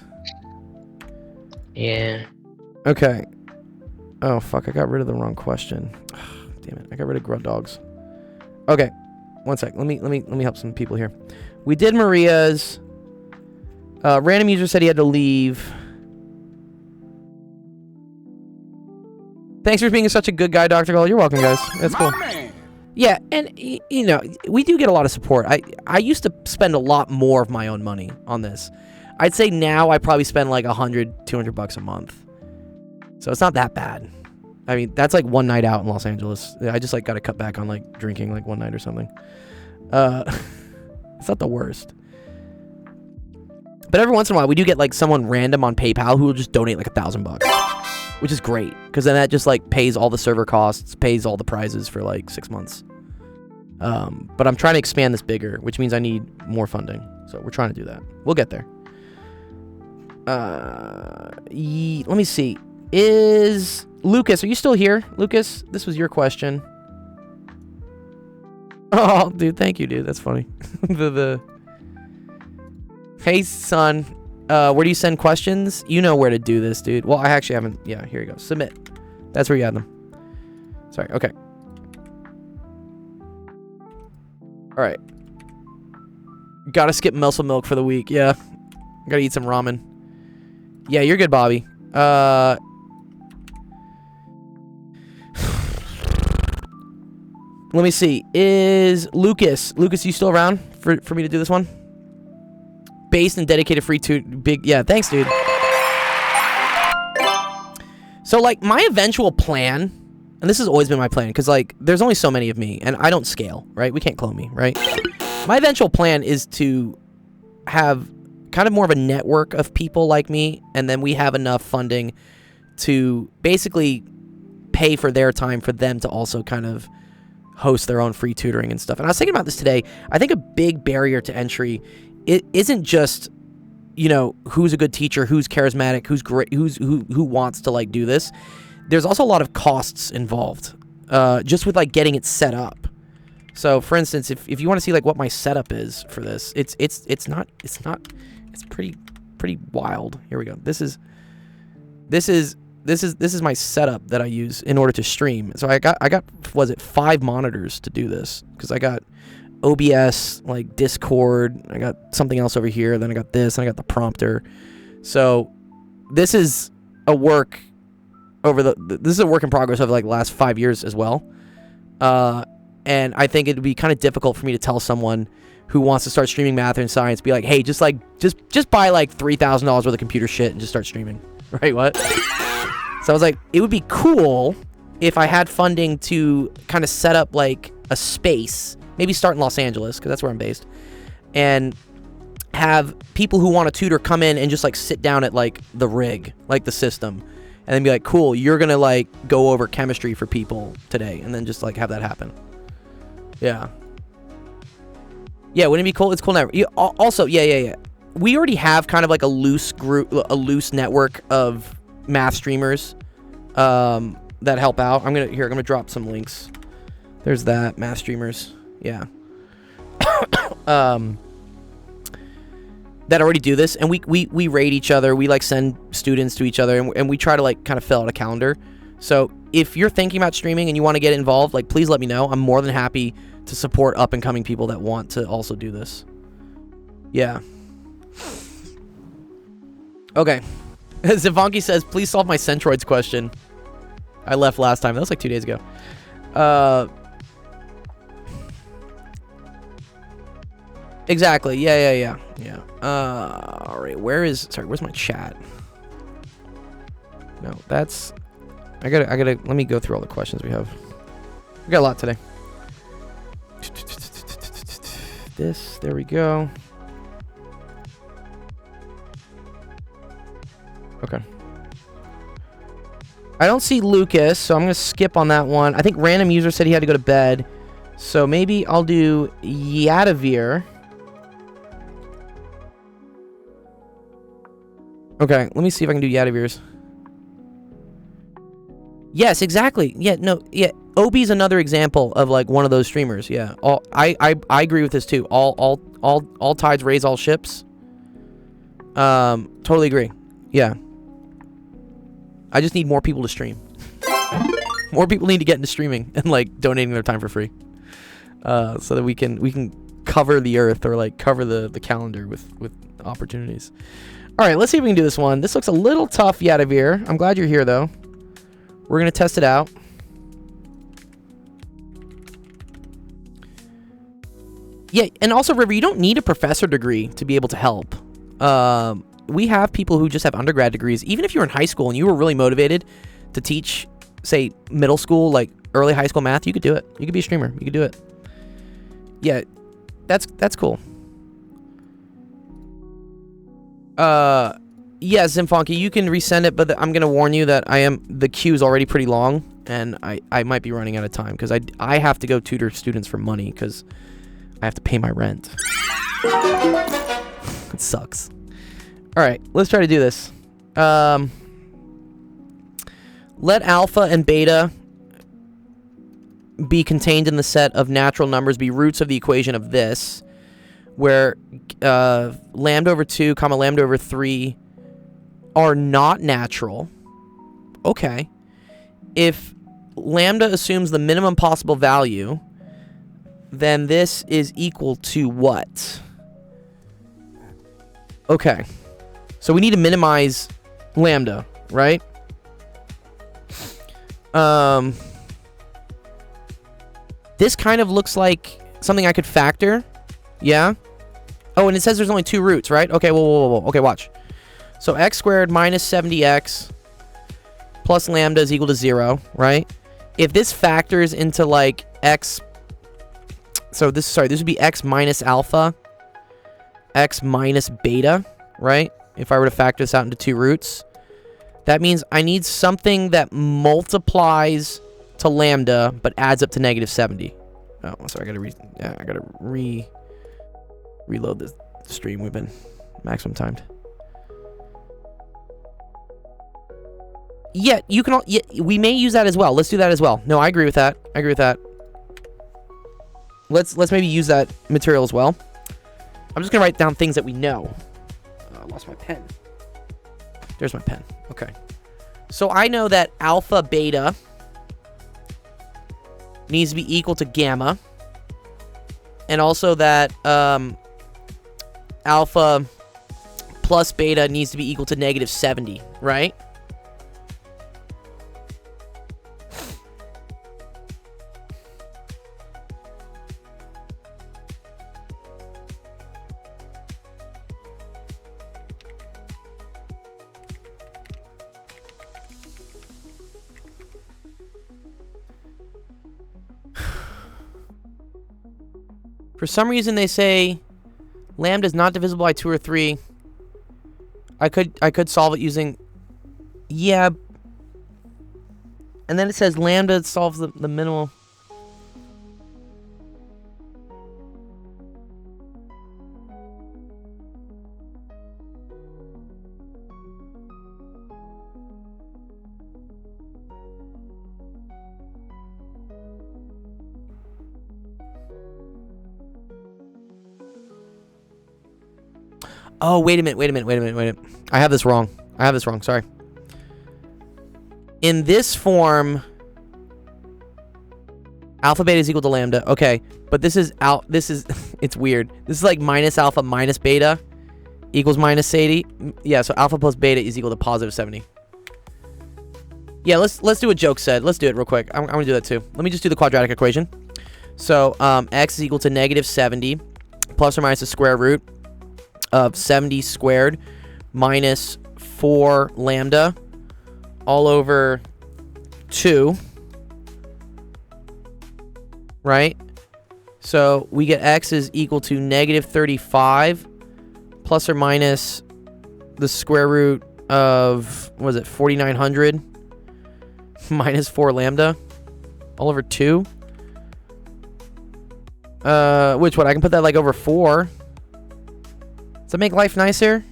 Speaker 6: Yeah.
Speaker 3: Okay. Oh fuck! I got rid of the wrong question. Damn it! I got rid of Grunt Dogs. Okay, one sec. Let me help some people here. We did Maria's. Random user said he had to leave. Thanks for being such a good guy, Dr. Gold. You're welcome, guys. That's cool. Yeah, and you know, we do get a lot of support. I used to spend a lot more of my own money on this. I'd say now I probably spend like $100-200 a month. So it's not that bad. I mean, that's like one night out in Los Angeles. I just like got to cut back on like drinking like one night or something. It's not the worst. But every once in a while, we do get like someone random on PayPal who will just donate like $1,000, which is great because then that just like pays all the server costs, pays all the prizes for like 6 months. But I'm trying to expand this bigger, which means I need more funding. So we're trying to do that. We'll get there. Let me see. Is Lucas? Are you still here, Lucas? This was your question. Oh, dude, thank you, dude. That's funny. Hey, son. Where do you send questions? You know where to do this, dude. Well, I actually haven't. Yeah, here you go. Submit. That's where you had them. Sorry. Okay. All right. Gotta skip muscle milk for the week. Yeah. Gotta eat some ramen. Yeah, you're good, Bobby. Let me see. Is Lucas, you still around for me to do this one? Based and dedicated free to big. Yeah, thanks, dude. So, like, my eventual plan, and this has always been my plan, because, like, there's only so many of me, and I don't scale, right? We can't clone me, right? My eventual plan is to have kind of more of a network of people like me, and then we have enough funding to basically pay for their time for them to also kind of host their own free tutoring and stuff. And I was thinking about this today. I think a big barrier to entry, it isn't just, you know, who's a good teacher, who's charismatic, who's great, who wants to like do this. There's also a lot of costs involved, just with like getting it set up. So, for instance, if you want to see like what my setup is for this, it's pretty wild. Here we go. This is my setup that I use in order to stream. So I got was it 5 monitors to do this, because I got OBS, like Discord, I got something else over here, then I got this, and I got the prompter. So this is a work in progress over like the last 5 years as well. And I think it'd be kind of difficult for me to tell someone who wants to start streaming math and science, be like, hey, just buy like $3,000 worth of computer shit and just start streaming. Right? What? So I was like, it would be cool if I had funding to kind of set up like a space, maybe start in Los Angeles, because that's where I'm based, and have people who want to tutor come in and just like sit down at like the rig, like the system, and then be like, cool, you're gonna like go over chemistry for people today, and then just like have that happen. Yeah. Yeah, wouldn't it be cool? It's cool now. Also, yeah. We already have kind of like a loose loose network of math streamers that help out. I'm gonna drop some links. There's that, math streamers. Yeah. That already do this, and we rate each other. We like send students to each other, and we try to like kind of fill out a calendar. So if you're thinking about streaming and you want to get involved, like, please let me know. I'm more than happy to support up and coming people that want to also do this. Yeah. Okay. Zivanki says, please solve my Centroids question. I left last time. That was like 2 days ago. Exactly. Yeah. All right. Where's my chat? No, that's... I gotta, let me go through all the questions we have. We got a lot today. There we go. Okay. I don't see Lucas, so I'm gonna skip on that one. I think random user said he had to go to bed, so maybe I'll do Yadavir. Okay, let me see if I can do Yadavir's. Yes, exactly. Yeah, no, yeah. Obi's another example of like one of those streamers. Yeah, I agree with this too. All tides raise all ships. Totally agree. Yeah. I just need more people to stream. More people need to get into streaming and like donating their time for free, so that we can cover the earth, or like cover the calendar with opportunities. All right, let's see if we can do this one. This looks a little tough, Yadavir. I'm glad you're here though. We're gonna test it out. Yeah, and also, River, you don't need a professor degree to be able to help. We have people who just have undergrad degrees. Even if you're in high school and you were really motivated to teach, say, middle school, like early high school math, you could do it. You could be a streamer. You could do it. Yeah, that's cool. Yes, Zimfonky, you can resend it, but I'm gonna warn you that the queue is already pretty long, and I might be running out of time because I have to go tutor students for money because I have to pay my rent. It sucks. All right, let's try to do this. Let alpha and beta be contained in the set of natural numbers be roots of the equation of this, where lambda over 2 comma lambda over 3 are not natural. Okay. If lambda assumes the minimum possible value, then this is equal to what? Okay. So we need to minimize lambda, right? This kind of looks like something I could factor. Yeah? Oh, and it says there's only 2 roots, right? Okay, whoa. Okay, watch. So x squared minus 70x plus lambda is equal to 0, right? If this factors into, like, x... So this would be x minus alpha, x minus beta, right? If I were to factor this out into 2 roots. That means I need something that multiplies to lambda but adds up to negative 70. Oh, sorry, I gotta reload the stream. We've been maximum timed. Yeah, you can. Yeah, we may use that as well. Let's do that as well. No, I agree with that. Let's maybe use that material as well. I'm just gonna write down things that we know. I lost my pen. There's my pen. Okay. So I know that alpha beta needs to be equal to gamma. And also that alpha plus beta needs to be equal to negative 70, right? For some reason they say lambda is not divisible by 2 or 3. I could solve it using... Yeah. And then it says lambda solves the minimal... Oh, wait a minute. I have this wrong. Sorry. In this form, alpha beta is equal to lambda. Okay, but this is it's weird. This is like minus alpha minus beta equals minus 80. Yeah, so alpha plus beta is equal to positive 70. Yeah, let's do what Joke said. Let's do it real quick. I'm gonna do that too. Let me just do the quadratic equation. So x is equal to negative 70 plus or minus the square root of 70 squared minus 4 lambda all over 2, right? So we get x is equal to negative 35 plus or minus the square root of, what is it, 4900 minus 4 lambda all over 2. I can put that like over 4. Does that make life nicer?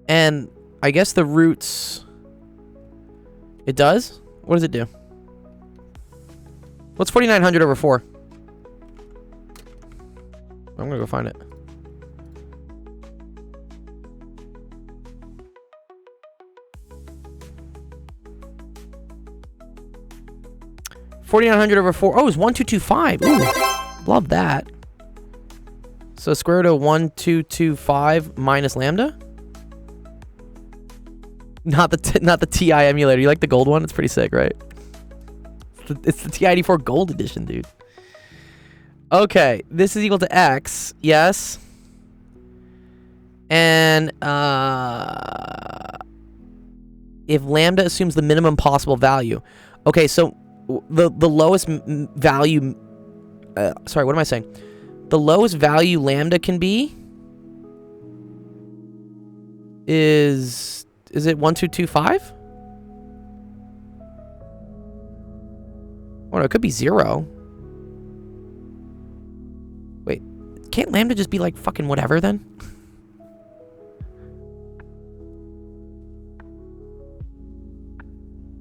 Speaker 3: And I guess the roots... It does? What does it do? What's 4900 over 4? I'm gonna go find it. $4,900 over 4. Oh, it's 1225. Ooh, love that. So square root of 1225 minus lambda. Not the TI emulator. You like the gold one? It's pretty sick, right? It's the TI-84 gold edition, dude. Okay, this is equal to x. Yes. And if lambda assumes the minimum possible value. Okay, so the lowest value sorry, what am I saying? The lowest value lambda can be is it 1225? Oh no, it could be 0. Wait, can't lambda just be like fucking whatever then?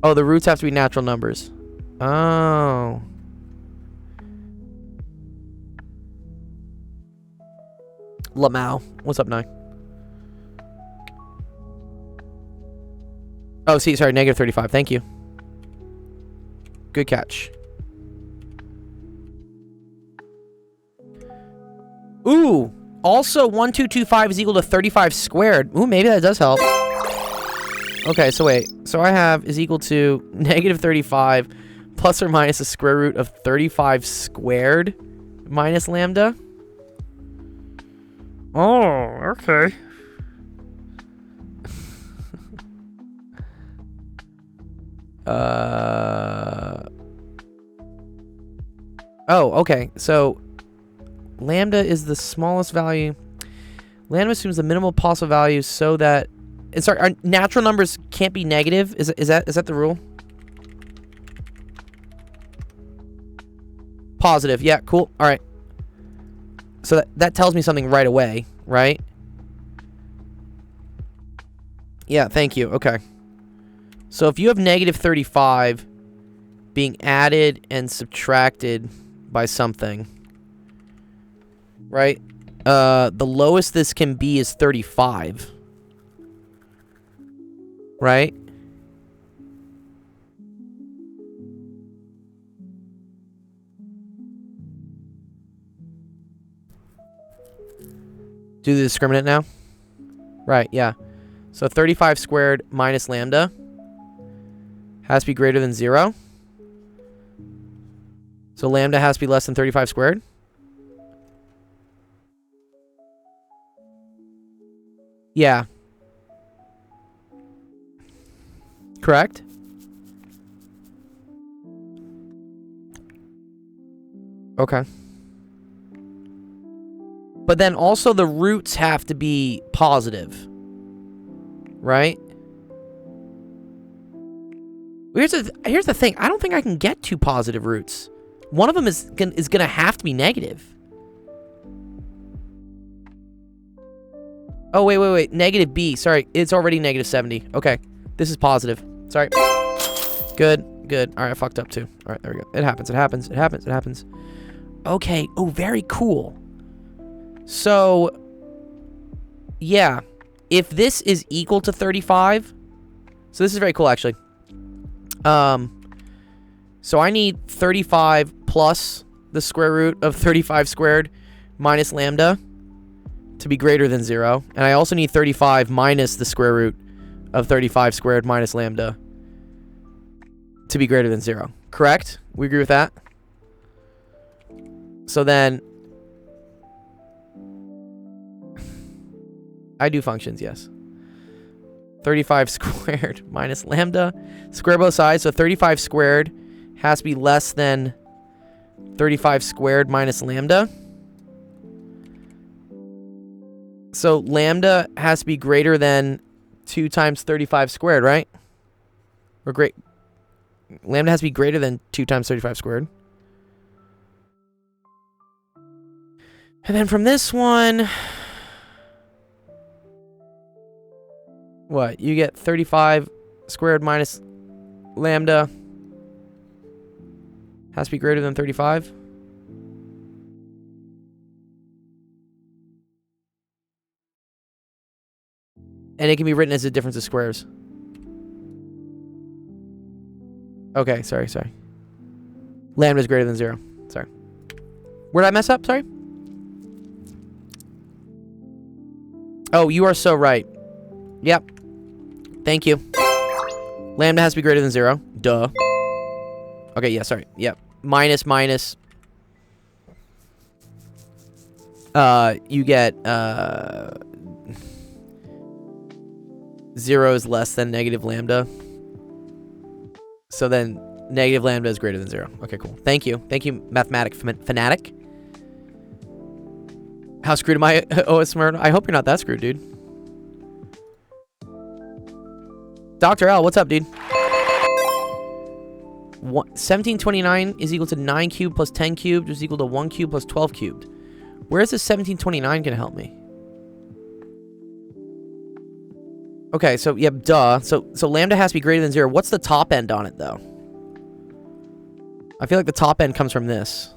Speaker 3: Oh, the roots have to be natural numbers. Oh. Lamau. What's up, Nye? Oh, see, sorry, negative 35. Thank you. Good catch. Ooh. Also, 1225 is equal to 35 squared. Ooh, maybe that does help. Okay, so wait. So I have is equal to negative 35 plus or minus the square root of 35 squared minus lambda. Oh, okay. Oh, okay. So lambda is the smallest value. Lambda assumes the minimal possible value so that sorry, our natural numbers can't be negative. Is that the rule? Positive. Yeah, cool. All right. So that tells me something right away, right? Yeah, thank you. Okay. So if you have negative 35 being added and subtracted by something, right? The lowest this can be is 35. Right? Do the discriminant now? Right, yeah. So 35 squared minus lambda has to be greater than 0. So lambda has to be less than 35 squared. Yeah. Correct? Okay. But then also the roots have to be positive. Right? Here's the thing. I don't think I can get two positive roots. One of them is gonna have to be negative. Oh, wait. Negative b. Sorry. It's already negative 70. Okay. This is positive. Sorry. Good. All right, I fucked up too. All right, there we go. It happens. Okay. Oh, very cool. So, yeah. If this is equal to 35... So this is very cool, actually. So I need 35 plus the square root of 35 squared minus lambda to be greater than 0. And I also need 35 minus the square root of 35 squared minus lambda to be greater than 0. Correct? We agree with that? So then... I do functions, yes. 35 squared minus lambda. Square both sides, so 35 squared has to be less than 35 squared minus lambda. So lambda has to be greater than 2 times 35 squared, right? Or lambda has to be greater than 2 times 35 squared. And then from this one... What? You get 35 squared minus lambda has to be greater than 35. And it can be written as a difference of squares. Okay, sorry. Lambda is greater than 0. Sorry. Where did I mess up? Sorry. Oh, you are so right. Yep. Thank you. Lambda has to be greater than 0. Duh. Okay, yeah, sorry. Yep. Minus. You get, 0 is less than negative lambda. So then Negative lambda is greater than 0. Okay, cool. Thank you. Thank you, mathematic fanatic. How screwed am I, OS Smyrna? I hope you're not that screwed, dude. Dr. L, what's up, dude? 1729 is equal to 9 cubed plus 10 cubed, which is equal to 1 cubed plus 12 cubed. Where is this 1729 going to help me? Okay, so, yeah, duh. So lambda has to be greater than 0. What's the top end on it, though? I feel like the top end comes from this.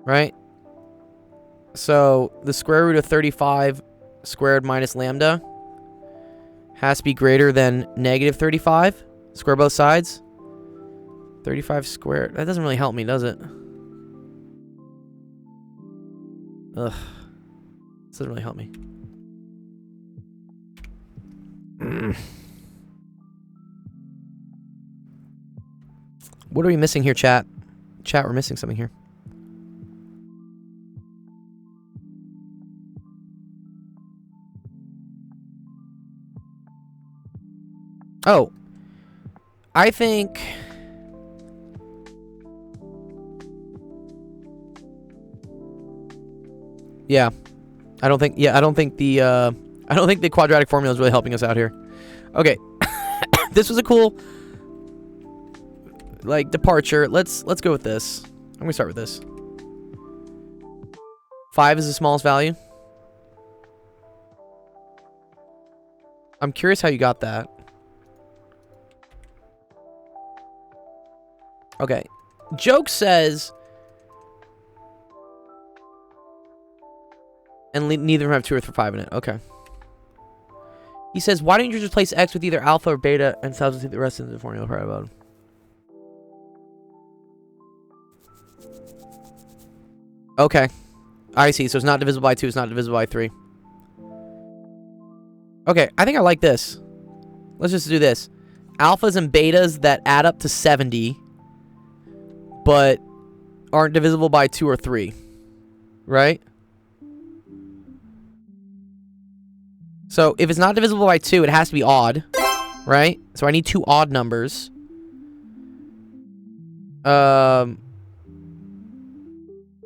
Speaker 3: Right? So, the square root of 35 squared minus lambda has to be greater than negative 35. Square both sides. 35 squared. That doesn't really help me, does it? Ugh. This doesn't really help me. What are we missing here, chat? Chat, we're missing something here. Oh. I think... Yeah. I don't think the quadratic formula is really helping us out here. Okay. This was a cool departure. Let's go with this. I'm going to start with this. 5 is the smallest value. I'm curious how you got that. Okay. Joke says... And neither of them have 2 or 5 in it. Okay. He says, why don't you just replace x with either alpha or beta and substitute the rest into the formula for about? Okay. I see. So it's not divisible by 2. It's not divisible by 3. Okay. I think I like this. Let's just do this. Alphas and betas that add up to 70, but aren't divisible by 2 or 3. Right? So, if it's not divisible by 2, it has to be odd, right? So, I need 2 odd numbers.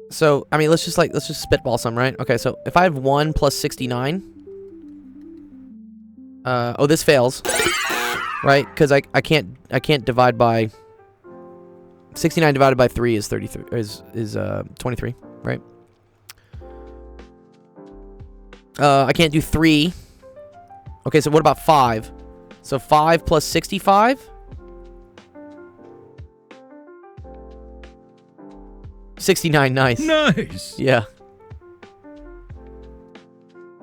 Speaker 3: So, I mean, let's just spitball some, right? Okay, so, if I have 1 plus 69... oh, this fails. Right? Because I can't divide by... 69 divided by 3 is 33, is 23, right? I can't do 3... Okay, so what about 5? So 5 plus 65? 69, nice.
Speaker 7: Nice!
Speaker 3: Yeah.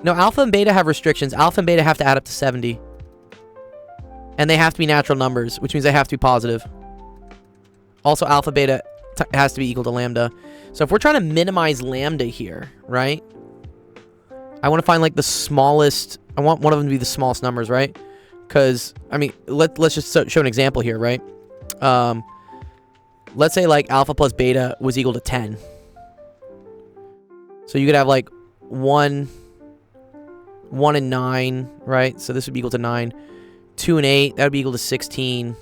Speaker 3: No, alpha and beta have restrictions. Alpha and beta have to add up to 70. And they have to be natural numbers, which means they have to be positive. Also, alpha beta has to be equal to lambda. So if we're trying to minimize lambda here, right? I want to find, like, the smallest... I want one of them to be the smallest numbers, right? Because, I mean, let's just show an example here, right? Let's say, like, alpha plus beta was equal to 10. So you could have, like, 1 and 9, right? So this would be equal to 9. 2 and 8, that would be equal to 16.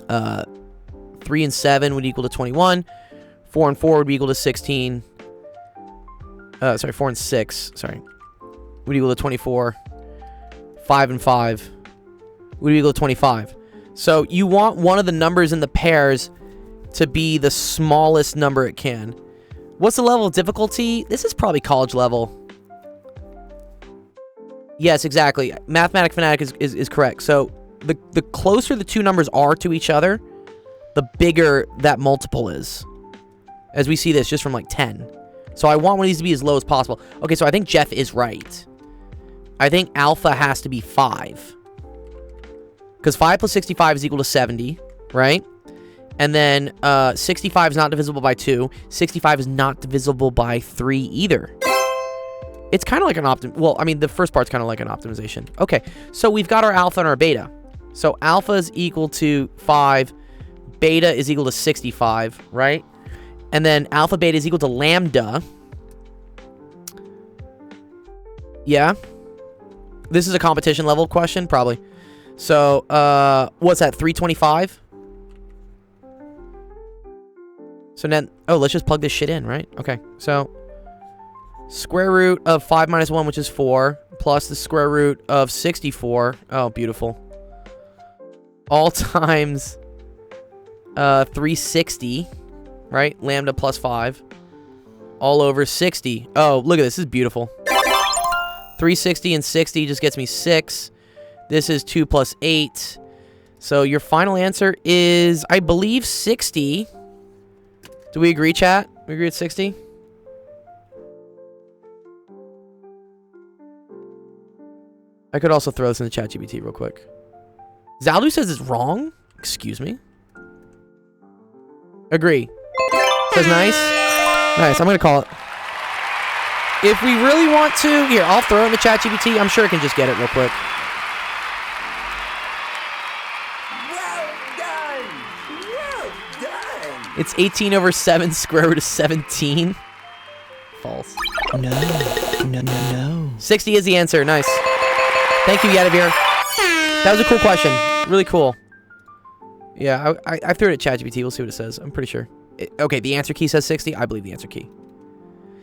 Speaker 3: 3 and 7 would equal to 21. 4 and 4 would be equal to 16. Sorry, 4 and 6, sorry, would equal to 24. 5 and 5 would equal to 25. So you want one of the numbers in the pairs to be the smallest number it can. What's the level of difficulty? This is probably college level. Yes, exactly. Mathematic Fanatic is correct. So the closer the two numbers are to each other, the bigger that multiple is. As we see this just from like 10. So I want one of these to be as low as possible. Okay, so I think Jeff is right. I think alpha has to be 5. Because 5 plus 65 is equal to 70, right? And then 65 is not divisible by 2. 65 is not divisible by 3 either. It's kind of like an well, I mean, the first part's kind of like an optimization. Okay, so we've got our alpha and our beta. So alpha is equal to 5. Beta is equal to 65, right? And then alpha beta is equal to lambda. Yeah. This is a competition level question, probably. So, what's that, 325? So then, oh, let's just plug this shit in, right? Okay, so square root of 5 minus 1, which is 4, plus the square root of 64. Oh, beautiful. All times 360, right? Lambda plus 5. All over 60. Oh, look at this. This is beautiful. 360 and 60 just gets me 6. This is 2 plus 8. So your final answer is, I believe, 60. Do we agree, chat? We agree at 60? I could also throw this in the chat GPT real quick. Zaldu says it's wrong? Excuse me? Agree. Says nice? Nice, I'm gonna call it. If we really want to, here, I'll throw it in the chat GPT. I'm sure I can just get it real quick.
Speaker 5: Well done! Well done!
Speaker 3: It's 18 over 7 square root of 17. False.
Speaker 7: No.
Speaker 3: 60 is the answer. Nice. Thank you, Yadavir. That was a cool question. Really cool. Yeah, I threw it at ChatGPT. We'll see what it says. I'm pretty sure. Okay, the answer key says 60. I believe the answer key.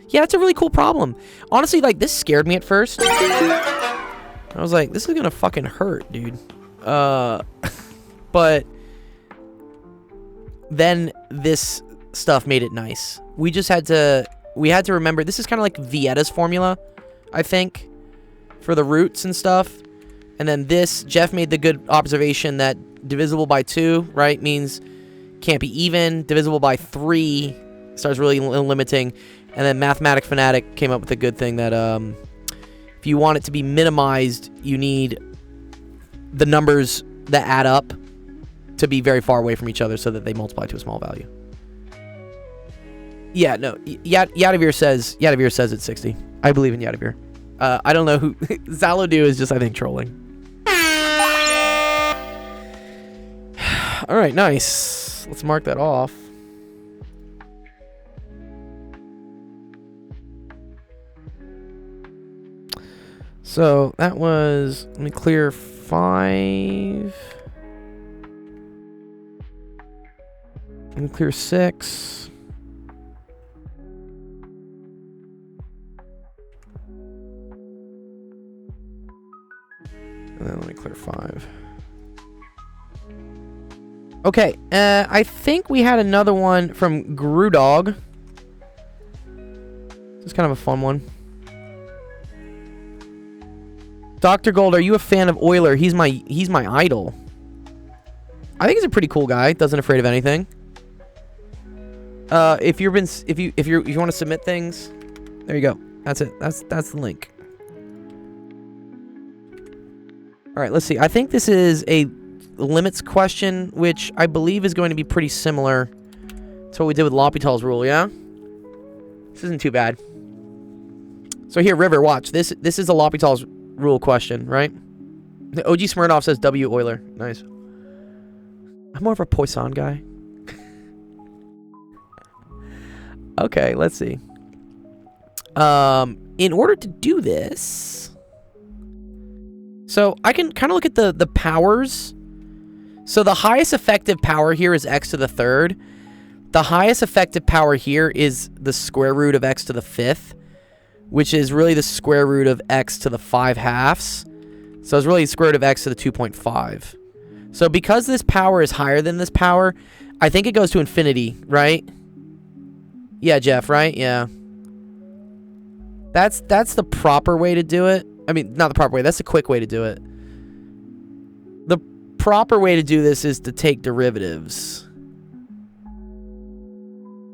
Speaker 3: Yeah, it's a really cool problem. Honestly, like, this scared me at first. I was like, this is gonna fucking hurt, dude. But then this stuff made it nice. We just had to... We had to remember, this is kind of like Vietta's formula, I think, for the roots and stuff. And then this, Jeff made the good observation that divisible by 2, right, means can't be even. Divisible by 3 starts really limiting. And then Mathematic Fanatic came up with a good thing that if you want it to be minimized, you need the numbers that add up to be very far away from each other so that they multiply to a small value. Yeah, no, Yadavir says it's 60. I believe in Yadavir. I don't know who... Zaladu is just, I think, trolling. Alright, nice. Let's mark that off. So, that was... Let me clear 5. Let me clear 6. And then let me clear 5. Okay, I think we had another one from Grudog. This is kind of a fun one. Dr. Gold, are you a fan of Euler? He's my idol. I think he's a pretty cool guy. Doesn't afraid of anything. If you want to submit things, there you go. That's it. That's the link. All right, let's see. I think this is a limits question, which I believe is going to be pretty similar to what we did with L'Hopital's rule, yeah? This isn't too bad. So here, River, watch. This is a L'Hopital's rule question, right? The OG Smirnoff says W Euler. Nice. I'm more of a Poisson guy. Okay, let's see. In order to do this... So I can kind of look at the powers. So the highest effective power here is x to the 3rd. The highest effective power here is the square root of x to the 5th, which is really the square root of x to the 5/2. So it's really the square root of x to the 2.5. So because this power is higher than this power, I think it goes to infinity, right? Yeah, Jeff, right? Yeah. That's the proper way to do it. I mean, not the proper way. That's the quick way to do it. The proper way to do this is to take derivatives.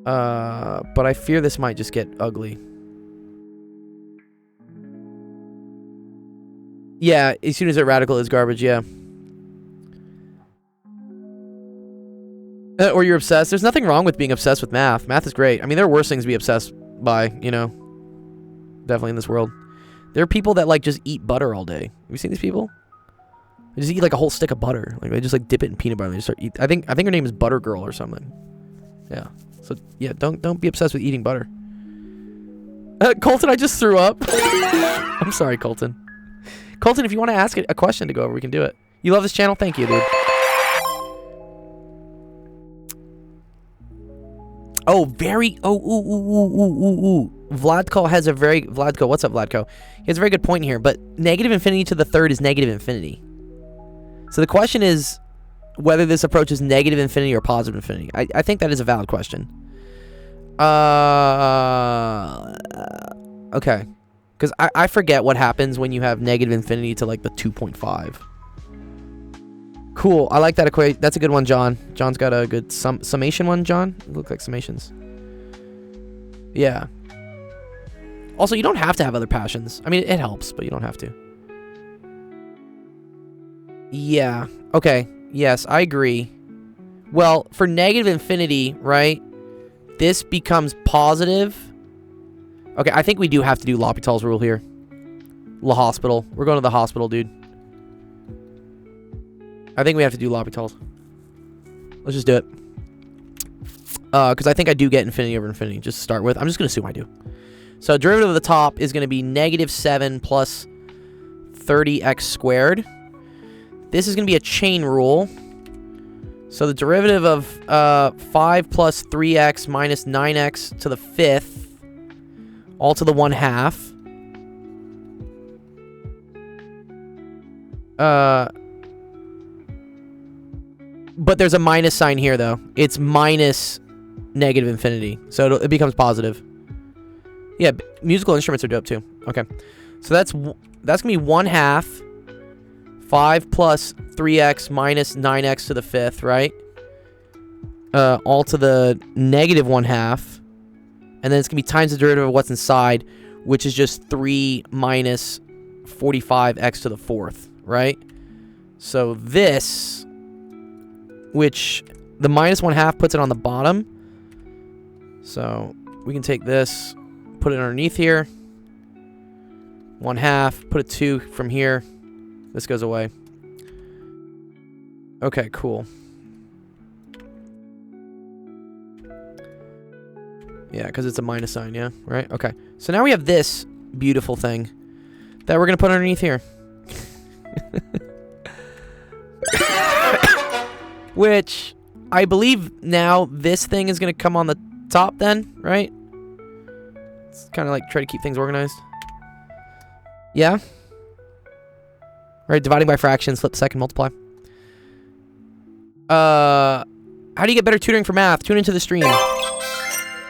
Speaker 3: But I fear this might just get ugly. Yeah, as soon as a radical is garbage, yeah. Or you're obsessed. There's nothing wrong with being obsessed with math. Math is great. I mean, there are worse things to be obsessed by, you know. Definitely in this world. There are people that, like, just eat butter all day. Have you seen these people? They just eat, like, a whole stick of butter. Like, they just, like, dip it in peanut butter and they just start eat. I think her name is Butter Girl or something. Yeah. So, yeah, don't be obsessed with eating butter. Colton, I just threw up. I'm sorry, Colton. Colton, if you want to ask a question to go over, we can do it. You love this channel? Thank you, dude. Oh, very... Oh, ooh, ooh, ooh, ooh, ooh, ooh. Vladko has a very... Vladko, what's up, Vladko? He has a very good point here, but negative infinity to the third is negative infinity. So the question is whether this approach is negative infinity or positive infinity. I think that is a valid question. Okay. Because I forget what happens when you have negative infinity to, like, the 2.5. Cool. I like that equation. That's a good one, John. John's got a good summation one, John. It looks like summations. Yeah. Also, you don't have to have other passions. I mean, it helps, but you don't have to. Yeah. Okay. Yes, I agree. Well, for negative infinity, right, this becomes positive. Okay, I think we do have to do L'Hopital's rule here. La Hospital. We're going to the hospital, dude. I think we have to do L'Hopital's. Let's just do it. Because I think I do get infinity over infinity, just to start with. I'm just going to assume I do. So derivative of the top is going to be negative 7 plus 30x squared. This is going to be a chain rule. So the derivative of 5 plus 3x minus 9x to the 5th, all to the 1/2. But there's a minus sign here, though. It's minus negative infinity. So it becomes positive. Yeah, musical instruments are dope, too. Okay. So that's going to be 1/2. 5 plus 3x minus 9x to the 5th, right? All to the negative 1/2. And then it's going to be times the derivative of what's inside, which is just 3 minus 45x to the 4th, right? So this, which the minus 1/2 puts it on the bottom. So we can take this, put it underneath here. 1/2, put a 2 from here. This goes away. Okay, cool. Yeah, because it's a minus sign, yeah? Right? Okay. So now we have this beautiful thing that we're going to put underneath here. Which, I believe now this thing is going to come on the top then, right? It's kind of like try to keep things organized. Yeah? Right, dividing by fractions, flip second, multiply. How do you get better tutoring for math? Tune into the stream.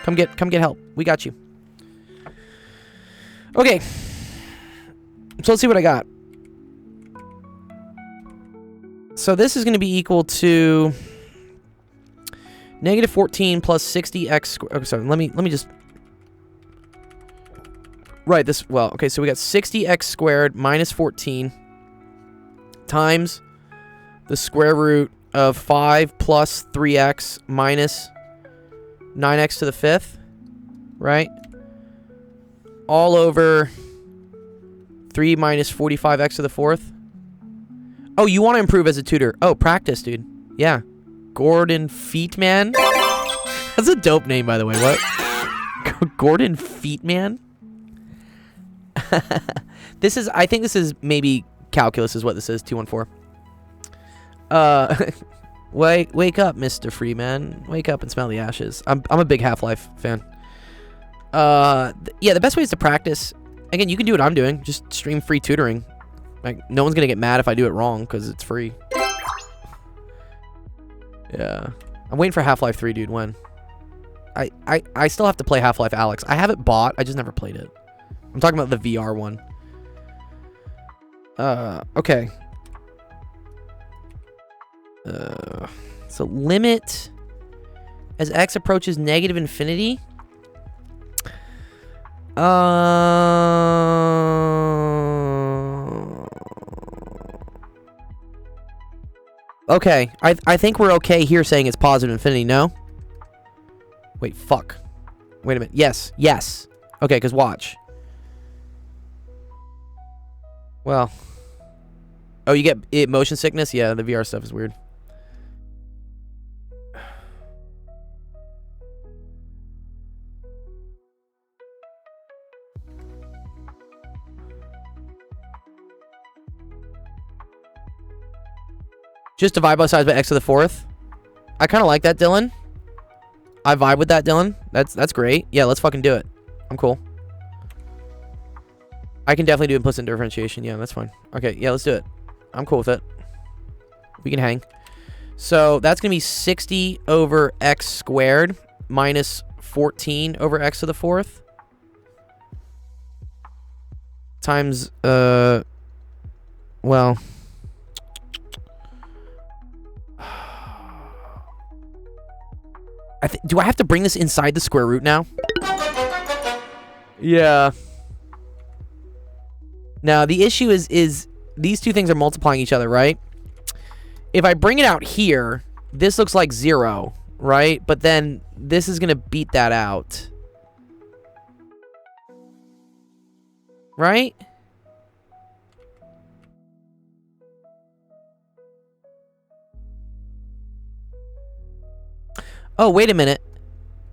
Speaker 3: Come get help. We got you. Okay. So let's see what I got. So this is going to be equal to negative 14 plus 60x squared. Okay, sorry, let me just write this. Well, okay, so we got 60x squared minus 14 times the square root of 5 plus 3x minus 9x to the 5th, right? All over 3 minus 45x to the 4th. Oh, you want to improve as a tutor. Oh, practice, dude. Yeah. Gordon Feetman? That's a dope name, by the way. What? Gordon Feetman? I think this is maybe calculus is what this is, 214. Wake up, Mr. Freeman. Wake up and smell the ashes. I'm a big Half-Life fan. Yeah, the best way is to practice. Again, you can do what I'm doing. Just stream free tutoring. Like, no one's gonna get mad if I do it wrong, because it's free. Yeah. I'm waiting for Half-Life 3, dude. When? I still have to play Half-Life Alyx. I have it bought. I just never played it. I'm talking about the VR one. Okay. So limit as x approaches negative infinity. Okay, I think we're okay here saying it's positive infinity, no? Wait, fuck. Wait a minute. Yes. Okay, because watch. Well. Oh, you get motion sickness? Yeah, the VR stuff is weird. Just divide both sides by x to the 4th. I kind of like that, Dylan. I vibe with that, Dylan. That's great. Yeah, let's fucking do it. I'm cool. I can definitely do implicit differentiation. Yeah, that's fine. Okay, yeah, let's do it. I'm cool with it. We can hang. So that's going to be 60 over x squared minus 14 over x to the 4th. Times, well... do I have to bring this inside the square root now? Yeah. Now, the issue is these two things are multiplying each other, right? If I bring it out here, this looks like 0, right? But then this is going to beat that out. Right? Oh, wait a minute.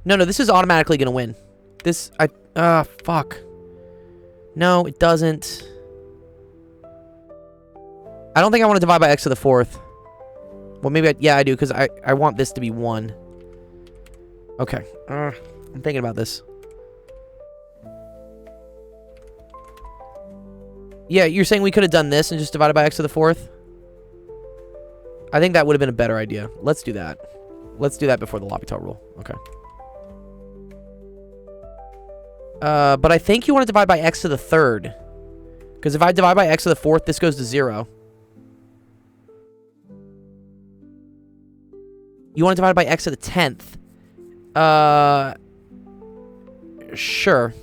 Speaker 3: No, this is automatically going to win. This, fuck. No, it doesn't. I don't think I want to divide by x to the 4th. Well, maybe yeah, I do, because I want this to be 1. Okay. I'm thinking about this. Yeah, you're saying we could have done this and just divided by x to the 4th? I think that would have been a better idea. Let's do that. Let's do that before the L'Hopital rule. Okay. But I think you want to divide by x to the 3rd. Because if I divide by x to the 4th, this goes to 0. You want to divide by x to the 10th. Sure.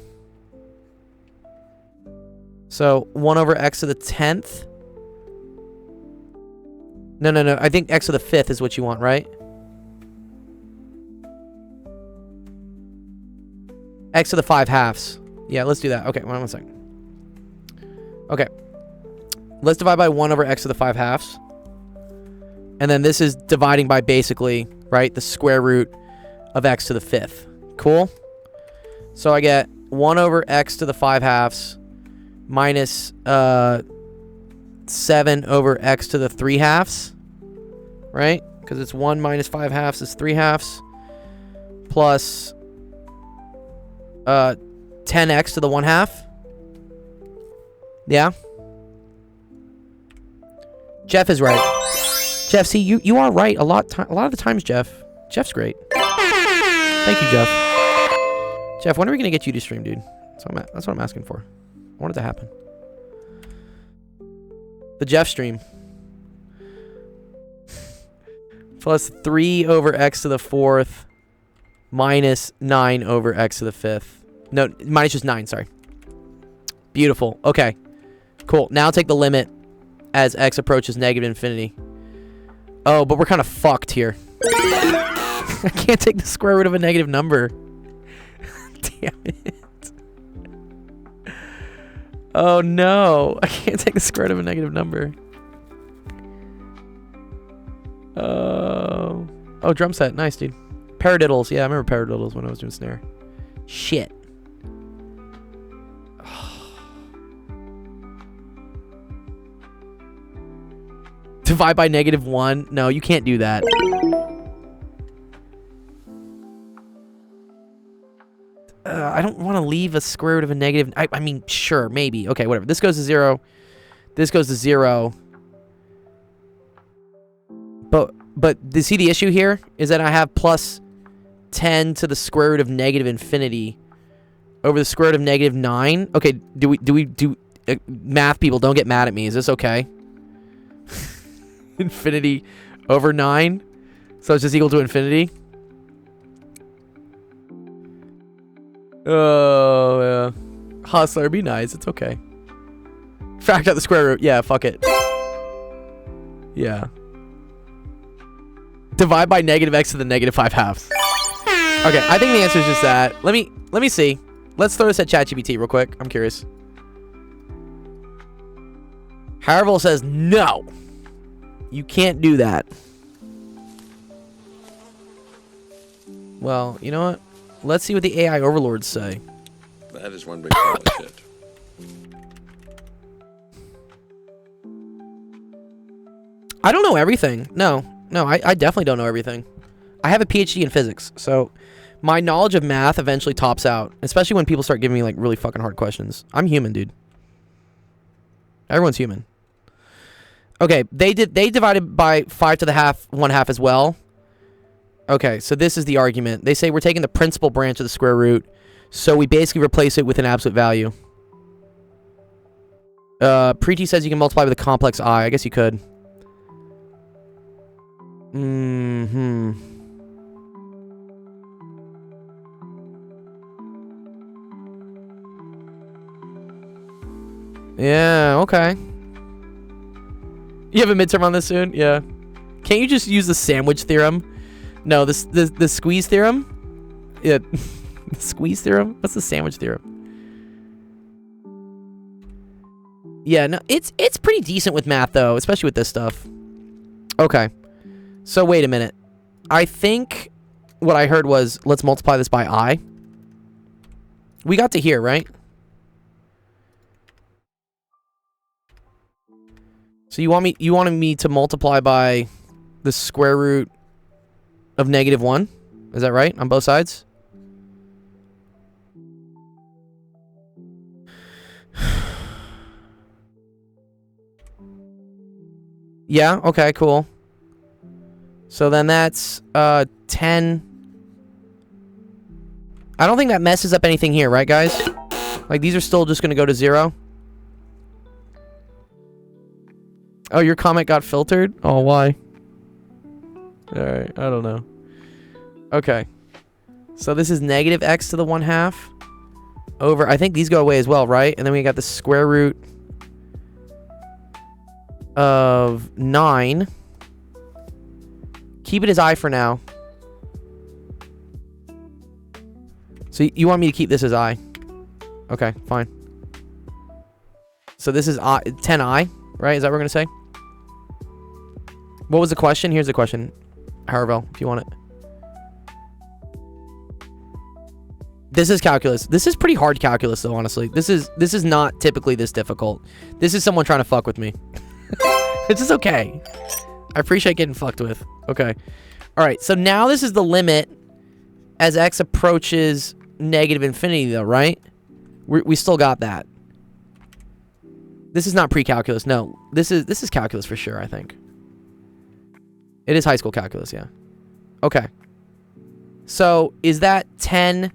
Speaker 3: So, 1 over x to the 10th. No. I think x to the 5th is what you want, right? X to the 5 halves. Yeah, let's do that. Okay, one second. Okay. Let's divide by 1 over x to the 5 halves. And then this is dividing by basically, right, the square root of x to the 5th. Cool? So I get 1 over x to the 5 halves minus 7 over x to the 3 halves. Right? Because it's 1 minus 5 halves is 3 halves. Plus 10x to the 1 half. Yeah? Jeff is right. Jeff, see, you are right a lot of the times, Jeff. Jeff's great. Thank you, Jeff. Jeff, when are we going to get you to stream, dude? That's what I'm asking for. I want it to happen. The Jeff stream. Plus 3 over x to the 4th minus 9 over x to the 5th. No, minus just 9, sorry. Beautiful. Okay. Cool. Now take the limit as x approaches negative infinity. Oh, but we're kind of fucked here. I can't take the square root of a negative number. Damn it. Oh, no. I can't take the square root of a negative number. Oh, drum set. Nice, dude. Paradiddles. Yeah, I remember paradiddles when I was doing snare. Shit. Divide by -1. No, you can't do that. I don't want to leave a square root of a negative. I mean, sure, maybe. Okay, whatever. This goes to 0. This goes to 0. But you see the issue here is that I have plus 10 to the square root of negative infinity over the square root of -9. Okay, do we math people, don't get mad at me. Is this okay? Infinity over 9. So it's just equal to infinity. Oh, yeah. Hustler, be nice. It's okay. Fact out the square root. Yeah, fuck it. Yeah. Divide by -x to the -5 halves. Okay, I think the answer is just that. Let me see. Let's throw this at ChatGPT real quick. I'm curious. Harville says no. You can't do that. Well, you know what? Let's see what the AI overlords say.
Speaker 7: That is one big pile of shit.
Speaker 3: I don't know everything. No, I definitely don't know everything. I have a PhD in physics, so my knowledge of math eventually tops out, especially when people start giving me like really fucking hard questions. I'm human, dude. Everyone's human. Okay, they divided by 5 to the half, 1/2 as well. Okay, so this is the argument. They say we're taking the principal branch of the square root, so we basically replace it with an absolute value. Preeti says you can multiply with a complex I. I guess you could. Yeah, okay. You have a midterm on this soon? Yeah. Can't you just use the sandwich theorem? No, the squeeze theorem? Yeah. The squeeze theorem? What's the sandwich theorem? Yeah, no, it's pretty decent with math though, especially with this stuff. Okay. So wait a minute. I think what I heard was let's multiply this by I. We got to here, right? So you wanted me to multiply by the square root of -1? Is that right? On both sides? Yeah, okay, cool. So then that's 10. I don't think that messes up anything here, right guys? Like these are still just gonna go to 0. Oh, your comment got filtered? Oh, why? Alright, I don't know. Okay. So this is -x to the 1/2 over, I think these go away as well, right? And then we got the square root of 9. Keep it as I for now. So you want me to keep this as I? Okay, fine. So this is 10i, right? Is that what we're going to say? What was the question? Here's the question. Haravel, if you want it. This is calculus. This is pretty hard calculus, though, honestly. This is not typically this difficult. This is someone trying to fuck with me. It's just okay. I appreciate getting fucked with. Okay. All right, so now this is the limit as x approaches -infinity, though, right? We still got that. This is not pre-calculus. No, this is calculus for sure, I think. It is high school calculus, yeah. Okay. So is that 10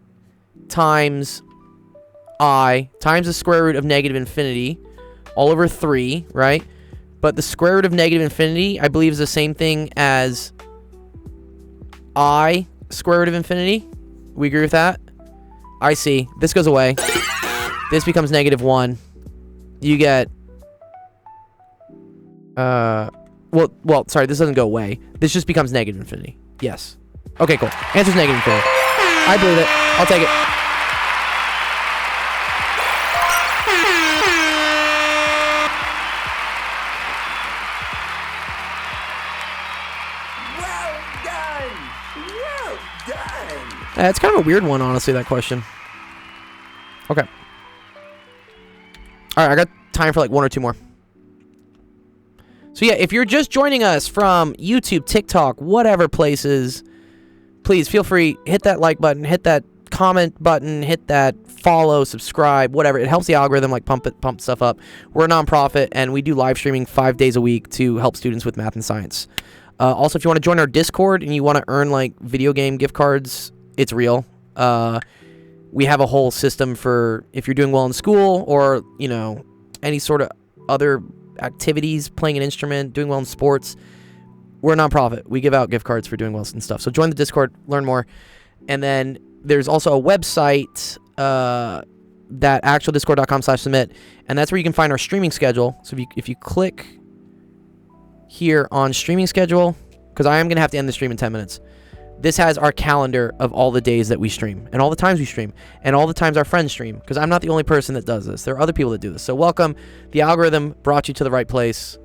Speaker 3: times I times the square root of -infinity all over 3, right? But the square root of -infinity, I believe, is the same thing as I square root of infinity. We agree with that? I see. This goes away. This becomes -1. You get... Well, sorry, this doesn't go away. This just becomes -infinity. Yes. Okay, cool. Answer's -infinity. I believe it. I'll take it.
Speaker 5: Well done! Well done!
Speaker 3: It's kind of a weird one, honestly, that question. Okay. Alright, I got time for like 1 or 2 more. So yeah, if you're just joining us from YouTube, TikTok, whatever places, please feel free, hit that like button, hit that comment button, hit that follow, subscribe, whatever. It helps the algorithm like pump stuff up. We're a nonprofit and we do live streaming 5 days a week to help students with math and science. Also, if you want to join our Discord and you want to earn like video game gift cards, it's real. We have a whole system for if you're doing well in school or, you know, any sort of other activities, playing an instrument, doing well in sports. We're a nonprofit. We give out gift cards for doing well and stuff. So join the Discord, learn more. And then there's also a website, that actualdiscord.com/submit, and that's where you can find our streaming schedule. So if you click here on streaming schedule, because I am going to have to end the stream in 10 minutes. This has our calendar of all the days that we stream, and all the times we stream, and all the times our friends stream, because I'm not the only person that does this. There are other people that do this. So welcome. The algorithm brought you to the right place.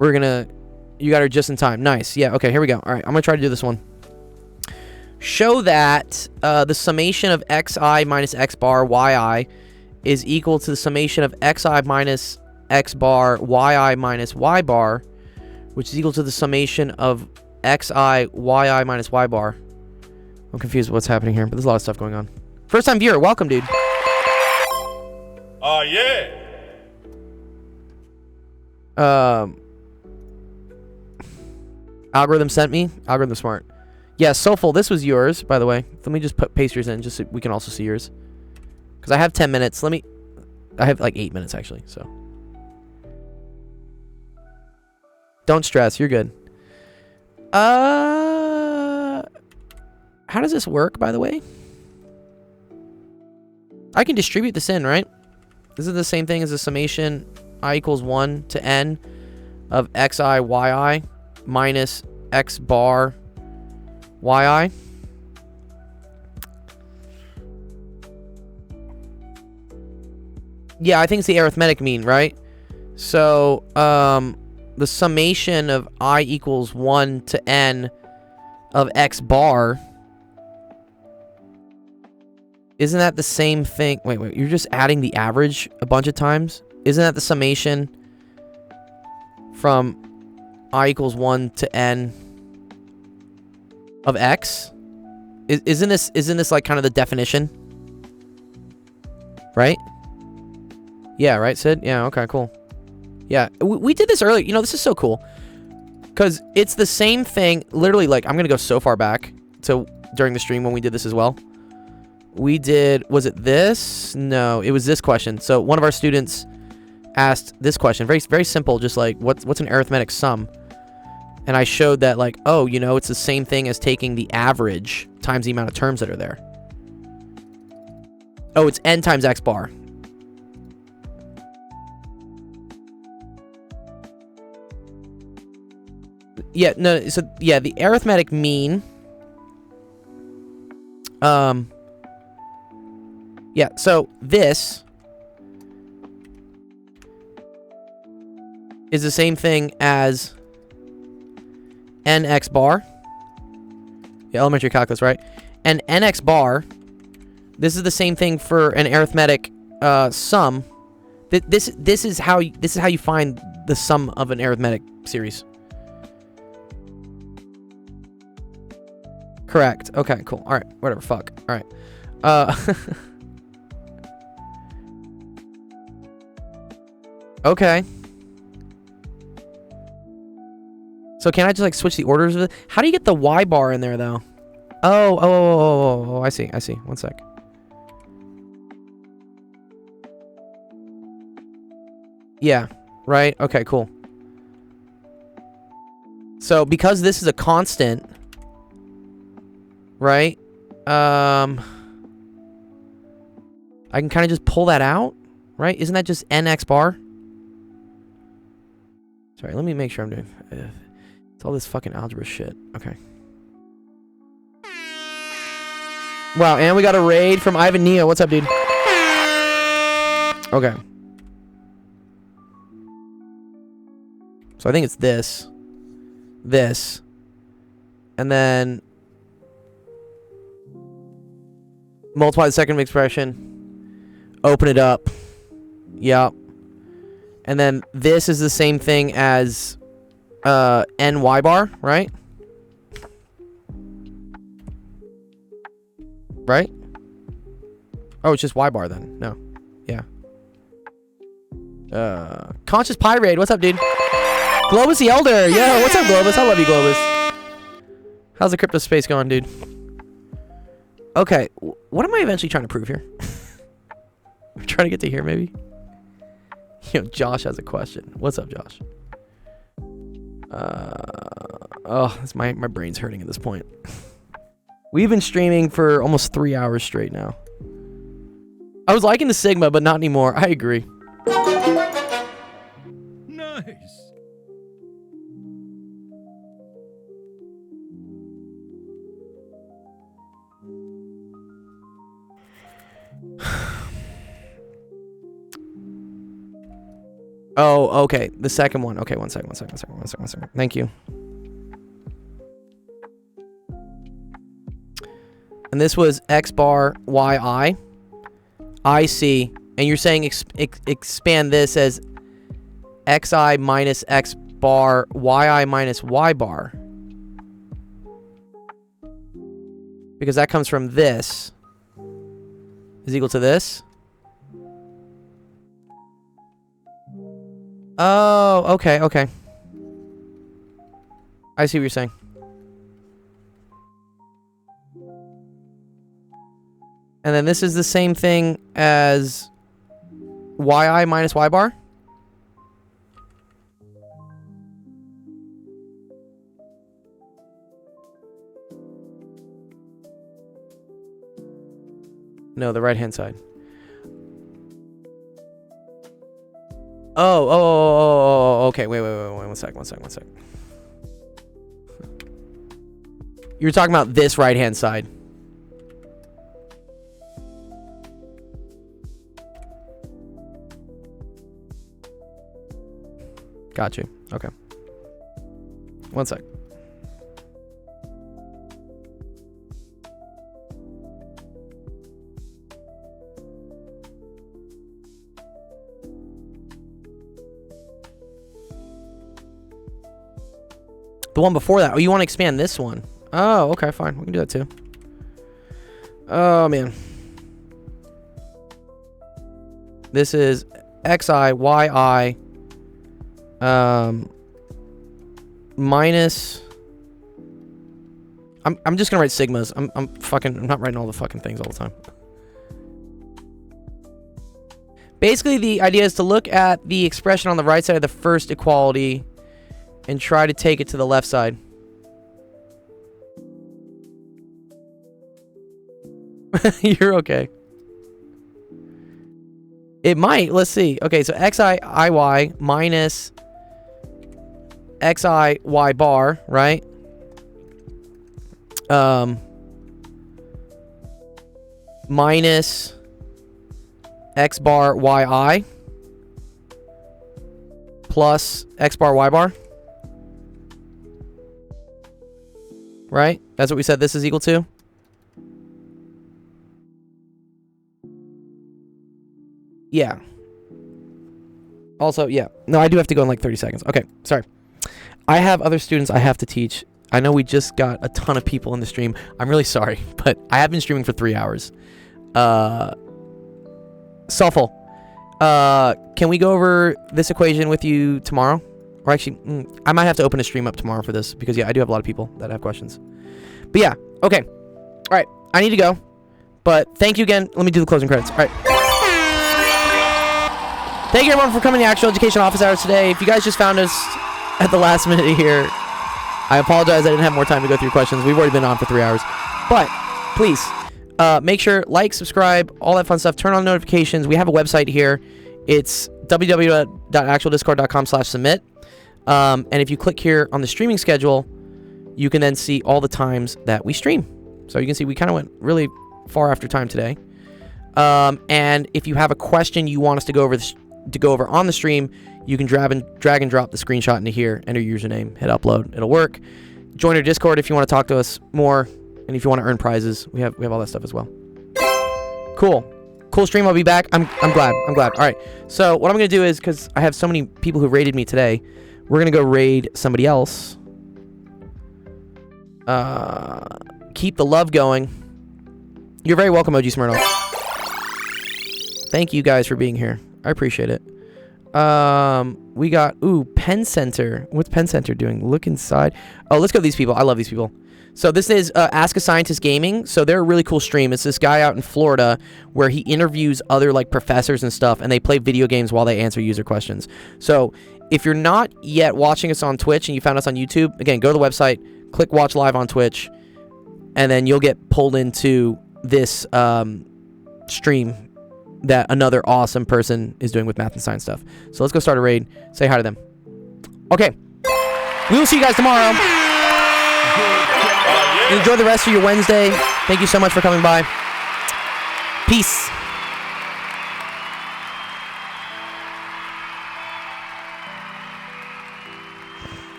Speaker 3: You got her just in time. Nice. Yeah, okay, here we go. All right, I'm going to try to do this one. Show that the summation of xi minus x bar yi is equal to the summation of xi minus x bar yi minus y bar, which is equal to the summation of xi yi minus y bar. I'm confused with what's happening here, but there's a lot of stuff going on. First time viewer, welcome, dude.
Speaker 2: Yeah.
Speaker 3: Algorithm sent me. Algorithm smart. Yeah, Soulful, this was yours, by the way. Let me just paste yours in, just so we can also see yours. Because I have 10 minutes. I have like 8 minutes, actually, so. Don't stress, you're good. How does this work, by the way? I can distribute this in, right? This is the same thing as the summation I equals 1 to n of xi yi minus x bar yi. Yeah, I think it's the arithmetic mean, right? So, the summation of I equals 1 to n of x bar, isn't that the same thing? Wait, you're just adding the average a bunch of times? Isn't that the summation from I equals 1 to n of x? Isn't this like kind of the definition? Right? Yeah, right, Sid? Yeah, okay, cool. Yeah, we did this earlier. You know, this is so cool. Because it's the same thing. Literally, like, I'm going to go so far back to during the stream when we did this as well. We did, was it this? No, it was this question. So one of our students asked this question. Very, very simple, just like, what's an arithmetic sum? And I showed that, like, oh, you know, it's the same thing as taking the average times the amount of terms that are there. Oh, it's n times x bar. Yeah, no, so, yeah, the arithmetic mean, yeah, so this is the same thing as nx bar. Yeah, elementary calculus, right? And nx bar, this is the same thing for an arithmetic sum. This is how you find the sum of an arithmetic series. Correct. Okay, cool. All right, whatever. Fuck. All right. Okay. So can I just like switch the orders of it? How do you get the y bar in there though? Oh, I see. One sec. Yeah, right. Okay, cool. So because this is a constant, right? I can kind of just pull that out, right? Isn't that just nx bar? Sorry, let me make sure I'm doing... it's all this fucking algebra shit. Okay. Wow, and we got a raid from Ivan Neo. What's up, dude? Okay. So I think it's this. This. And then... multiply the second expression. Open it up. Yep. And then this is the same thing as ny bar, right? Right? Oh, it's just y bar then. No. Yeah. Conscious Pirate, what's up, dude? Globus the Elder. Yo, what's up, Globus? I love you, Globus. How's the crypto space going, dude? Okay, what am I eventually trying to prove here? I'm trying to get to here, maybe? Yo, Josh has a question. What's up, Josh? Oh, my brain's hurting at this point. We've been streaming for almost 3 hours straight now. I was liking the Sigma, but not anymore. I agree.
Speaker 2: Nice.
Speaker 3: Oh, okay. The second one. Okay, one second. Thank you. And this was x bar yi. I see. And you're saying expand this as xi minus x bar yi minus y bar. Because that comes from this. Is equal to this. Oh, okay, okay. I see what you're saying. And then this is the same thing as yi minus y bar. No, the right-hand side. Oh, okay. Wait, one sec. You're talking about this right-hand side. Got you. Okay. One sec. The one before that. Oh, you want to expand this one? Oh, okay, fine. We can do that too. Oh, man. This is xi, yi, minus... I'm just gonna write sigmas. I'm not writing all the fucking things all the time. Basically, the idea is to look at the expression on the right side of the first equality and try to take it to the left side. You're okay. It might. Let's see. Okay, so xi iy minus xi y bar, right? Minus x bar yi plus x bar y bar. Right? That's what we said this is equal to. Yeah. Also, yeah. No, I do have to go in like 30 seconds. Okay, sorry. I have other students I have to teach. I know we just got a ton of people in the stream. I'm really sorry, but I have been streaming for 3 hours. Soulful. Can we go over this equation with you tomorrow? Or actually, I might have to open a stream up tomorrow for this because, yeah, I do have a lot of people that have questions. But, yeah, okay. All right, I need to go. But thank you again. Let me do the closing credits. All right. Thank you, everyone, for coming to Actual Education Office Hours today. If you guys just found us at the last minute here, I apologize I didn't have more time to go through questions. We've already been on for 3 hours. But, please, make sure, like, subscribe, all that fun stuff. Turn on notifications. We have a website here. It's www.actualdiscord.com/submit. And if you click here on the streaming schedule, you can then see all the times that we stream. So you can see we kind of went really far after time today. And if you have a question you want us to go over on the stream, you can drag and drop the screenshot into here, enter your username, hit upload. It'll work. Join our Discord if you want to talk to us more, and if you want to earn prizes, we have all that stuff as well. Cool stream. I'll be back. I'm glad. All right. So what I'm gonna do is, because I have so many people who raided me today, we're gonna go raid somebody else. Keep the love going. You're very welcome, OG Smirnoff. Thank you guys for being here. I appreciate it. We got Penn Center. What's Penn Center doing? Look inside. Oh, let's go to these people. I love these people. So this is Ask a Scientist Gaming. So they're a really cool stream. It's this guy out in Florida where he interviews other like professors and stuff, and they play video games while they answer user questions. So if you're not yet watching us on Twitch and you found us on YouTube, again, go to the website, click watch live on Twitch, and then you'll get pulled into this stream that another awesome person is doing with math and science stuff. So let's go start a raid. Say hi to them. Okay. We will see you guys tomorrow. Enjoy the rest of your Wednesday. Thank you so much for coming by. Peace.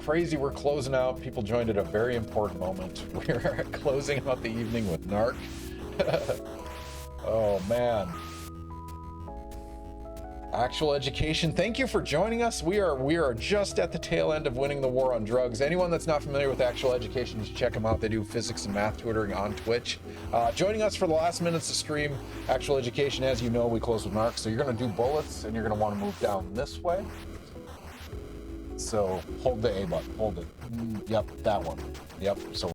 Speaker 8: crazy. We're closing out. People joined at a very important moment. We're closing out the evening with Narc. Oh, man. Actual Education, thank you for joining us. We are just at the tail end of winning the war on drugs. Anyone that's not familiar with Actual Education, you should check them out. They do physics and math tutoring on Twitch. Joining us for the last minutes of stream, Actual Education, as you know, we close with Narc. So you're going to do bullets, and you're going to want to move down this way. So hold the A button. Hold it. Yep, that one. Yep. So